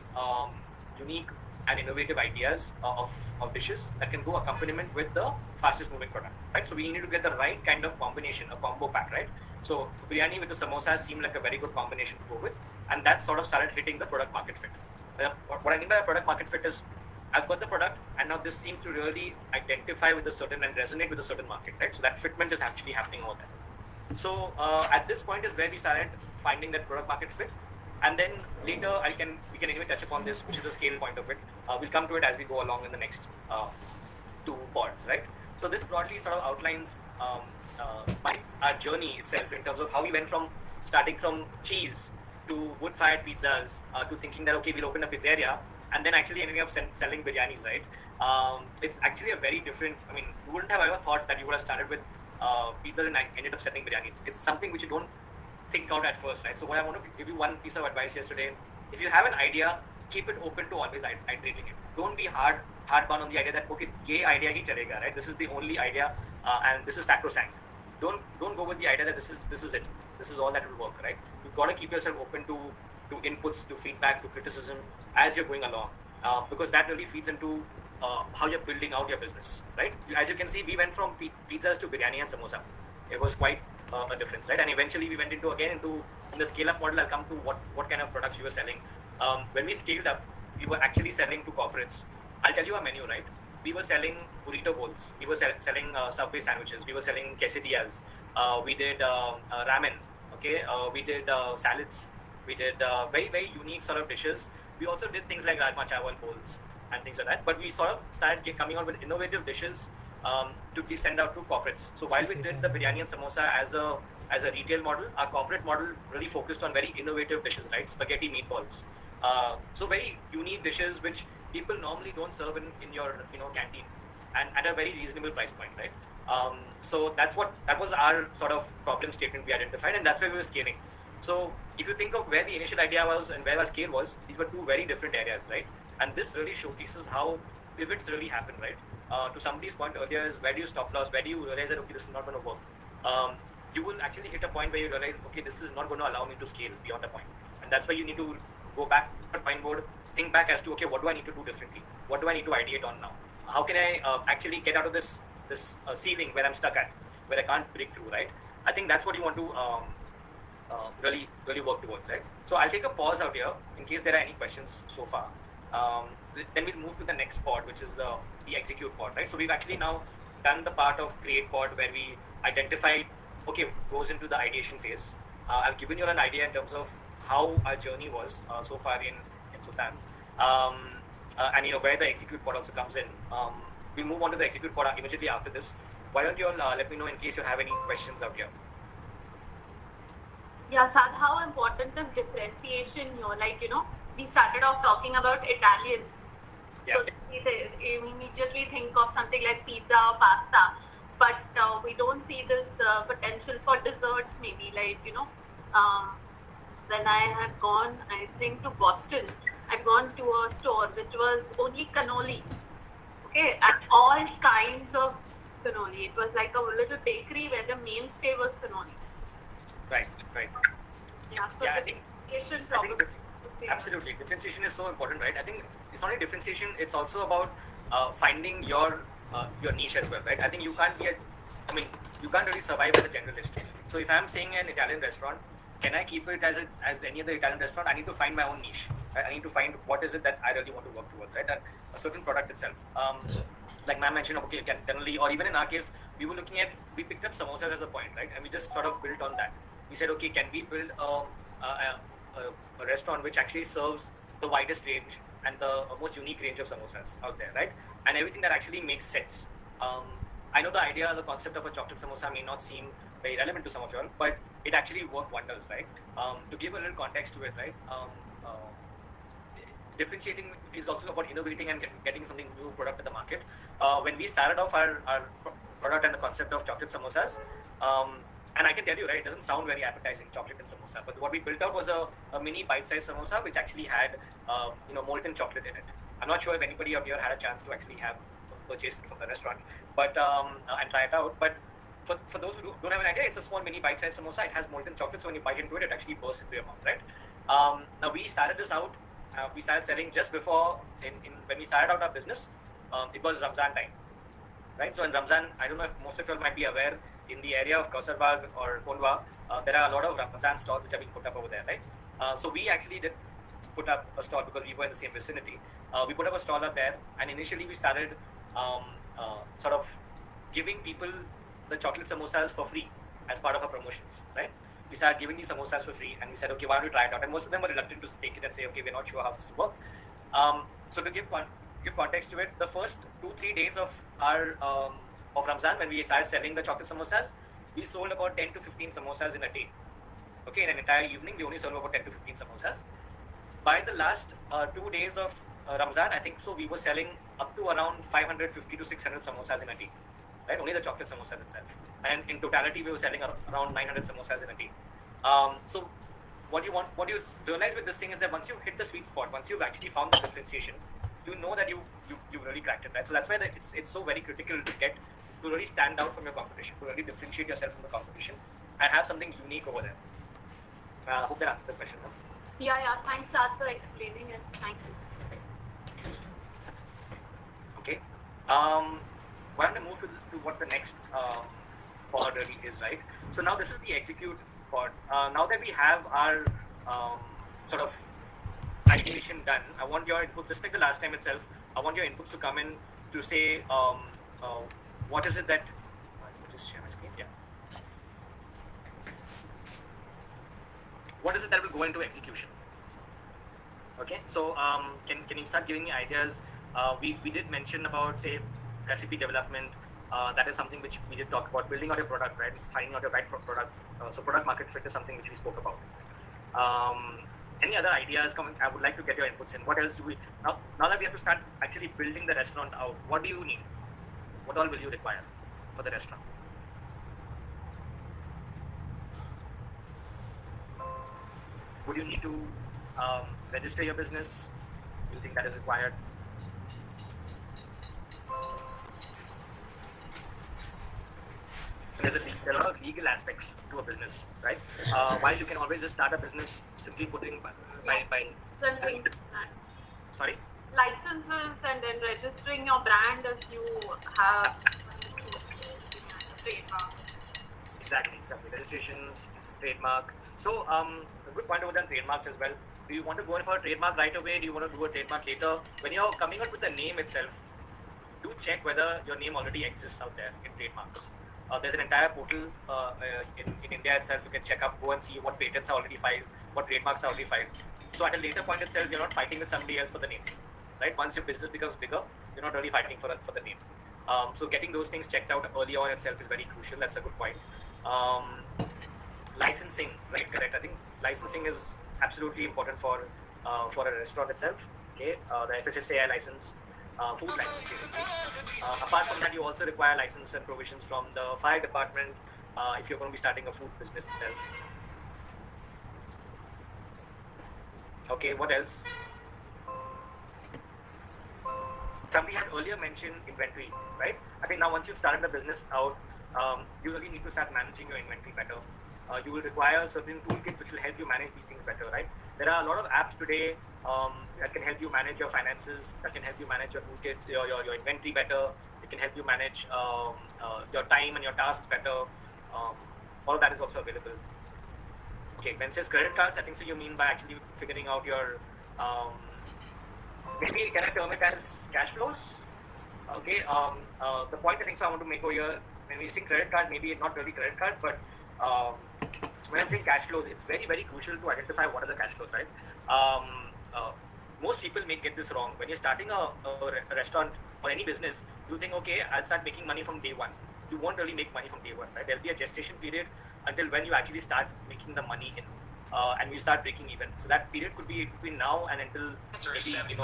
unique and innovative ideas of dishes that can go accompaniment with the fastest moving product, right? So we need to get the right kind of combination, a combo pack, right? So biryani with the samosas seemed like a very good combination to go with, and that sort of started hitting the product market fit. What I mean by a product market fit is I've got the product, and now this seems to really identify with a certain and resonate with a certain market, right? So that fitment is actually happening over there. So at this point is where we started finding that product market fit. And then later we can anyway touch upon this, which is the scale point of it. We'll come to it as we go along in the next two pods, right? So this broadly sort of outlines our journey itself in terms of how we went from starting from cheese to wood-fired pizzas to thinking that, okay, we'll open a pizzeria, and then actually ending up selling biryanis, right? It's actually a very different, I mean, you wouldn't have ever thought that you would have started with pizzas and ended up selling biryanis. It's something which you don't think out at first, right? So what I want to give you one piece of advice yesterday: if you have an idea, keep it open to always iterating it. Don't be hard bound on the idea that, okay, ye idea hi chalega, right? This is the only idea, and this is sacrosanct. Don't go with the idea that this is it. This is all that will work, right? You've got to keep yourself open to inputs, to feedback, to criticism as you're going along, because that really feeds into how you're building out your business, right? As you can see, we went from pizzas to biryani and samosa. It was quite a difference, right? And eventually we went into in the scale-up model. I'll come to what kind of products we were selling. When we scaled up, we were actually selling to corporates. I'll tell you our menu, right? We were selling burrito bowls. We were selling Subway sandwiches. We were selling quesadillas. We did ramen. Okay, we did salads. We did very, very unique sort of dishes. We also did things like rajma chawal bowls and things like that. But we sort of started coming out with innovative dishes to send out to corporates. So while we did the biryani and samosa as a retail model, our corporate model really focused on very innovative dishes, right? Spaghetti meatballs. So very unique dishes which people normally don't serve in your canteen, and at a very reasonable price point, right? So that was our sort of problem statement we identified, and that's where we were scaling. So if you think of where the initial idea was and where our scale was, these were two very different areas, right? And this really showcases how pivots really happen, right? To somebody's point earlier is, where do you stop loss? Where do you realize that, okay, this is not going to work? you will actually hit a point where you realize, okay, this is not going to allow me to scale beyond a point. And that's why you need to go back to the drawing board, think back as to, okay, what do I need to do differently? What do I need to ideate on now? How can I actually get out of this ceiling where I'm stuck at, where I can't break through, right? I think that's what you want to really work towards, right? So I'll take a pause out here in case there are any questions so far. Then we'll move to the next pod, which is the execute pod, right? So we've actually now done the part of create pod where we identified, okay, goes into the ideation phase. I've given you an idea in terms of how our journey was so far in Sultan's, and where the execute pod also comes in. We'll move on to the execute pod immediately after this. Why don't you all let me know in case you have any questions out here? Yeah, Sad, how important is differentiation here? Like, we started off talking about Italian. Yeah. So you immediately think of something like pizza or pasta. But we don't see this potential for desserts maybe. Like, when I had gone, I think to Boston, I'd gone to a store which was only cannoli. Okay, and all kinds of cannoli. It was like a little bakery where the mainstay was cannoli. Right. Yeah, so I think differentiation probably. Absolutely, differentiation is so important, right? I think it's not only differentiation; it's also about finding your niche as well, right? I think you can't you can't really survive as a generalist. So if I'm saying an Italian restaurant, can I keep it as any other Italian restaurant? I need to find my own niche. Right? I need to find what is it that I really want to work towards, right? And a certain product itself. Like ma'am mentioned, okay, generally, or even in our case, we picked up samosas as a point, right? And we just sort of built on that. We said, okay, can we build a restaurant which actually serves the widest range and the most unique range of samosas out there, right? And everything that actually makes sense. I know the idea, the concept of a chocolate samosa may not seem very relevant to some of you all, but it actually worked wonders, right? To give a little context to it, right? Differentiating is also about innovating and getting something new product to the market. When we started off our product and the concept of chocolate samosas, and I can tell you, right, it doesn't sound very appetizing, chocolate and samosa, but what we built out was a mini bite-sized samosa which actually had molten chocolate in it. I'm not sure if anybody out here had a chance to actually have purchased it from the restaurant, but and try it out. But for those who don't have an idea, it's a small mini bite-sized samosa. It has molten chocolate, so when you bite into it, it actually bursts into your mouth, right? Now we started this out. We started selling just before, when we started out our business, it was Ramzan time, right? So in Ramzan, I don't know if most of you all might be aware, in the area of Kausar Bagh or Kondwa, there are a lot of Ramzan stalls which are being put up over there, right? So we actually did put up a stall because we were in the same vicinity. We put up a stall up there, and initially we started sort of giving people the chocolate samosas for free as part of our promotions, right? We started giving these samosas for free, and we said, okay, why don't we try it out? And most of them were reluctant to take it and say, okay, we're not sure how this will work. So to give context to it, the first 2-3 days of our of Ramzan, when we started selling the chocolate samosas, we sold about 10 to 15 samosas in a day. Okay, in an entire evening, we only sold about 10 to 15 samosas. By the last 2 days of Ramzan, I think so, we were selling up to around 550 to 600 samosas in a day, right? Only the chocolate samosas itself. And in totality, we were selling around 900 samosas in a day. So what you realize with this thing is that once you've hit the sweet spot, once you've actually found the differentiation, you know that you've really cracked it, right? So that's why it's so very critical to really stand out from your competition, to really differentiate yourself from the competition and have something unique over there. I hope that answers the question. No? Yeah. Thanks, Sad, for explaining it. Thank you. Okay. Why don't I move to what the next pod really is, right? So now this is the execute pod. Now that we have our sort of ideation done, I want your inputs, just like the last time itself, I want your inputs to come in to say what is it that, just share my screen, yeah. What is it that will go into execution? Okay, so can you start giving me ideas? We did mention about, say, recipe development. That is something which we did talk about, building out your product, right? Finding out your right product. So product market fit is something which we spoke about. Any other ideas coming? I would like to get your inputs in. What else do we, now that we have to start actually building the restaurant out, what do you need? What all will you require for the restaurant? Would you need to register your business? Do you think that is required? And there are a lot of legal aspects to a business, right? While you can always just start a business simply putting by sorry? Licenses and then registering your brand as you have trademark. Exactly. Registrations, trademark. So, a good point over there on trademarks as well. Do you want to go in for a trademark right away? Do you want to do a trademark later? When you're coming out with the name itself, do check whether your name already exists out there in trademarks. There's an entire portal in India itself. You can check up, go and see what patents are already filed, what trademarks are already filed. So at a later point itself, you're not fighting with somebody else for the name, right? Once your business becomes bigger, you're not really fighting for the name. So getting those things checked out early on itself is very crucial. That's a good point. Licensing, right? Correct. I think licensing is absolutely important for a restaurant itself. Okay, the FSSAI license, food license basically. Apart from that, you also require license and provisions from the fire department if you're going to be starting a food business itself. Okay, what else? Somebody had earlier mentioned inventory, right? I think now once you've started the business out, you really need to start managing your inventory better. You will require certain toolkits which will help you manage these things better, right? There are a lot of apps today that can help you manage your finances, that can help you manage your toolkits, your inventory better. It can help you manage your time and your tasks better. All of that is also available. Okay, when it says credit cards, I think so you mean by actually figuring out your, maybe can I term it as cash flows? Okay, the point I think so I want to make over here, when we say credit card, maybe not really credit card, but when I'm saying cash flows, it's very, very crucial to identify what are the cash flows, right? Most people may get this wrong. When you're starting a restaurant or any business, you think, okay, I'll start making money from day one. You won't really make money from day one, right? There'll be a gestation period until when you actually start making the money in. And we start breaking even. So that period could be between now and until maybe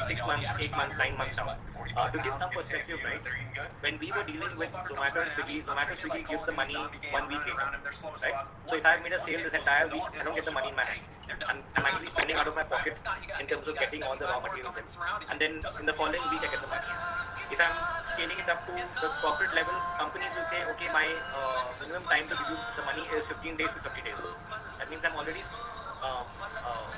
6 months, 8 months, 9 months down. To give some perspective, right? When we were dealing with Zomato and Swiggy gives the money 1 week later, right? So if I've made a sale this entire week, I don't get the money in my hand. I'm actually spending out of my pocket in terms of getting all the raw materials in. And then in the following week, I get the money. If I'm scaling it up to the corporate level, companies will say, okay, my minimum time to give you the money is 15 days to 30 days. That means I'm already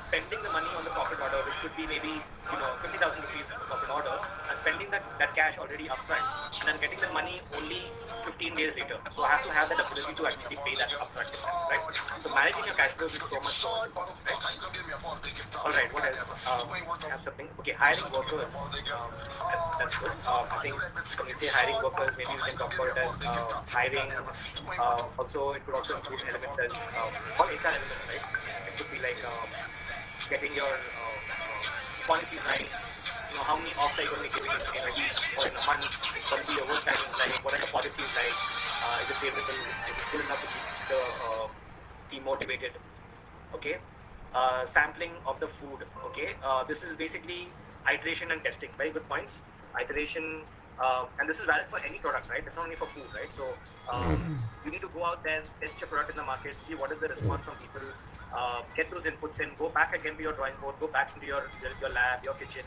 spending the money on the corporate order, which could be maybe 50,000 rupees on the corporate order. I'm spending that cash already upfront, and I'm getting the money only 15 days later. So I have to have that ability to actually pay that upfront itself, right? So managing your cash flows is so much important, right? All right, what else? I have something. Okay, hiring workers. That's good. I think when we say hiring workers, maybe we can talk about it as hiring. Also, it could also include elements as all HR elements, right? It could be like getting your policies right. How many offs are you going to be giving in a week or in a month? What will be your work timings like? What are your policies like? Is it favorable? Is it good enough to keep the team motivated? Okay. Sampling of the food. Okay. This is basically iteration and testing. Very good points. Iteration, and this is valid for any product, right? It's not only for food, right? So you need to go out there, test your product in the market, see what is the response from people, get those inputs in, go back again to your drawing board, go back into your lab, your kitchen,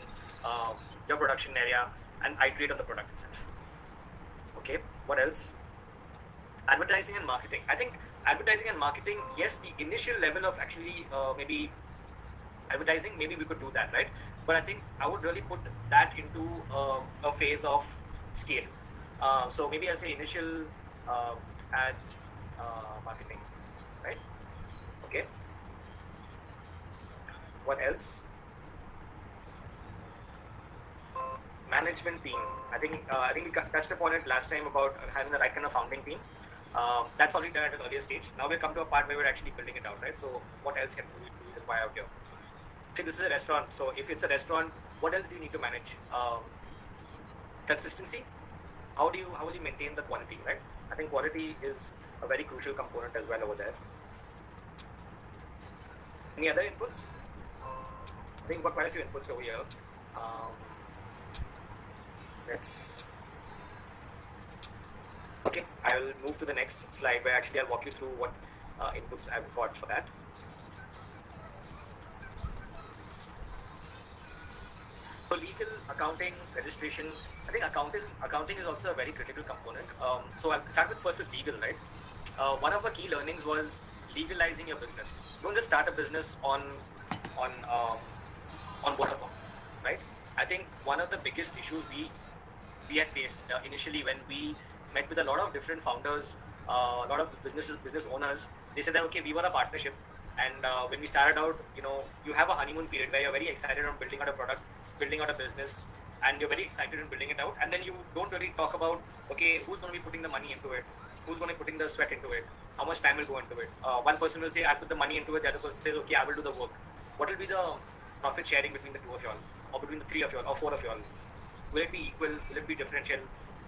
your production area, and iterate on the product itself. Okay, what else? Advertising and marketing. I think advertising and marketing, yes, the initial level of actually maybe advertising, maybe we could do that, right? But I think I would really put that into a phase of scale. So maybe I'll say initial ads, marketing, right? Okay. What else? Management team. I think we touched upon it last time about having the right kind of founding team. That's already done at an earlier stage. Now we come to a part where we're actually building it out, right? So what else can we require out here? See, this is a restaurant. So if it's a restaurant, what else do you need to manage? Consistency. How will you maintain the quality, right? I think quality is a very crucial component as well over there. Any other inputs? I think we've got quite a few inputs over here. Okay, I will move to the next slide where actually I'll walk you through what inputs I've got for that. So legal, accounting, registration. I think accounting is also a very critical component. So I'll start with first with legal, right? One of the key learnings was legalizing your business. Don't just start a business on um, on word of mouth, right? I think one of the biggest issues we had faced initially when we met with a lot of different founders, a lot of business owners. They said that okay, we were a partnership, and when we started out, you have a honeymoon period where you're very excited on building out a product, building out a business, and you're very excited in building it out, and then you don't really talk about okay, who's going to be putting the money into it, who's going to be putting the sweat into it, how much time will go into it. One person will say I put the money into it, the other person says okay, I will do the work. What will be the profit sharing between the two of y'all, or between the three of y'all, or four of y'all? Will it be equal? Will it be differential?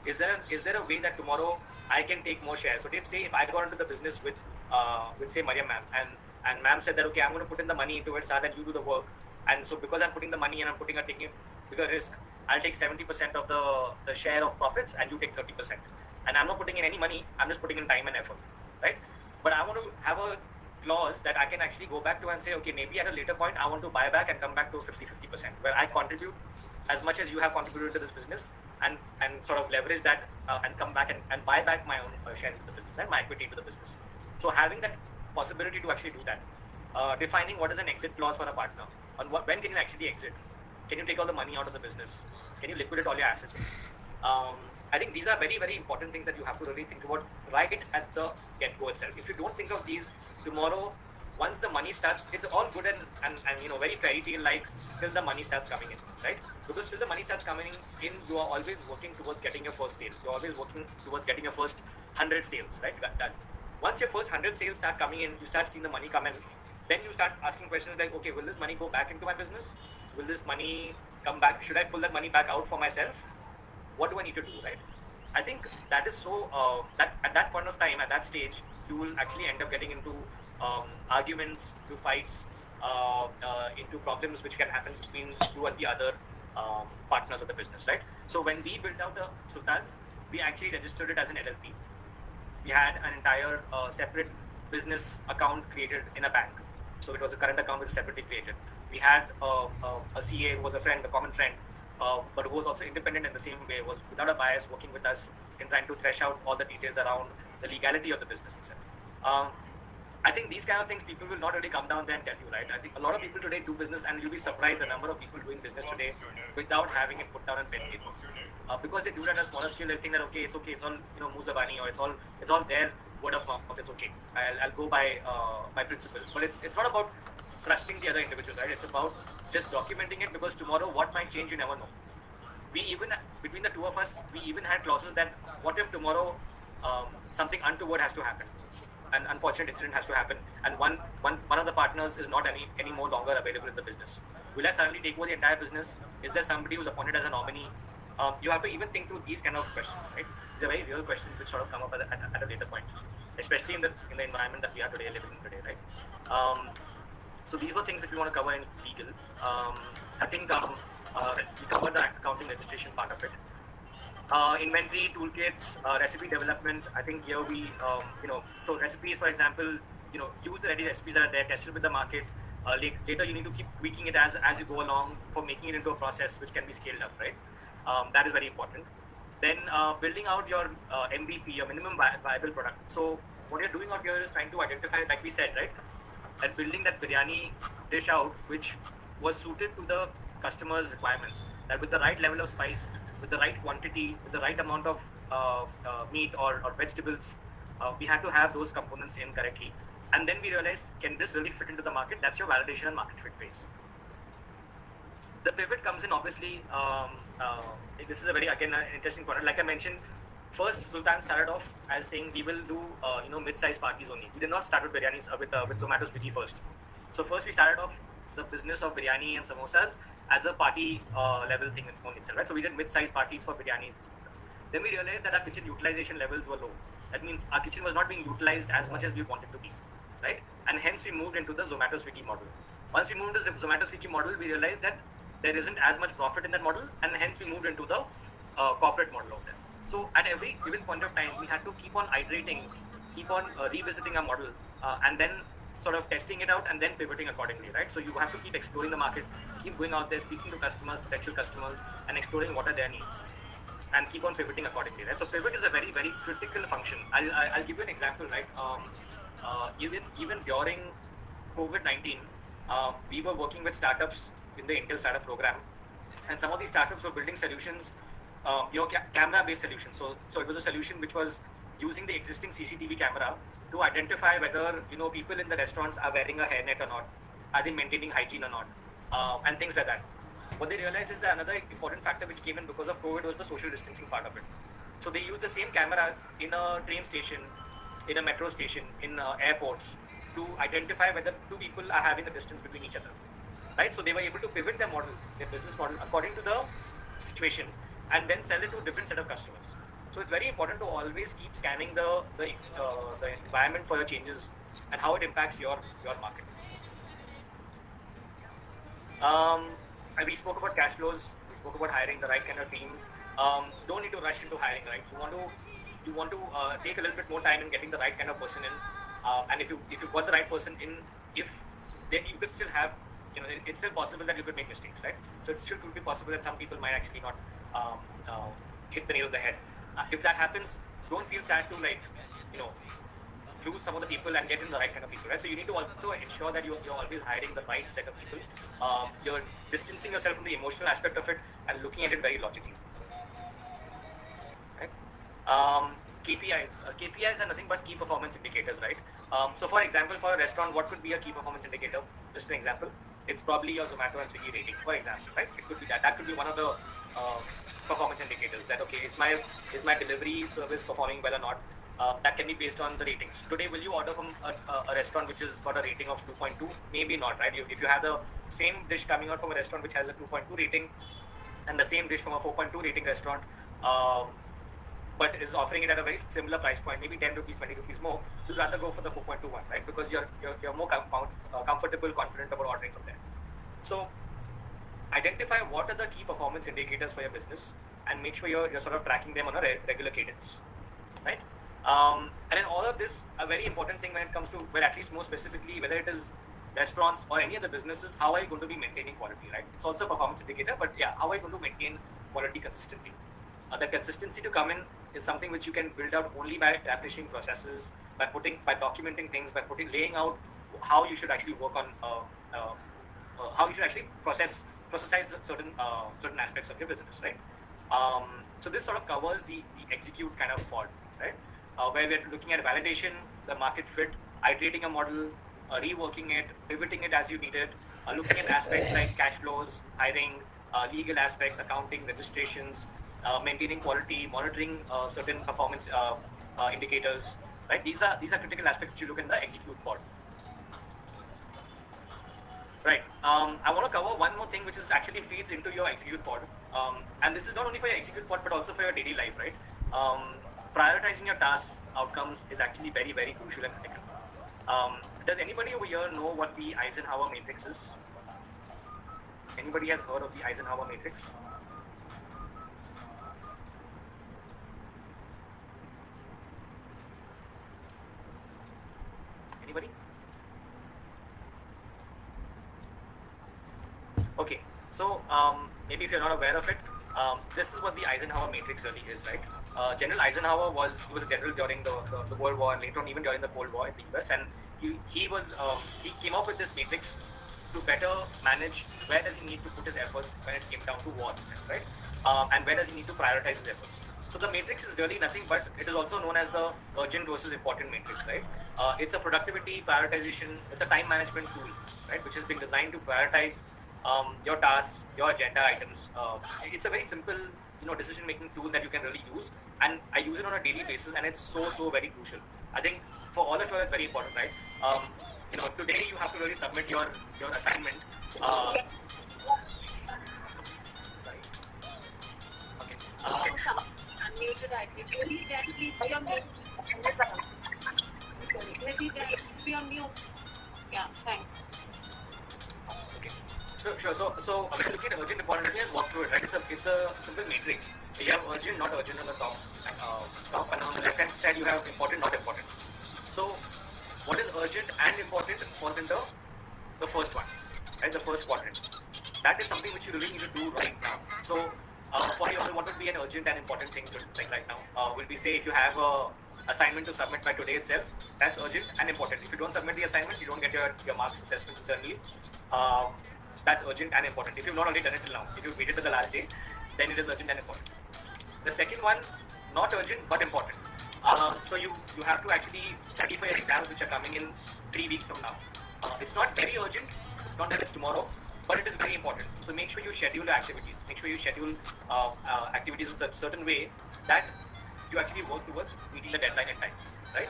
Is there a way that tomorrow I can take more shares? So if I got into the business with say Mariam ma'am, and ma'am said that okay, I'm going to put in the money into it so that you do the work, and so because I'm putting the money and I'm taking a bigger risk, I'll take 70% of the share of profits and you take 30%. And I'm not putting in any money, I'm just putting in time and effort, right? But I want to have a clause that I can actually go back to and say, okay, maybe at a later point, I want to buy back and come back to 50%, where I contribute as much as you have contributed to this business and sort of leverage that and come back and buy back my own share into the business and my equity into the business. So having that possibility to actually do that, defining what is an exit clause for a partner, when can you actually exit? Can you take all the money out of the business? Can you liquidate all your assets? I think these are very, very important things that you have to really think about right at the get-go itself. If you don't think of these, tomorrow, once the money starts, it's all good and very fairy tale like till the money starts coming in, right? Because till the money starts coming in, you are always working towards getting your first sale. You're always working towards getting your first 100 sales, right? That once your first 100 sales start coming in, you start seeing the money come in. Then you start asking questions like, okay, will this money go back into my business? Will this money come back? Should I pull that money back out for myself? What do I need to do, right? I think that is so, that at that point of time, at that stage, you will actually end up getting into arguments, into fights, into problems which can happen between you and the other partners of the business, right? So when we built out the Sultans, we actually registered it as an LLP. We had an entire separate business account created in a bank. So it was a current account which was separately created. We had a CA who was a friend, a common friend, but who was also independent in the same way, was without a bias, working with us in trying to thresh out all the details around the legality of the business itself. I think these kind of things people will not really come down there and tell you, right? I think a lot of people today do business, and you'll be surprised the number of people doing business today without having it put down on pen paper. Because they do that at a smaller scale, they think that okay, it's all Muzabani, or it's all there, word of mouth, it's okay. I'll go by principle. But it's not about trusting the other individual, right? It's about just documenting it, because tomorrow what might change, you never know. We even, between the two of us, we even had clauses that what if tomorrow something untoward has to happen, an unfortunate incident has to happen, and one of the partners is not any more longer available in the business. Will I suddenly take over the entire business? Is there somebody who's appointed as a nominee? You have to even think through these kind of questions, right? These are very real questions which sort of come up at a later point, especially in the environment that we are today living in today, right? So these were things that we want to cover in legal. I think we covered the accounting registration part of it. Inventory, toolkits, recipe development. I think here we, so recipes, for example, use the ready recipes that are there, test it with the market. Later, you need to keep tweaking it as you go along for making it into a process which can be scaled up, right? That is very important. Then building out your MVP, your minimum viable product. So what you're doing out here is trying to identify, like we said, right, and building that biryani dish out which was suited to the customer's requirements. That with the right level of spice, with the right quantity, with the right amount of meat or vegetables, we had to have those components in correctly. And then we realized, can this really fit into the market? That's your validation and market fit phase. The pivot comes in, obviously, this is a very, again, interesting product. Like I mentioned, first Sultan started off as saying we will do, mid-sized parties only. We did not start with biryanis with Zomato Swiggy first. So first we started off the business of biryani and samosas as a party level thing on itself, right? So we did mid-sized parties for biryanis and samosas. Then we realized that our kitchen utilization levels were low. That means our kitchen was not being utilized as much as we wanted to be, right? And hence we moved into the Zomato Swiggy model. Once we moved to the Zomato Swiggy model, we realized that there isn't as much profit in that model, and hence we moved into the corporate model of that. So at every given point of time, we had to keep on iterating, keep on revisiting our model, and then sort of testing it out and then pivoting accordingly, right? So you have to keep exploring the market, keep going out there, speaking to customers, potential customers, and exploring what are their needs, and keep on pivoting accordingly, right? So pivot is a very, very critical function. I'll give you an example, right? Even during COVID-19, we were working with startups in the Intel startup program, and some of these startups were building solutions, camera-based solutions. So it was a solution which was using the existing CCTV camera to identify whether people in the restaurants are wearing a hairnet or not, are they maintaining hygiene or not, and things like that. What they realized is that another important factor which came in because of COVID was the social distancing part of it. So they used the same cameras in a train station, in a metro station, in airports, to identify whether two people are having a distance between each other, right? So they were able to pivot their model, their business model, according to the situation, and then sell it to a different set of customers. So it's very important to always keep scanning the environment for your changes and how it impacts your market. We spoke about cash flows. We spoke about hiring the right kind of team. Don't need to rush into hiring, right? You want to take a little bit more time in getting the right kind of person in. And if you've got the right person in, then you could still have, it's still possible that you could make mistakes, right? So it still could be possible that some people might actually not hit the nail on the head. If that happens, don't feel sad to lose some of the people and get in the right kind of people, right? So you need to also ensure that you're always hiring the right set of people. You're distancing yourself from the emotional aspect of it and looking at it very logically, right? KPIs are nothing but key performance indicators, right? So for example, for a restaurant, what could be a key performance indicator? Just an example. It's probably your Zomato and Swiggy rating, for example, right? It could be that. That could be one of the performance indicators, that okay, is my delivery service performing well or not? That can be based on the ratings. Today, will you order from a restaurant which has got a rating of 2.2? Maybe not, right? If you have the same dish coming out from a restaurant which has a 2.2 rating, and the same dish from a 4.2 rating restaurant, but is offering it at a very similar price point, maybe 10 rupees, 20 rupees more, you'd rather go for the 4.2 one, right? Because you're more comfortable, confident about ordering from there. So identify what are the key performance indicators for your business and make sure you're sort of tracking them on a regular cadence, right? And then all of this, a very important thing when it comes to, well, at least more specifically, whether it is restaurants or any other businesses, how are you going to be maintaining quality, right? It's also a performance indicator, but yeah, how are you going to maintain quality consistently? The consistency to come in is something which you can build out only by establishing processes, by documenting things, by laying out how you should actually work on, how you should actually processize certain aspects of your business, right? So this sort of covers the execute kind of part, right? Where we're looking at validation, the market fit, iterating a model, reworking it, pivoting it as you need it, looking at aspects like cash flows, hiring, legal aspects, accounting, registrations, maintaining quality, monitoring certain performance indicators, right? These are critical aspects which you look in the execute part. Right. I want to cover one more thing which is actually feeds into your execute pod. And this is not only for your execute pod but also for your daily life, right? Prioritizing your tasks, outcomes is actually very, very crucial and critical. Does anybody over here know what the Eisenhower matrix is? Anybody has heard of the Eisenhower matrix? Anybody? Okay, so maybe if you're not aware of it, this is what the Eisenhower matrix really is, right? General Eisenhower was a general during the World War and later on even during the Cold War in the US, and he came up with this matrix to better manage where does he need to put his efforts when it came down to war itself, right? And where does he need to prioritize his efforts. So the matrix is really nothing but it is also known as the urgent versus important matrix, right? It's a productivity prioritization, it's a time management tool, right? Which has been designed to prioritize your tasks, your agenda items. It's a very simple, decision-making tool that you can really use, and I use it on a daily basis, and it's so very crucial. I think for all of you, it's very important, right? Today you have to really submit your assignment. Right. Okay. Unmuted, I think. Please be on mute. Please be on mute. Yeah, thanks. Okay. Sure. So when you look at urgent, important, just walk through it, right? It's a simple matrix. You have urgent, not urgent on the top, and on the left hand side you have important, not important. So what is urgent and important falls in the first one, right? The first quadrant. That is something which you really need to do right now. So, for you, what would be an urgent and important thing to like right now? Will we say if you have a assignment to submit by today itself, that's urgent and important. If you don't submit the assignment, you don't get your marks assessment internally. So that's urgent and important. If you've not already done it till now, if you've waited till the last day, then it is urgent and important. The second one, not urgent but important. So you have to actually study for your exams which are coming in 3 weeks from now. It's not very urgent. It's not that it's tomorrow, but it is very important. So make sure you schedule your activities. Make sure you schedule activities in a certain way that you actually work towards meeting the deadline in time, right?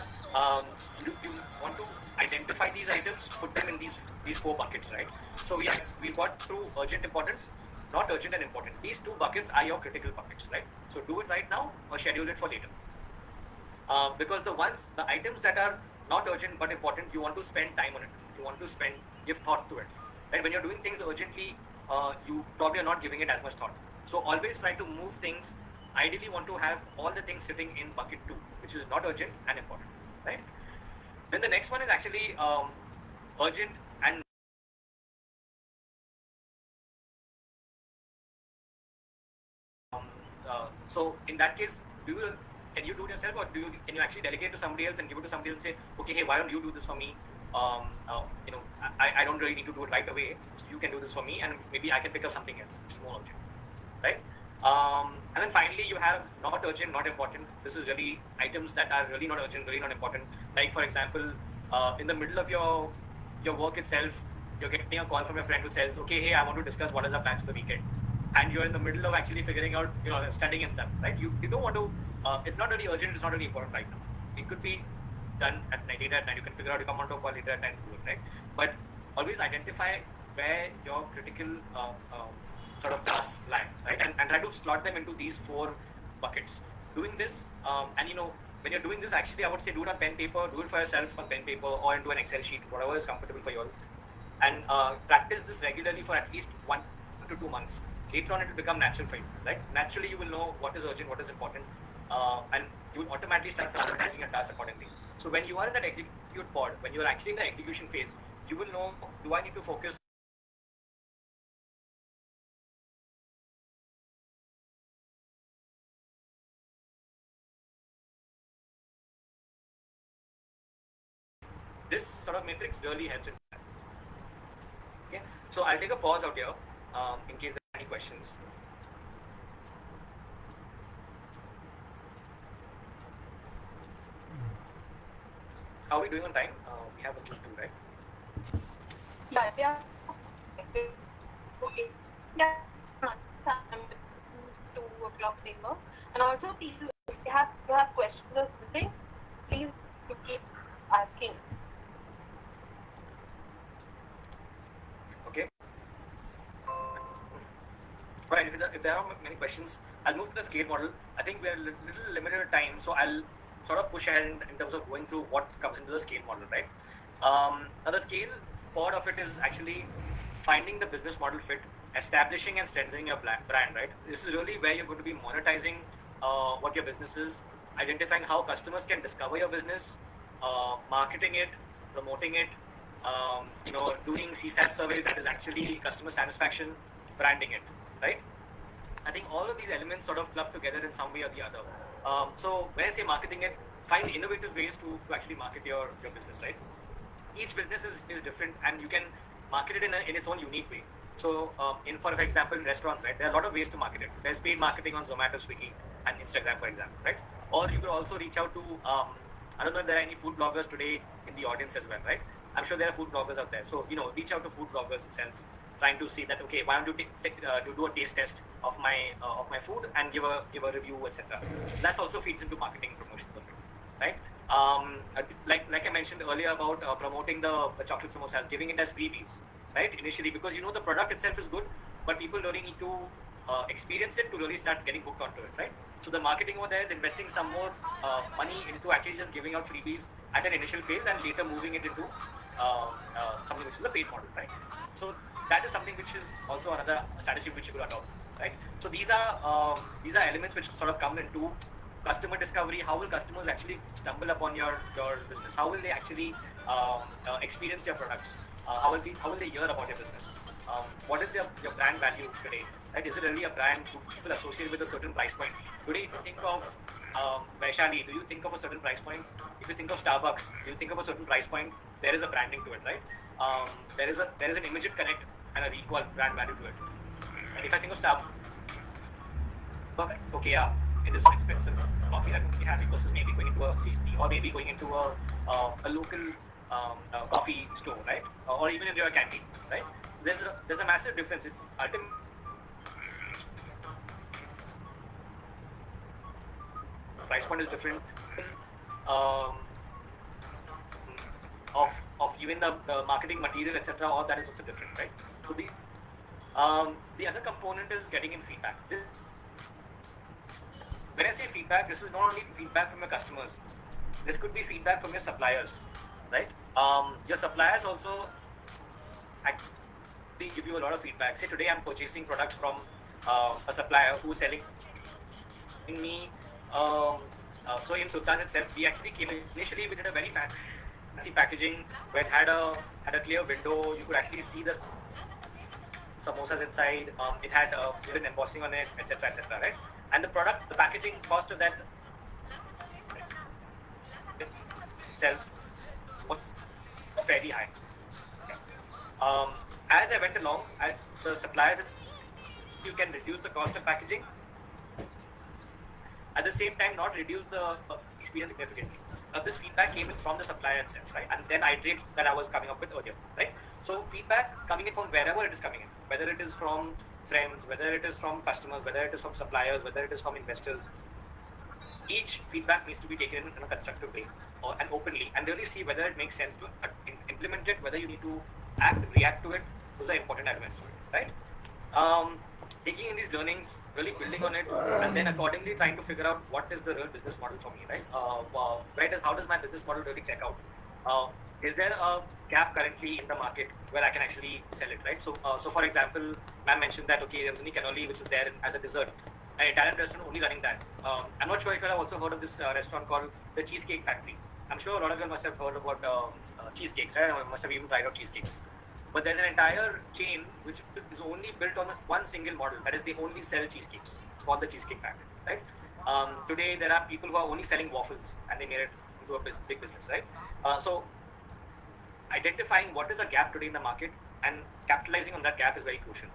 You want to identify these items, put them in these 4 buckets, right? So we got through urgent, important, not urgent and important. These 2 buckets are your critical buckets, right? So do it right now or schedule it for later. Because the items that are not urgent but important, you want to spend time on it. You want to give thought to it. Right? When you're doing things urgently, you probably are not giving it as much thought. So always try to move things. Ideally want to have all the things sitting in bucket 2, which is not urgent and important, right? Then the next one is actually urgent and so in that case, can you do it yourself, or can you actually delegate to somebody else and give it to somebody else and say, okay, hey, why don't you do this for me? I don't really need to do it right away. So you can do this for me, and maybe I can pick up something else, which is more urgent, right? And then finally, you have not urgent, not important. This is really items that are really not urgent, really not important. Like for example, in the middle of your work itself, you're getting a call from your friend who says, okay, hey, I want to discuss what is our plans for the weekend. And you're in the middle of actually figuring out, studying and stuff, right? You don't want to, it's not really urgent, it's not really important right now. It could be done at night, later at night. You can figure out, you come on to a call later at night and do it, right? But always identify where your critical sort of tasks lie, right? And try to slot them into these 4 buckets. Doing this, and when you're doing this, actually, I would say do it on pen paper, do it for yourself on pen paper or into an Excel sheet, whatever is comfortable for you all. And practice this regularly for at least 1 to 2 months. Later on, it will become natural for you, right? Naturally, you will know what is urgent, what is important, and you will automatically start prioritizing your tasks accordingly. So when you are in that execute pod, when you are actually in the execution phase, you will know, do I need to focus this sort of matrix really helps in that. Okay, so I'll take a pause out here in case there are any questions. How are we doing on time? We have until 2, right? Yeah. Okay. Yeah. 2 o'clock paper. And also, people, if you have questions or something, please keep asking. Okay. Right. If there are many questions, I'll move to the scale model. I think we're a little limited in time, so I'll sort of push ahead in terms of going through what comes into the scale model, right? Now the scale part of it is actually finding the business model fit, establishing and strengthening your brand, right? This is really where you're going to be monetizing what your business is, identifying how customers can discover your business, marketing it, promoting it, doing CSAT surveys, that is actually customer satisfaction, branding it, right? I think all of these elements sort of club together in some way or the other. So when I say marketing it, find innovative ways to actually market your business, right? Each business is different, and you can market it in its own unique way. So for example, in restaurants, right, there are a lot of ways to market it. There's paid marketing on Zomato, Swiggy, and Instagram, for example, right? Or you could also reach out to, I don't know if there are any food bloggers today in the audience as well, right? I'm sure there are food bloggers out there. So, reach out to food bloggers itself, trying to see that, okay, why don't you do a taste test of my food and give a review, etc. That also feeds into marketing promotions of it, right? Like I mentioned earlier about promoting the chocolate samosas, giving it as freebies, right? Initially, because the product itself is good, but people really need to experience it to really start getting hooked onto it, right? So the marketing over there is investing some more money into actually just giving out freebies at an initial phase and later moving it into something which is a paid model, right? So that is something which is also another strategy which you could adopt, right? So these are elements which sort of come into customer discovery? How will customers actually stumble upon your business? How will they actually experience your products? How will they hear about your business? What is your brand value today? Right? Is it really a brand? Do people associate with a certain price point? Today, if you think of Vaishali, do you think of a certain price point? If you think of Starbucks, do you think of a certain price point? There is a branding to it, right? There is an immediate connect and a recall brand value to it. And if I think of Starbucks, okay, yeah, it is expensive coffee that we have versus maybe going into a CCD or maybe going into a local coffee store, right? Or even in your canteen, right? There's a massive difference. It's ultimately price point is different. Of even the marketing material, etc. All that is also different, right? So the other component is getting in feedback. When I say feedback, this is not only feedback from your customers. This could be feedback from your suppliers, right? Your suppliers also actually give you a lot of feedback. Say today I'm purchasing products from a supplier who's selling me. So in Sultan itself, we actually came initially. We did a very fancy packaging where it had a clear window. You could actually see the samosas inside. It had even embossing on it, etc., etc. Right? And the packaging cost of that itself was fairly high. As I went along, the suppliers, you can reduce the cost of packaging. At the same time, not reduce the experience significantly. This feedback came in from the supplier itself, right? And then iterates that I was coming up with earlier, right? So feedback coming in from wherever it is coming in, whether it is from friends, whether it is from customers, whether it is from suppliers, whether it is from investors, each feedback needs to be taken in a constructive way and openly, and really see whether it makes sense to implement it, whether you need to react to it. Those are important elements to it, right? Taking in these learnings, really building on it, and then accordingly trying to figure out what is the real business model for me, right? How does my business model really check out? Is there a gap currently in the market where I can actually sell it, right? So for example, ma'am mentioned that, okay, there's only cannoli which is there as a dessert, an Italian restaurant only running that. I'm not sure if you have also heard of this restaurant called the Cheesecake Factory. I'm sure a lot of you must have heard about cheesecakes, right? I must have even tried out cheesecakes. But there's an entire chain which is only built on one single model. That is, they only sell cheesecakes. It's called the Cheesecake Factory, right? Today, there are people who are only selling waffles, and they made it into a big business, right? So, identifying what is a gap today in the market and capitalizing on that gap is very crucial.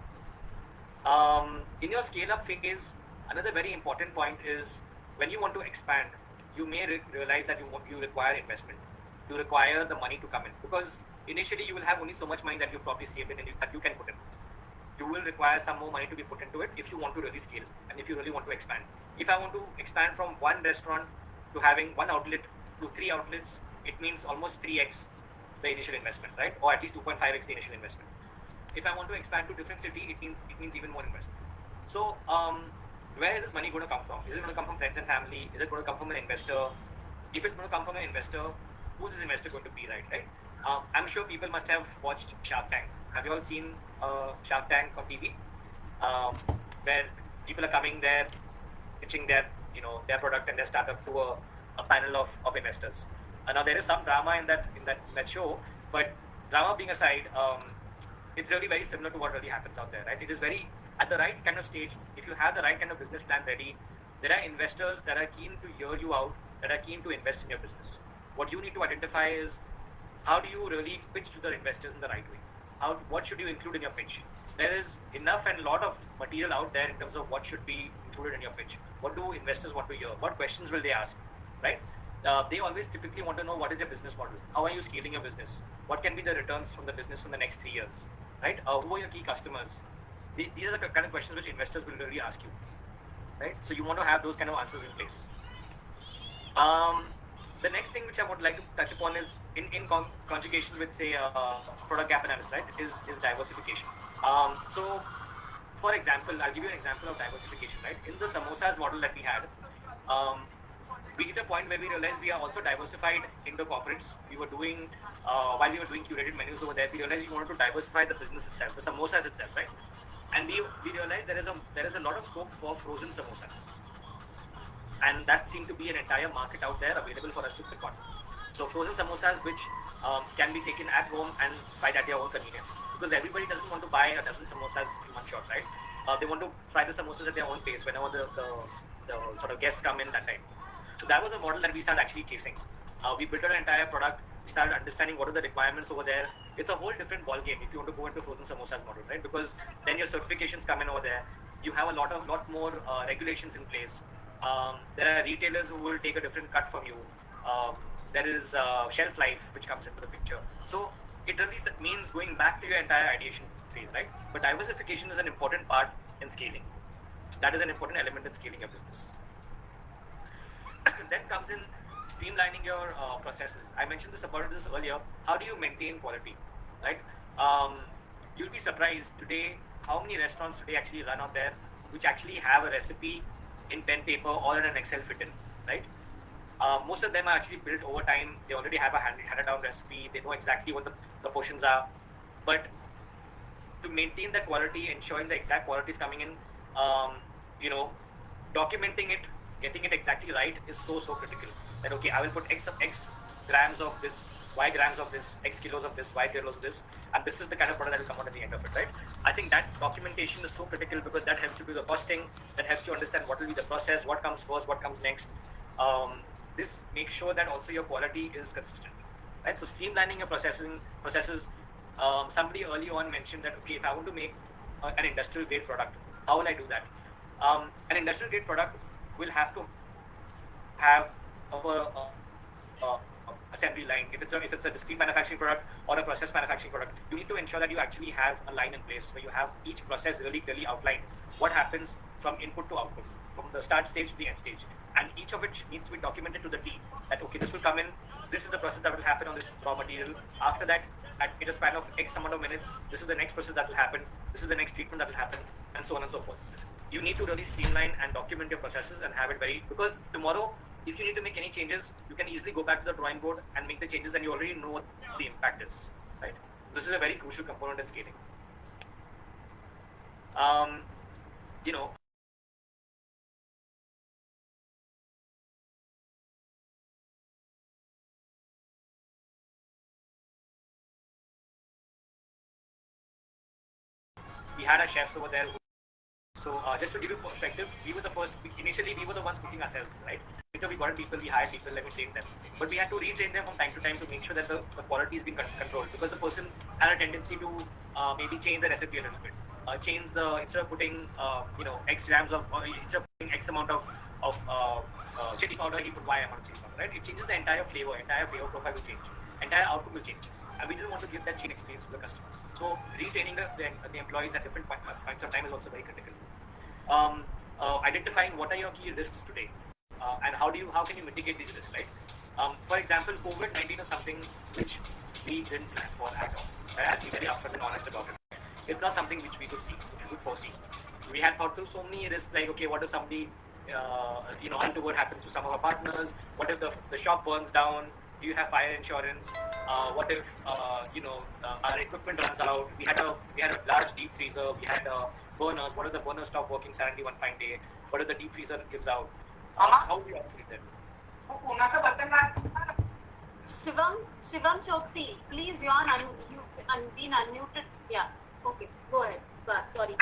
In your scale-up phase, another very important point is when you want to expand, you may realize that you require investment. You require the money to come in, because initially you will have only so much money that you've probably saved in and that you can put in. You will require some more money to be put into it if you want to really scale and if you really want to expand. If I want to expand from one restaurant to having one outlet to 3 outlets, it means almost 3x the initial investment, right? Or at least 2.5x the initial investment. If I want to expand to different city, it means even more investment. So where is this money going to come from? Is it going to come from friends and family? Is it going to come from an investor? If it's going to come from an investor, who's this investor going to be, right? I'm sure people must have watched Shark Tank. Have you all seen Shark Tank on TV? Where people are coming there, pitching their product and their startup to a panel of investors. Now there is some drama in that show, but drama being aside, it's really very similar to what really happens out there, right? It is very at the right kind of stage. If you have the right kind of business plan ready, there are investors that are keen to hear you out, that are keen to invest in your business. What you need to identify is, how do you really pitch to the investors in the right way? What should you include in your pitch? There is enough and a lot of material out there in terms of what should be included in your pitch. What do investors want to hear? What questions will they ask, right? They always typically want to know what is your business model? How are you scaling your business? What can be the returns from the business from the next 3 years, right? Who are your key customers? These are the kind of questions which investors will really ask you, right? So you want to have those kind of answers in place. The next thing which I would like to touch upon is in conjugation with, say, product gap analysis, right, is diversification. So, for example, I'll give you an example of diversification, right? In the samosas model that we had, we hit a point where we realized we are also diversified into corporates. We were doing, while we were doing curated menus over there, we realized we wanted to diversify the business itself, the samosas itself, right? And we realized there is a lot of scope for frozen samosas. and that seemed to be an entire market out there available for us to pick on. So frozen samosas, which can be taken at home and fried at your own convenience, because everybody doesn't want to buy a dozen samosas in one shot, right? They want to fry the samosas at their own pace whenever the sort of guests come in that time. So that was a model that we started actually chasing. We built our entire product. We started understanding what are the requirements over there. It's a whole different ball game if you want to go into frozen samosas model, right? Because then your certifications come in over there. You have a lot more regulations in place. There are retailers who will take a different cut from you. There is shelf life which comes into the picture. So it really means going back to your entire ideation phase, right? But diversification is an important part in scaling. That is an important element in scaling your business. Then comes in streamlining your processes. I mentioned this earlier. How do you maintain quality, right? You'll be surprised today how many restaurants today actually run out there which actually have a recipe in pen paper or in an Excel fit-in, right? Most of them are actually built over time. They already have a handed down recipe. They know exactly what the portions are. But to maintain that quality, ensuring the exact quality is coming in, documenting it, getting it exactly right is so critical. That okay, I will put X grams of this, Y grams of this, X kilos of this, Y kilos of this, and this is the kind of product that will come out at the end of it, right? I think that documentation is so critical because that helps you do the costing, that helps you understand what will be the process, what comes first, what comes next. This makes sure that also your quality is consistent, right? So streamlining your processes. Somebody early on mentioned that okay, if I want to make an industrial grade product, how will I do that? An industrial grade product will have to have a assembly line. If it's a discrete manufacturing product or a process manufacturing product, you need to ensure that you actually have a line in place where you have each process really clearly outlined. What happens from input to output, from the start stage to the end stage, and each of it needs to be documented to the T. That okay, this will come in. This is the process that will happen on this raw material. After that, in a span of X amount of minutes, this is the next process that will happen. This is the next treatment that will happen, and so on and so forth. You need to really streamline and document your processes and have it because tomorrow, if you need to make any changes, you can easily go back to the drawing board and make the changes, and you already know what the impact is, right? This is a very crucial component in scaling. We had our chefs over there. So just to give you perspective, initially we were the ones cooking ourselves, right? Later we got people, we hired people, and we trained them. But we had to retrain them from time to time to make sure that the quality is being controlled, because the person had a tendency to maybe change the recipe a little bit. Instead of putting X grams of, instead of putting X amount of chili powder, he put Y amount of chili powder, right? It changes the entire flavor profile will change, entire output will change. And we didn't want to give that chain experience to the customers. So retraining the employees at different points of time is also very critical. Identifying what are your key risks today, and how can you mitigate these risks, right? For example, COVID-19 is something which we didn't plan for at all. I'll be very upfront and honest about it. It's not something which we could foresee. We had thought through so many risks, like okay, what if somebody untoward happens to some of our partners? What if the shop burns down? Do you have fire insurance? What if our equipment runs out? We had a large deep freezer. We had burners. What if the burners stop working suddenly one fine day? What if the deep freezer gives out? How do we operate them? Shivam Choksi, please, you've been unmuted. Yeah. Okay. Go ahead. Sorry.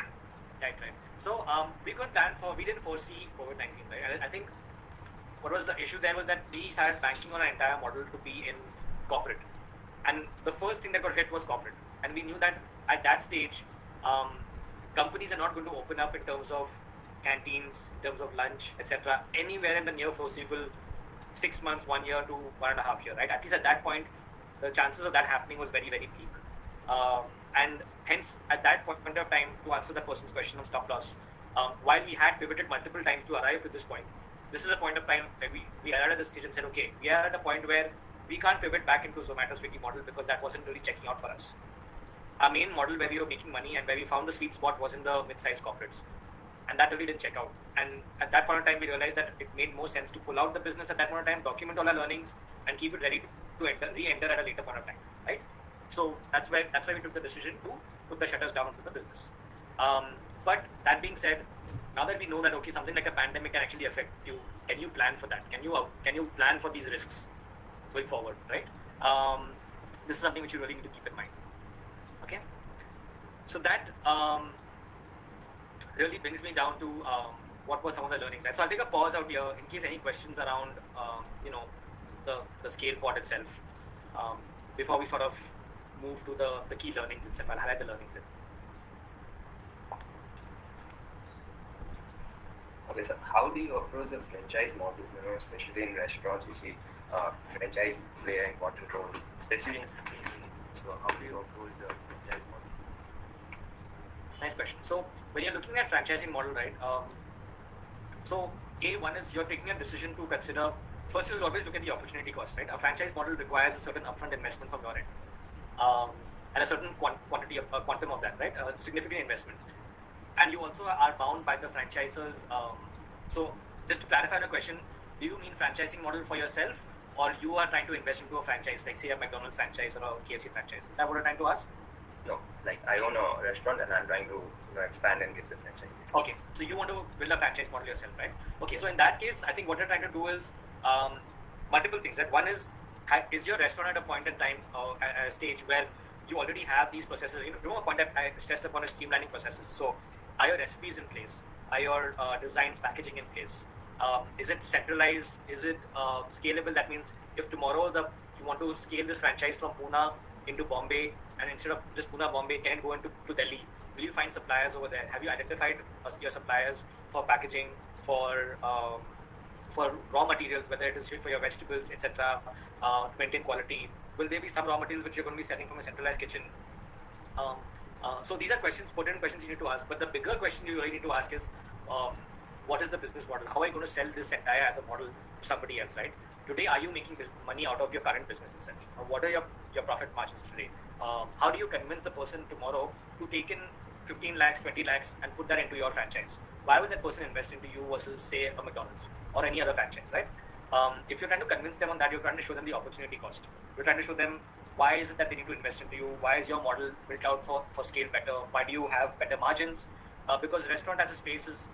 Right. So we didn't foresee COVID-19, right? I think what was the issue there was that we started banking on our entire model to be in corporate. And the first thing that got hit was corporate. And we knew that at that stage, companies are not going to open up in terms of canteens, in terms of lunch, etc., anywhere in the near foreseeable 6 months, 1 year to 1.5 years, right? At least at that point, the chances of that happening was very, very peak. And hence, at that point of time, to answer that person's question on stop loss, while we had pivoted multiple times to arrive to this point, this is a point of time where we arrived at this stage and said, okay, we are at a point where we can't pivot back into Zomato Swiggy model because that wasn't really checking out for us. Our main model where we were making money and where we found the sweet spot was in the mid-sized corporates. And that really didn't check out. And at that point of time, we realized that it made more sense to pull out the business at that point of time, document all our learnings, and keep it ready to re-enter at a later point of time, right? So that's why we took the decision to put the shutters down to the business. But that being said, now that we know that, okay, something like a pandemic can actually affect you, can you plan for that? Can you plan for these risks going forward, right? This is something which you really need to keep in mind. Okay, so that really brings me down to what were some of the learnings. So I'll take a pause out here in case any questions around the scale pod itself before we sort of move to the key learnings itself. I'll highlight the learnings there. Okay, so how do you approach the franchise model? Especially in restaurants, you see franchise play an important role, especially in scaling. So how do you approach the franchise model? Nice question. So when you're looking at franchising model, right? So one is you're taking a decision to consider. First is always look at the opportunity cost, right? A franchise model requires a certain upfront investment from your end, and a certain quantum of that, right? A significant investment. And you also are bound by the franchisors. So just to clarify the question, do you mean franchising model for yourself, or you are trying to invest into a franchise, like say a McDonald's franchise or a KFC franchise? Is that what you're trying to ask? No, like I own a restaurant and I'm trying to expand and get the franchise. Okay, so you want to build a franchise model yourself, right? Okay, so in that case, I think what you're trying to do is multiple things. That one is your restaurant at a point in time, at a stage where you already have these processes? One point that I stressed upon is streamlining processes. So are your recipes in place? Are your designs, packaging in place? Is it centralized? Is it scalable? That means if tomorrow you want to scale this franchise from Pune into Bombay, and instead of just Pune, Bombay, can it go into Delhi? Will you find suppliers over there? Have you identified your suppliers for packaging, for raw materials, whether it is for your vegetables, etc., to maintain quality? Will there be some raw materials which you're going to be selling from a centralized kitchen? So these are pertinent questions you need to ask. But the bigger question you really need to ask is, what is the business model? How are you going to sell this entire as a model to somebody else, right? Today, are you making money out of your current business itself? What are your profit margins today? How do you convince the person tomorrow to take in 15 lakhs, 20 lakhs and put that into your franchise? Why would that person invest into you versus, say, a McDonald's or any other franchise, right? If you're trying to convince them on that, you're trying to show them the opportunity cost. You're trying to show them why is it that they need to invest into you? Why is your model built out for scale better? Why do you have better margins? Because restaurant as a space is,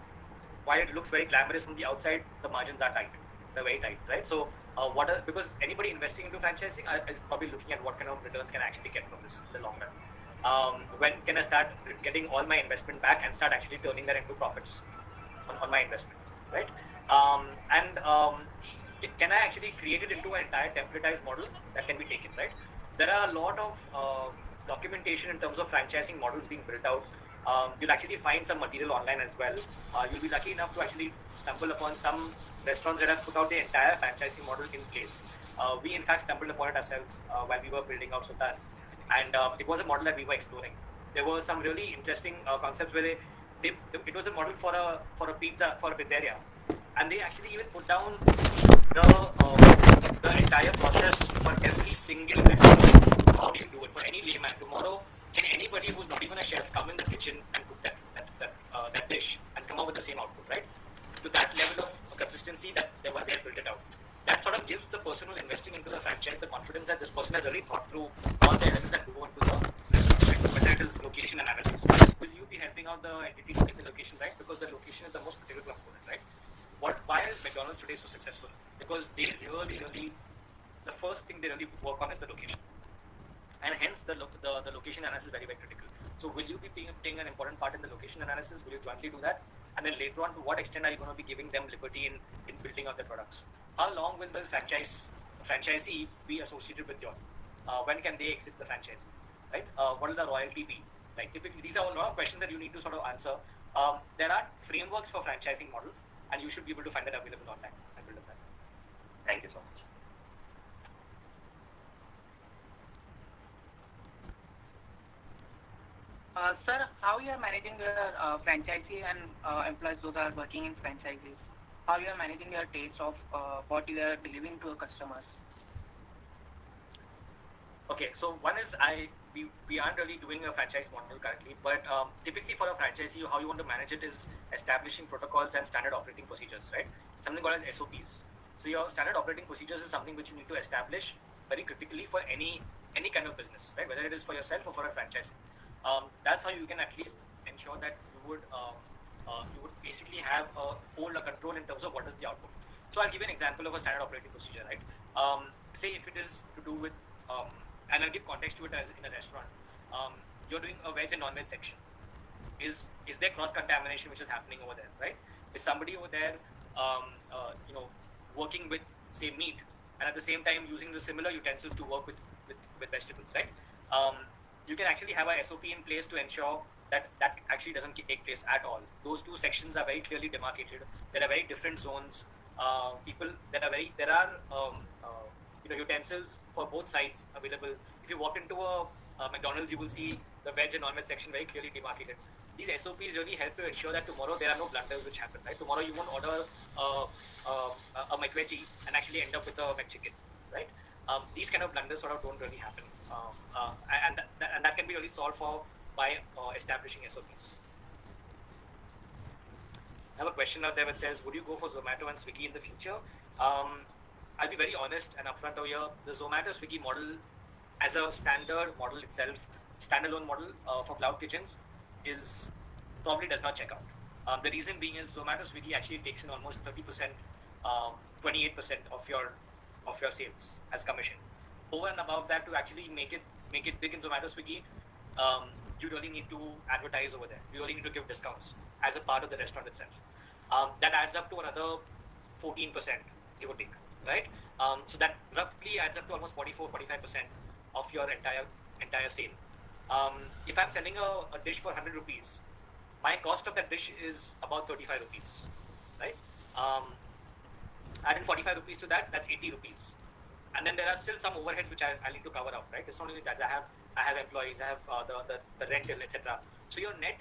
while it looks very glamorous from the outside, the margins are tight. They're very tight, right? So because anybody investing into franchising is probably looking at what kind of returns can I actually get from this in the long run. When can I start getting all my investment back and start actually turning that into profits on my investment, right? Can I actually create it into an entire templatized model that can be taken, right? There are a lot of documentation in terms of franchising models being built out. You'll actually find some material online as well. You'll be lucky enough to actually stumble upon some restaurants that have put out the entire franchising model in place. We in fact stumbled upon it ourselves while we were building out Sultans, and it was a model that we were exploring. There were some really interesting concepts where it was a model for a pizzeria, and they actually even put down the entire process for every single restaurant. How do you do it for any layman tomorrow? Can anybody who's not even a chef come in the kitchen and cook that dish and come up with the same output, right? To that level of consistency that they built it out. That sort of gives the person who's investing into the franchise the confidence that this person has already thought through all the elements that go into the restaurant, whether it is location analysis. Will you be helping out the entity to get the location right? Because the location is the most critical component, right? Why is McDonald's today so successful? Because they really, the first thing they really work on is the location. And hence the location analysis is very, very critical. So will you be playing an important part in the location analysis? Will you jointly do that? And then later on, to what extent are you going to be giving them liberty in building out their products? How long will the franchisee be associated with you? When can they exit the franchise? Right? What will the royalty be? Like typically, these are a lot of questions that you need to sort of answer. There are frameworks for franchising models, and you should be able to find that available online and build up that. Thank you so much. Sir, how you are managing your franchisee and employees those are working in franchises? How you are managing your taste of what you are delivering to customers? Okay, so one is we aren't really doing a franchise model currently, but typically for a franchisee, how you want to manage it is establishing protocols and standard operating procedures, right? Something called as SOPs. So your standard operating procedures is something which you need to establish very critically for any kind of business, right? Whether it is for yourself or for a franchise. That's how you can at least ensure that you would you would basically have a control in terms of what is the output. So I'll give you an example of a standard operating procedure, right? Say if it is to do with, and I'll give context to it as in a restaurant. You're doing a veg and non-veg section. Is there cross contamination which is happening over there, right? Is somebody over there, working with say meat, and at the same time using the similar utensils to work with vegetables, right? You can actually have a SOP in place to ensure that actually doesn't take place at all. Those two sections are very clearly demarcated. There are very different zones. There are utensils for both sides available. If you walk into a McDonald's, you will see the veg and non-veg section very clearly demarcated. These SOPs really help to ensure that tomorrow there are no blunders which happen, right? Tomorrow you won't order a McVeggie and actually end up with a McChicken, right? These kind of blunders sort of don't really happen, and that can be really solved for by establishing SOPs. I have a question out there that says, would you go for Zomato and Swiggy in the future? I'll be very honest and upfront over here. The Zomato Swiggy model as a standard model itself, standalone model for cloud kitchens, is probably does not check out. The reason being is Zomato Swiggy actually takes in almost 30%, 28% of your sales as commission. Over and above that, to actually make it big in Zomato Swiggy, you really need to advertise over there. You really need to give discounts as a part of the restaurant itself. That adds up to another 14%, give or take, right? So that roughly adds up to almost 44-45% of your entire sale. If I'm selling a dish for 100 rupees, my cost of that dish is about 35 rupees, right? Add in 45 rupees to that, that's 80 rupees. And then there are still some overheads which I need to cover up, right? It's not only that I have employees, I have the rental, etc. So your net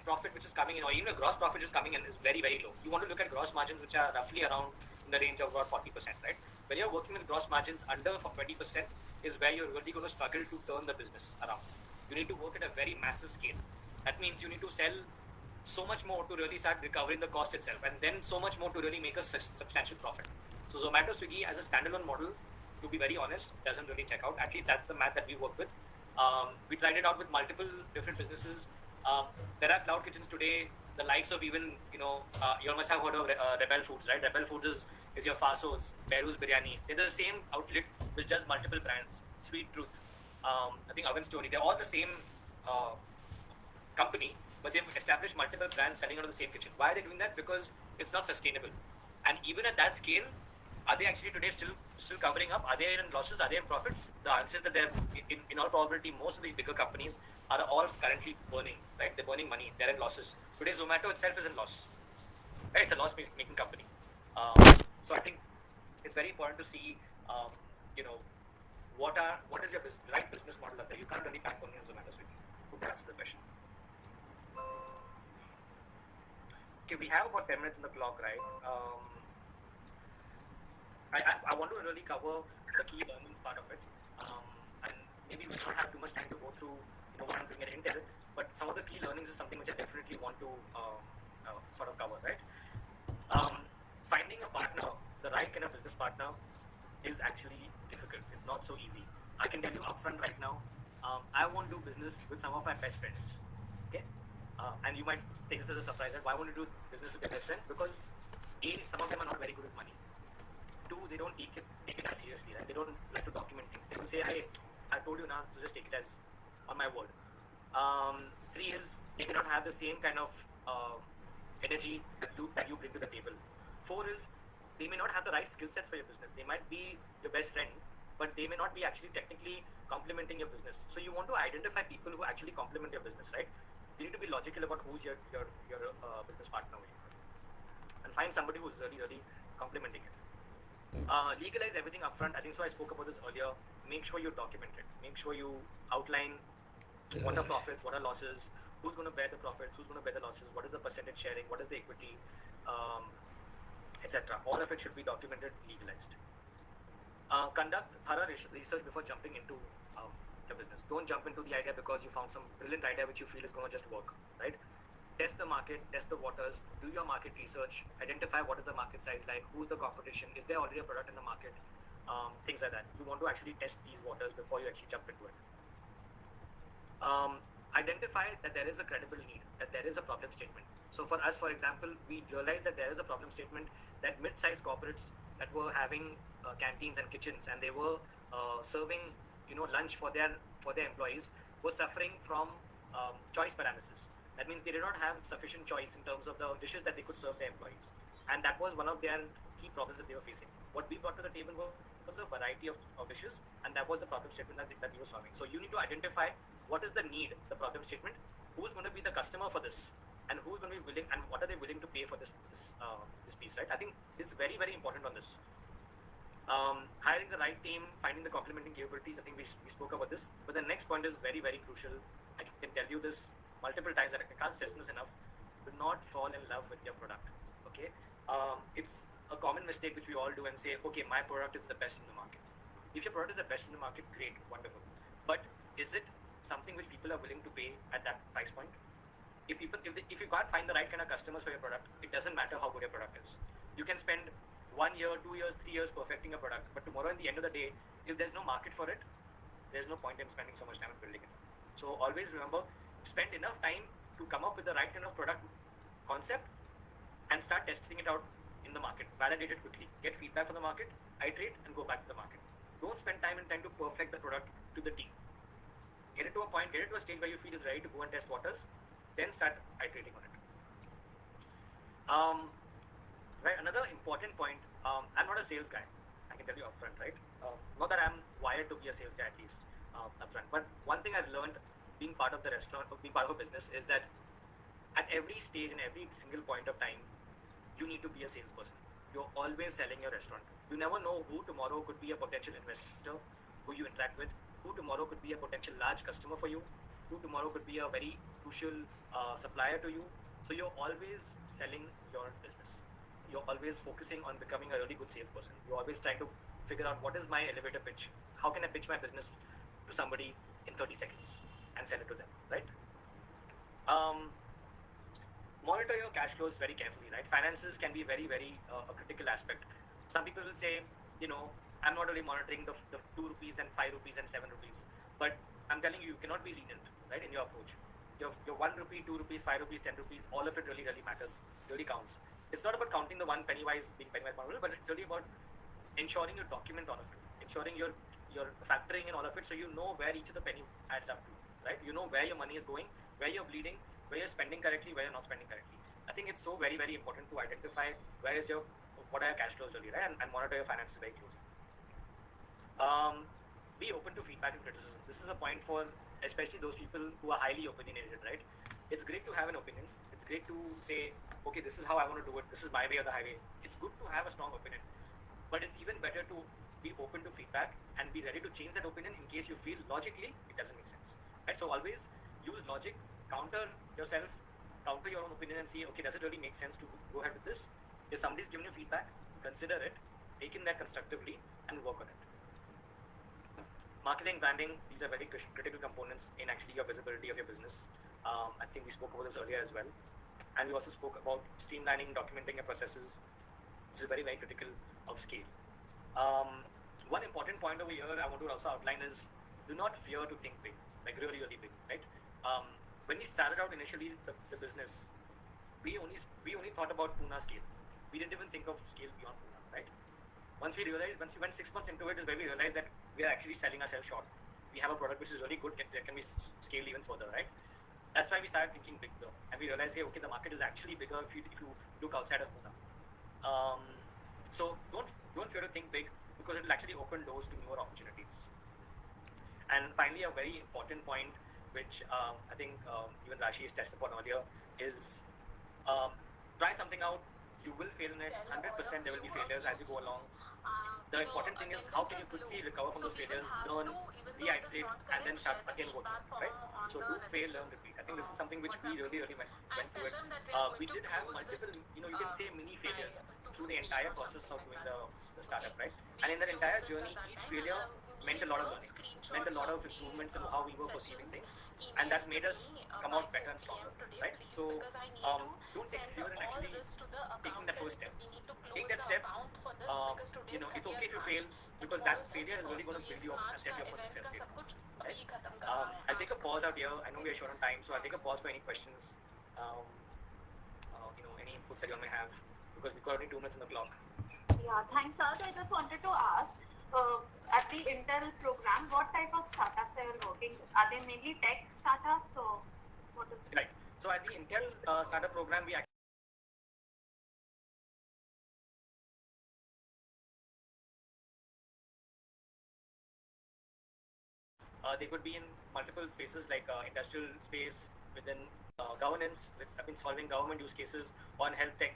profit which is coming in, or even a gross profit which is coming in, is very, very low. You want to look at gross margins which are roughly around in the range of about 40%, right? When you're working with gross margins under 20% is where you're really going to struggle to turn the business around. You need to work at a very massive scale. That means you need to sell so much more to really start recovering the cost itself, and then so much more to really make a substantial profit. So Zomato Swiggy as a standalone model, to be very honest, doesn't really check out. At least that's the math that we work with. We tried it out with multiple different businesses. There are cloud kitchens today, the likes of even, you must have heard of Rebel Foods, right? Rebel Foods is your Fasos, Beru's Biryani. They're the same outlet which does multiple brands. Sweet Truth, I think Oven Story. They're all the same company, but they've established multiple brands selling out of the same kitchen. Why are they doing that? Because it's not sustainable. And even at that scale, are they actually today still covering up? Are they in losses? Are they in profits? The answer is that they're, in all probability, most of these bigger companies are all currently burning, right? They're burning money. They're in losses. Today, Zomato itself is in loss, right? It's a loss-making company. So I think it's very important to see, what is your right business model out there. You can't really bank only on Zomato Swiggy. Hope that answers the question. Okay, we have about 10 minutes on the clock, right? I want to really cover the key learnings part of it, and maybe we don't have too much time to go through, what I'm doing at Intel, but some of the key learnings is something which I definitely want to sort of cover, right? Finding a partner, the right kind of business partner, is actually difficult. It's not so easy. I can tell you upfront right now, I won't do business with some of my best friends, okay? And you might take this as a surprise, that why won't you do business with your best friend? Because A, some of them are not very good with money. Two, they don't take it as seriously, right? They don't like to document things. They will say, hey, I told you now, so just take it as on my word. Three is, they may not have the same kind of energy that you bring to the table. Four is, they may not have the right skill sets for your business. They might be your best friend, but they may not be actually technically complementing your business. So you want to identify people who actually complement your business, right? You need to be logical about who's your business partner with, and find somebody who's really, really complementing it. Legalize everything upfront. I think so. I spoke about this earlier. Make sure you document it. Make sure you outline what are profits, what are losses, who's going to bear the profits, who's going to bear the losses, what is the percentage sharing, what is the equity, etc. All of it should be documented, legalized. Conduct thorough research before jumping into your business. Don't jump into the idea because you found some brilliant idea which you feel is going to just work, right? Test the market, test the waters, do your market research, identify what is the market size like, who's the competition, is there already a product in the market, things like that. You want to actually test these waters before you actually jump into it. identify that there is a credible need, that there is a problem statement. So for us, for example, we realized that there is a problem statement that mid-sized corporates that were having canteens and kitchens, and they were serving, lunch for their employees, were suffering from choice paralysis. That means they did not have sufficient choice in terms of the dishes that they could serve their employees, and that was one of their key problems that they were facing. What we brought to the table was a variety of dishes, and that was the problem statement that we were solving. So you need to identify what is the need, the problem statement, who's going to be the customer for this, and who's going to be willing, and what are they willing to pay for this piece, right? I think it's very, very important on this. Hiring the right team, finding the complementing capabilities, I think we spoke about this, but the next point is very, very crucial. I can tell you this multiple times, and I can't stress this enough. Do not fall in love with your product, okay? It's a common mistake which we all do and say, okay, my product is the best in the market. If your product is the best in the market, great, wonderful. But is it something which people are willing to pay at that price point? If you can't find the right kind of customers for your product, it doesn't matter how good your product is. You can spend 1 year, 2 years, 3 years perfecting a product, but tomorrow, at the end of the day, if there's no market for it, there's no point in spending so much time on building it. So always remember, spend enough time to come up with the right kind of product concept and start testing it out in the market. Validate it quickly, get feedback from the market, iterate, and go back to the market. Don't spend time and time to perfect the product to the T. Get it to a point, get it to a stage where you feel is ready to go and test waters, then start iterating on it. Right, another important point, I'm not a sales guy, I can tell you upfront, right? Not that I'm wired to be a sales guy at least upfront, but one thing I've learned being part of the restaurant, or being part of a business, is that at every stage and every single point of time, you need to be a salesperson. You're always selling your restaurant. You never know who tomorrow could be a potential investor who you interact with, who tomorrow could be a potential large customer for you, who tomorrow could be a very crucial supplier to you. So you're always selling your business. You're always focusing on becoming a really good salesperson. You're always trying to figure out what is my elevator pitch? How can I pitch my business to somebody in 30 seconds and sell it to them, right? Monitor your cash flows very carefully, right? Finances can be very, very a critical aspect. Some people will say, I'm not really monitoring the 2 rupees and 5 rupees and 7 rupees, but I'm telling you, you cannot be lenient, right, in your approach. Your 1 rupee, 2 rupees, 5 rupees, 10 rupees, all of it really, really matters, really counts. It's not about counting the one pennywise being pennywise pound, but it's really about ensuring you document all of it, ensuring you're factoring in all of it, so you know where each of the penny adds up to, right? You know where your money is going, where you're bleeding, where you're spending correctly, where you're not spending correctly. I think it's so very, very important to identify what are your cash flows really, right? And monitor your finances very closely. Be open to feedback and criticism. This is a point for especially those people who are highly opinionated, right? It's great to have an opinion. It's great to say, okay, this is how I want to do it. This is my way or the highway. It's good to have a strong opinion, but it's even better to be open to feedback and be ready to change that opinion in case you feel logically it doesn't make sense, right? So always use logic, counter yourself, counter your own opinion and see, okay, does it really make sense to go ahead with this? If somebody's giving you feedback, consider it, take in that constructively and work on it. Marketing, branding, these are very critical components in actually your visibility of your business. I think we spoke about this earlier as well. And we also spoke about streamlining, documenting your processes, which is very, very critical of scale. One important point over here I want to also outline is do not fear to think big, like really, really big, right? When we started out initially the business, we only thought about Pune scale. We didn't even think of scale beyond Pune, right? Once we went 6 months into it is where we realized that we are actually selling ourselves short. We have a product which is really good, that can be scaled even further, right? That's why we started thinking big though. And we realized, hey, okay, the market is actually bigger if you look outside of Pune. So don't fear to think big, because it will actually open doors to newer opportunities. And finally, a very important point, which I think even Rashi has tested upon earlier, is try something out. You will fail in it. 100% there will be failures as you go along. The important thing is how can you quickly recover from those failures, learn, reiterate, and then start again working, right? So do fail, learn, repeat. I think this is something which we really went through it. We did have multiple, you can say mini failures through the entire process of doing the startup, right? And in that entire journey, each failure meant a lot of learnings, meant a lot of improvements in how we were perceiving things, and that made us come out better and stronger, right? So don't take fear in actually taking that first step. Take that step. It's okay if you fail, because that failure is really going to build you up and set you up for success later on, right? I'll take a pause out here. I know we are short on time, so I'll take a pause for any questions, any inputs that you all may have, because we've got only 2 minutes on the clock. Yeah, thanks, Raj. I just wanted to ask, at the Intel program, what type of startups are you working with? Are they mainly tech startups, or what is it? Right. So at the Intel startup program, we actually they could be in multiple spaces, like industrial space, within governance. I've been solving government use cases on health tech.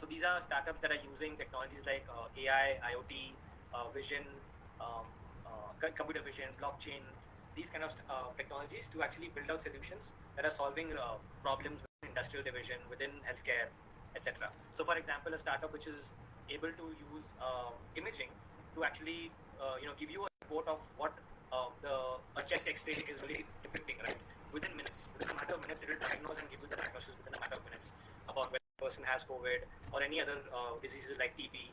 So these are startups that are using technologies like AI, IoT, vision, computer vision, blockchain, these kind of technologies to actually build out solutions that are solving problems within industrial division, within healthcare, etc. So for example, a startup which is able to use imaging to actually give you a report of what a chest X-ray is really depicting, right? Within minutes, within a matter of minutes, it will diagnose and give you the diagnosis within a matter of minutes about whether the person has COVID or any other diseases like TB,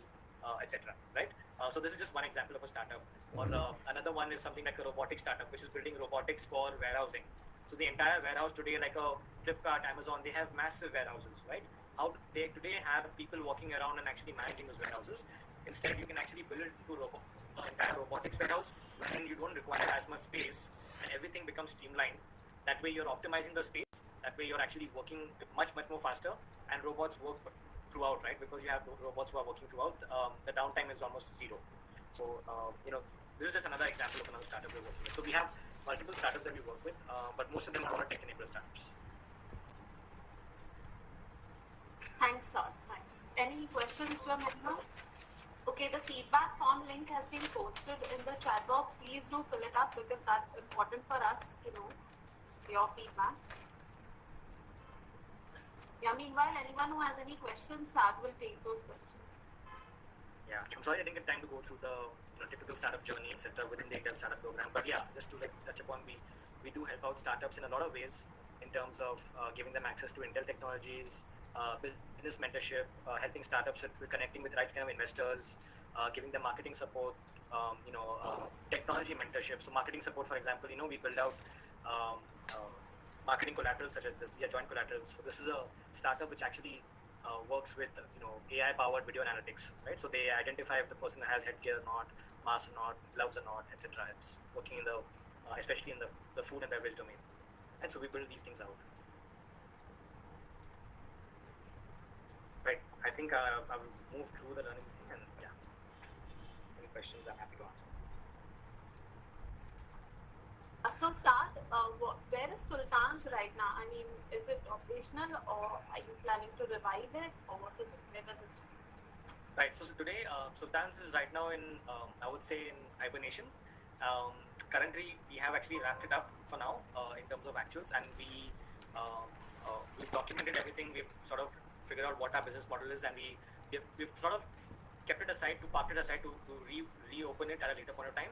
etc. Right? So this is just one example of a startup. Or another one is something like a robotic startup, which is building robotics for warehousing. So the entire warehouse today, like a Flipkart, Amazon, they have massive warehouses, right? How they today have people walking around and actually managing those warehouses. Instead, you can actually build it to an entire robotics warehouse, and you don't require as much space, and everything becomes streamlined. That way, you're optimizing the space. That way, you're actually working much more faster, and robots work throughout, right? Because you have robots who are working throughout. The downtime is almost zero. So, this is just another example of another startup we're working with. So we have multiple startups that we work with, but most of them are tech-enabled startups. Thanks, sir. Thanks. Any questions from anyone? Okay, the feedback form link has been posted in the chat box. Please do fill it up, because that's important for us to know your feedback. Yeah, meanwhile, anyone who has any questions, Sad will take those questions. Yeah, I'm sorry I didn't get time to go through the typical startup journey, etc. within the Intel startup program. But yeah, just to touch upon, we do help out startups in a lot of ways in terms of giving them access to Intel technologies, business mentorship, helping startups with connecting with right kind of investors, giving them marketing support, technology mentorship. So marketing support, for example, we build out marketing collateral such as this. These are joint collaterals. So this is a startup which actually works with AI-powered video analytics, right? So they identify if the person has headgear or not, mask or not, gloves or not, etc. It's working in the especially in the food and beverage domain, and so we build these things out. Right. I think I will move through the learning thing, and yeah, any questions I'm happy to answer. So, Saad, where is Sultan's right now? I mean, is it operational, or are you planning to revive it, or what is it? Where does it stand? Right. So today, Sultan's is right now in, I would say, in hibernation. Currently, we have actually wrapped it up for now in terms of actuals, and we've documented everything. We've sort of figured out what our business model is, and we've sort of kept it aside, parked it aside to reopen it at a later point of time.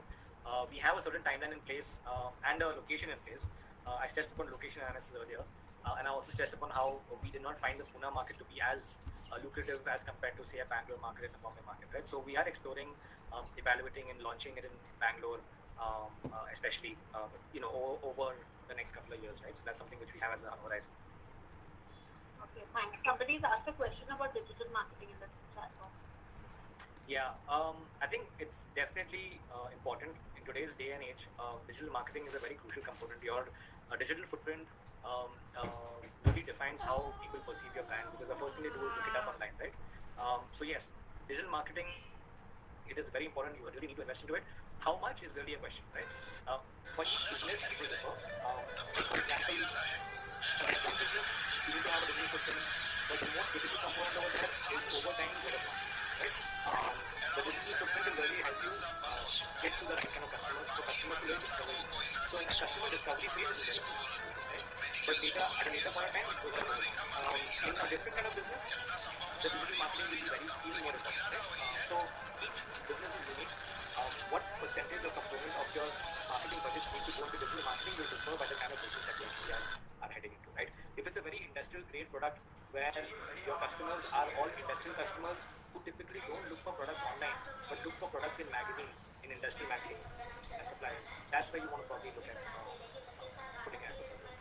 We have a certain timeline in place and a location in place. I stressed upon location analysis earlier, and I also stressed upon how we did not find the Pune market to be as lucrative as compared to, say, a Bangalore market and a Bombay market, right? So we are exploring, evaluating and launching it in Bangalore, especially, over the next couple of years, right? So that's something which we have as a horizon. Okay, thanks. Somebody's asked a question about digital marketing in the chat box. Yeah, I think it's definitely important in today's day and age. Digital marketing is a very crucial component. Your digital footprint really defines how people perceive your brand, because the first thing they do is look it up online, right? So yes, digital marketing, it is very important. You really need to invest into it. How much is really a question, right? For each business, it will differ. For example, a restaurant business, you need to have a digital footprint, but the most critical component over there is over time word of mouth, right? The digital footprint will really help you get to the right kind of customers. So customers will discover you. So in a customer discovery phase, it is very important, right? But at a later point of time, it goes on. In a different kind of business, the digital marketing will be even more important, right? So each business is unique. What percentage of component your I think budgets need to go into digital marketing will differ by the kind of business that you actually are heading into, right? If it's a very industrial grade product where your customers are all industrial customers who typically don't look for products online but look for products in magazines, in industrial magazines and suppliers, that's where you want to probably look at putting efforts into it.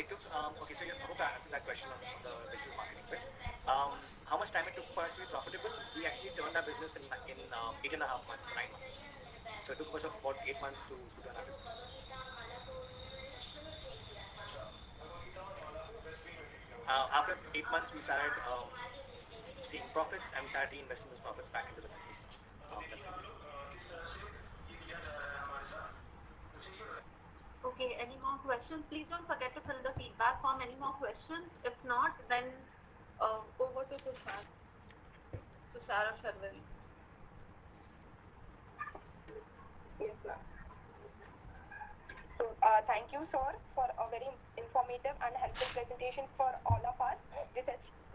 It took okay, so I hope I answered that question on the digital marketing bit. How much time it took for us to be profitable? We actually turned our business in 8.5 months to 9 months. So it took us about 8 months to turn our business. After 8 months, we started seeing profits and we started reinvesting those profits back into the business. That's what we did. Okay, any more questions? Please don't forget to fill the feedback form. Any more questions? If not, then over to Tushar. Tushar or Sharvari. Yes, ma'am. So, thank you, sir, for a very informative and helpful presentation for all of us. This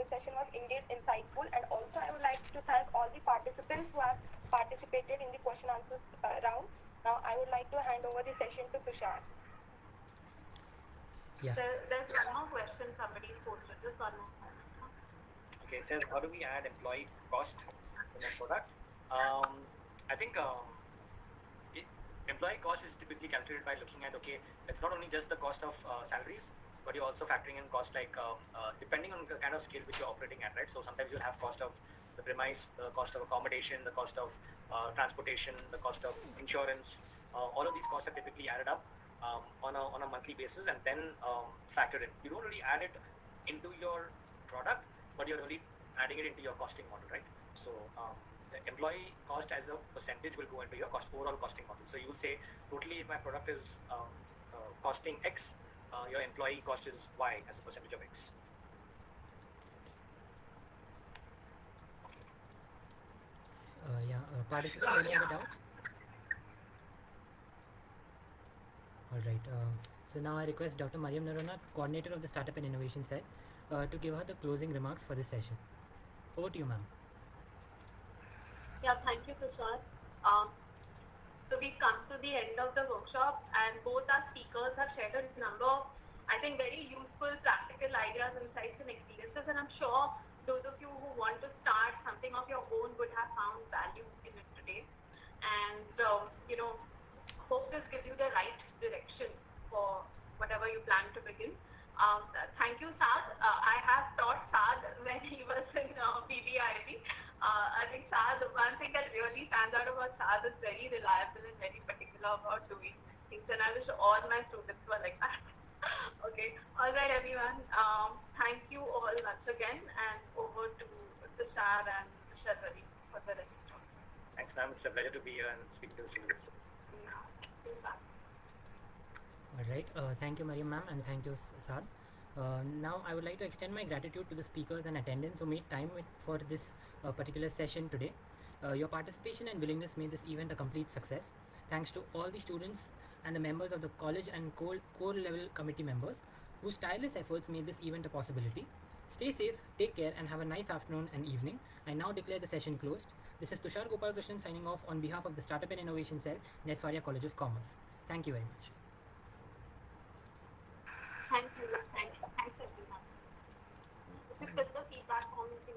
session was indeed insightful, and also I would like to thank all the participants who have participated in the question answers round. Now, I would like to hand over the session to Tushar. Yeah. There's one more question somebody's posted. Just one more. Okay, it says, how do we add employee cost in a product? I think employee cost is typically calculated by looking at, okay, it's not only just the cost of salaries, but you're also factoring in cost like, depending on the kind of scale which you're operating at, right? So sometimes you'll have cost of the premise, the cost of accommodation, the cost of transportation, the cost of insurance. All of these costs are typically added up on a monthly basis and then factored in. You don't really add it into your product, but you're really adding it into your costing model, right? So the employee cost as a percentage will go into your overall costing model. So you will say, totally, if my product is costing X, your employee cost is Y as a percentage of X. Participants, any other doubts? All right. So now I request Dr. Mariam Narona, coordinator of the Startup and Innovation Cell, to give her the closing remarks for this session. Over to you, ma'am. Yeah, thank you, Tushar. So we've come to the end of the workshop, and both our speakers have shared a number of, I think, very useful practical ideas, insights, and experiences. And I'm sure those of you who want to start something of your own would have found value in it today. And hope this gives you the right direction for whatever you plan to begin. Thank you, Saad. I have taught Saad when he was in PBIB. I think Saad, one thing that really stands out about Saad is very reliable and very particular about doing things, and I wish all my students were like that. Okay, all right, everyone. Thank you all once again, and over to Tushar and Sharvari for the rest. Thanks, ma'am. It's a pleasure to be here and speak to the students. All right. Thank you, Mariam ma'am, and thank you, Saad. Now, I would like to extend my gratitude to the speakers and attendants who made time for this particular session today. Your participation and willingness made this event a complete success. Thanks to all the students and the members of the college and core level committee members whose tireless efforts made this event a possibility. Stay safe, take care, and have a nice afternoon and evening. I now declare the session closed. This is Tushar Gopalakrishnan signing off on behalf of the Startup and Innovation Cell, Neswaria College of Commerce. Thank you very much. Thank you. Thanks everyone. If you fill the feedback form, you can